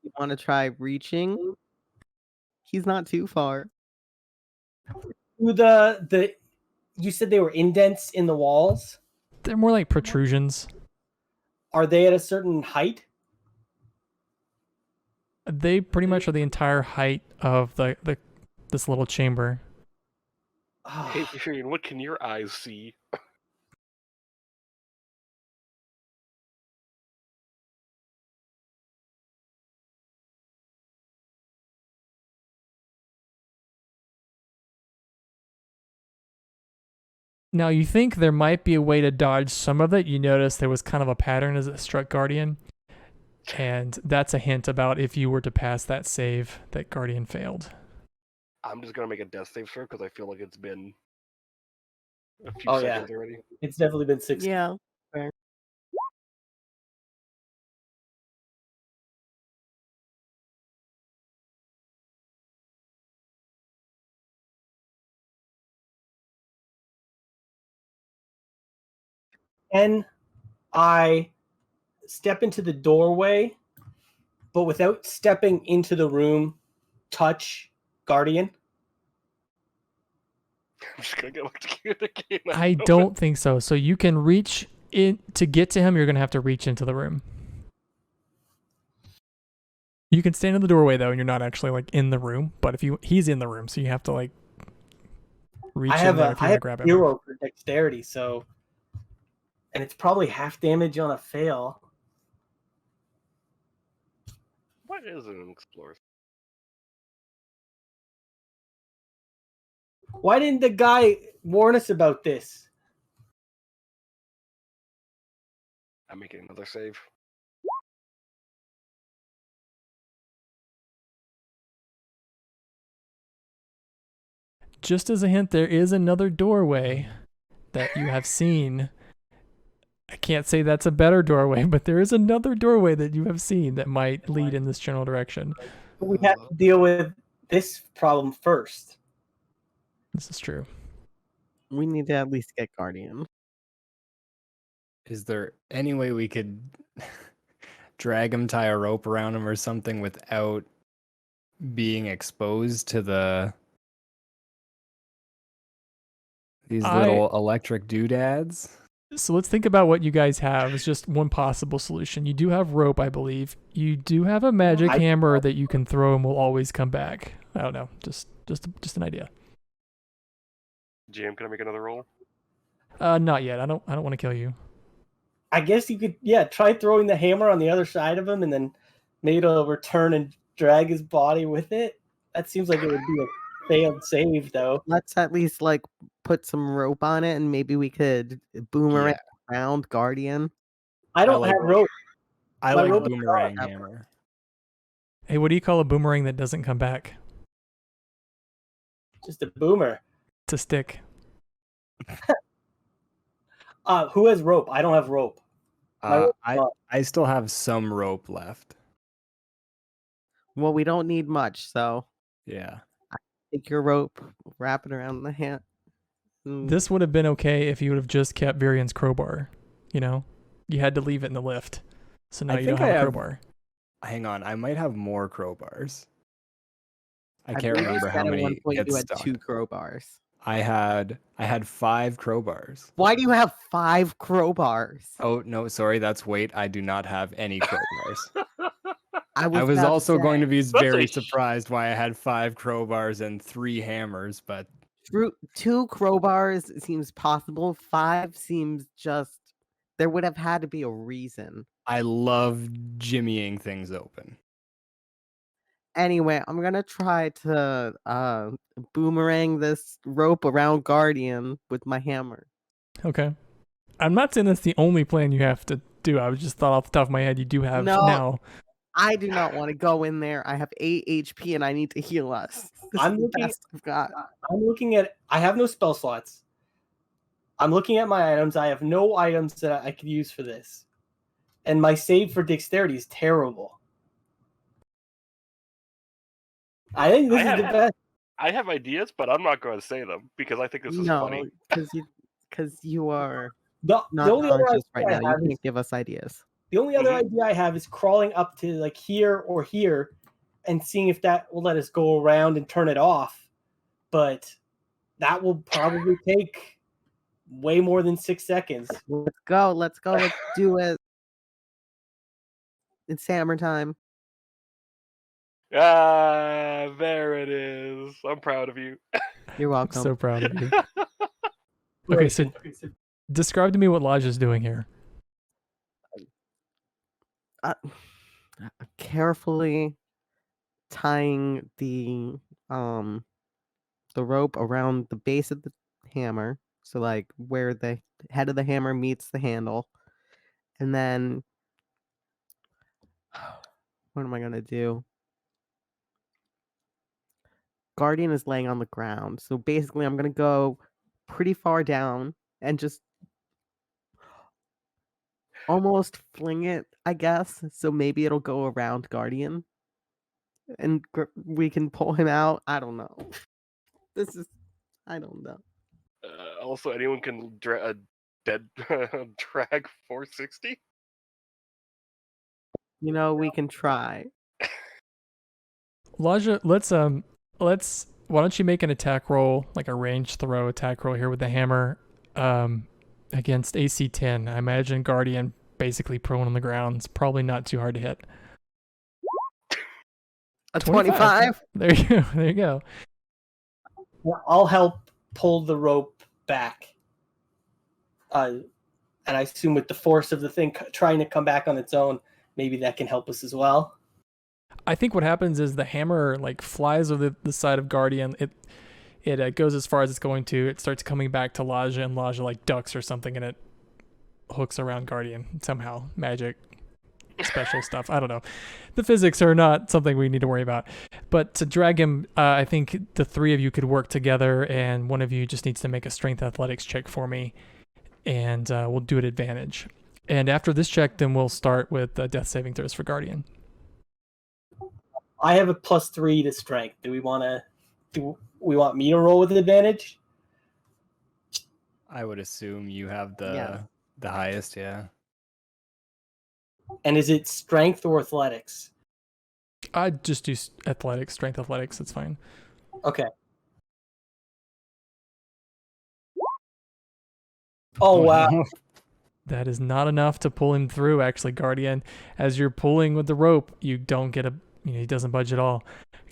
You want to try reaching? He's not too far. You said they were indents in the walls? They're more like protrusions. Are they at a certain height? They pretty much are the entire height of this little chamber. Hey, Adrian, what can your eyes see? Now you think there might be a way to dodge some of it. You notice there was kind of a pattern as it struck Guardian. And that's a hint about if you were to pass that save that Guardian failed. I'm just gonna make a death save, sir, because I feel like it's been a few Oh, yeah. seconds already. It's definitely been 6. Yeah. And I step into the doorway, but without stepping into the room, touch Guardian. I'm just gonna get electrocuted again. I don't think so. So you can reach in to get to him. You're gonna have to reach into the room. You can stand in the doorway though, and you're not actually like in the room. But if he's in the room, so you have to like reach I have in there a if you I want to have grab him. 0 for dexterity, so and it's probably half damage on a fail. What is an explorer? Why didn't the guy warn us about this? I'm making another save. Just as a hint, there is another doorway that you have seen. I can't say that's a better doorway, but there is another doorway that you have seen that might lead in this general direction. But we have to deal with this problem first. This is true. We need to at least get Guardian. Is there any way we could drag him, tie a rope around him or something without being exposed to these little electric doodads? So let's think about what you guys have. It's just one possible solution. You do have rope, I believe. You do have a magic hammer that you can throw and will always come back. I don't know. Just an idea. GM, can I make another roll? Not yet. I don't want to kill you. I guess you could, try throwing the hammer on the other side of him, and then maybe it'll return and drag his body with it. That seems like it would be a failed save, though. Let's at least like put some rope on it, and maybe we could boomerang around Guardian. I don't have rope. I My like rope is boomerang gone. hammer. Hey, what do you call a boomerang that doesn't come back? Just a boomer. It's a stick. Who has rope? I don't have rope. I still have some rope left. Well, we don't need much, so Yeah. take your rope, wrap it around the hand. This would have been okay if you would have just kept Varian's crowbar. You know, you had to leave it in the lift, so now I you don't think have I a have- crowbar. Hang on, I might have more crowbars. I can't believe you remember how said at many one point get you had stuck. 2 crowbars. I had 5 crowbars. Why do you have 5 crowbars? Oh no, sorry, that's weight. I do not have any crowbars. I I was about also going to say, be That's very a surprised why I had 5 crowbars and 3 hammers, but 2 crowbars seems possible. 5 seems just there would have had to be a reason. I love jimmying things open. Anyway, I'm gonna try to boomerang this rope around Guardian with my hammer. Okay. I'm not saying that's the only plan you have to do. I was just thought off the top of my head you do have No. now. I do not want to go in there. I have 8 HP and I need to heal us. This I'm is the looking- best I've got. I'm looking at. I have no spell slots. I'm looking at my items. I have no items that I could use for this, and my save for dexterity is terrible. I think this is the best. I have ideas, but I'm not going to say them because I think this is funny. because you are The not only other conscious idea right I now. have You is- can't give us ideas. The only other Mhm. idea I have is crawling up to like here or here and seeing if that will let us go around and turn it off. But that will probably take way more than 6 seconds. Let's go. Let's do it. It's hammer time. Ah, there it is. I'm proud of you. You're I'm welcome. so proud of you. Okay, so describe to me what Lodge is doing here. Carefully tying the rope around the base of the hammer So like where the head of the hammer meets the handle. And then what am I gonna do? Guardian is laying on the ground. So basically I'm gonna go pretty far down and just almost fling it, I guess. So maybe it'll go around Guardian. And we can pull him out. I don't know. This is I don't know. Also, anyone can drag 460. You know, we can try. Elijah, let's why don't you make an attack roll, like a ranged throw attack roll here with the hammer, against AC 10. I imagine Guardian basically prone on the ground. It's probably not too hard to hit. A 25. There you go. There you go. Well, I'll help pull the rope back. And I assume with the force of the thing trying to come back on its own, maybe that can help us as well. I think what happens is the hammer like flies over the side of Guardian. It goes as far as it's going to. It starts coming back to Laja, and Laja like ducks or something, and it hooks around Guardian somehow. Magic, special stuff. I don't know. The physics are not something we need to worry about. But to drag him, I think the three of you could work together, and one of you just needs to make a strength athletics check for me, and we'll do it advantage. And after this check, then we'll start with death saving throws for Guardian. I have a +3 to strength. Do we want me to roll with advantage? I would assume you have the highest, yeah. And is it strength or athletics? I'd just do athletics, strength athletics. That's fine. Okay. Oh, wow. That is not enough to pull him through, actually, Guardian. As you're pulling with the rope, you don't get he doesn't budge at all.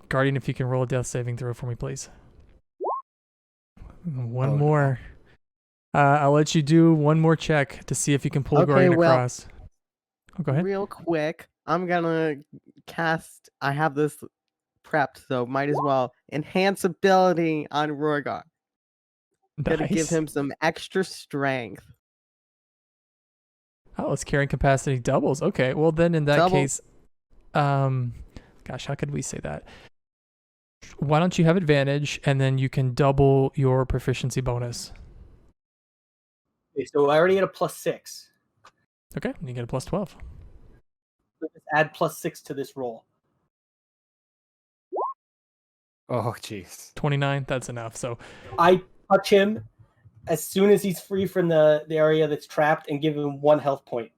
Guardian, if you can roll a death saving throw for me, please. One more. I'll let you do one more check to see if you can pull Guardian across. Oh, go ahead. Real quick, I'm gonna cast. I have this prepped, so might as well enhance ability on Rorgar. Gonna give him some extra strength. Oh, his carrying capacity doubles. Okay, well then in that case, gosh, how could we say that? Why don't you have advantage, and then you can double your proficiency bonus. Okay, so I already had a +6. Okay, you get a +12. So just add +6 to this roll. Oh, jeez. 29, that's enough. So I touch him as soon as he's free from the area that's trapped and give him 1 health point.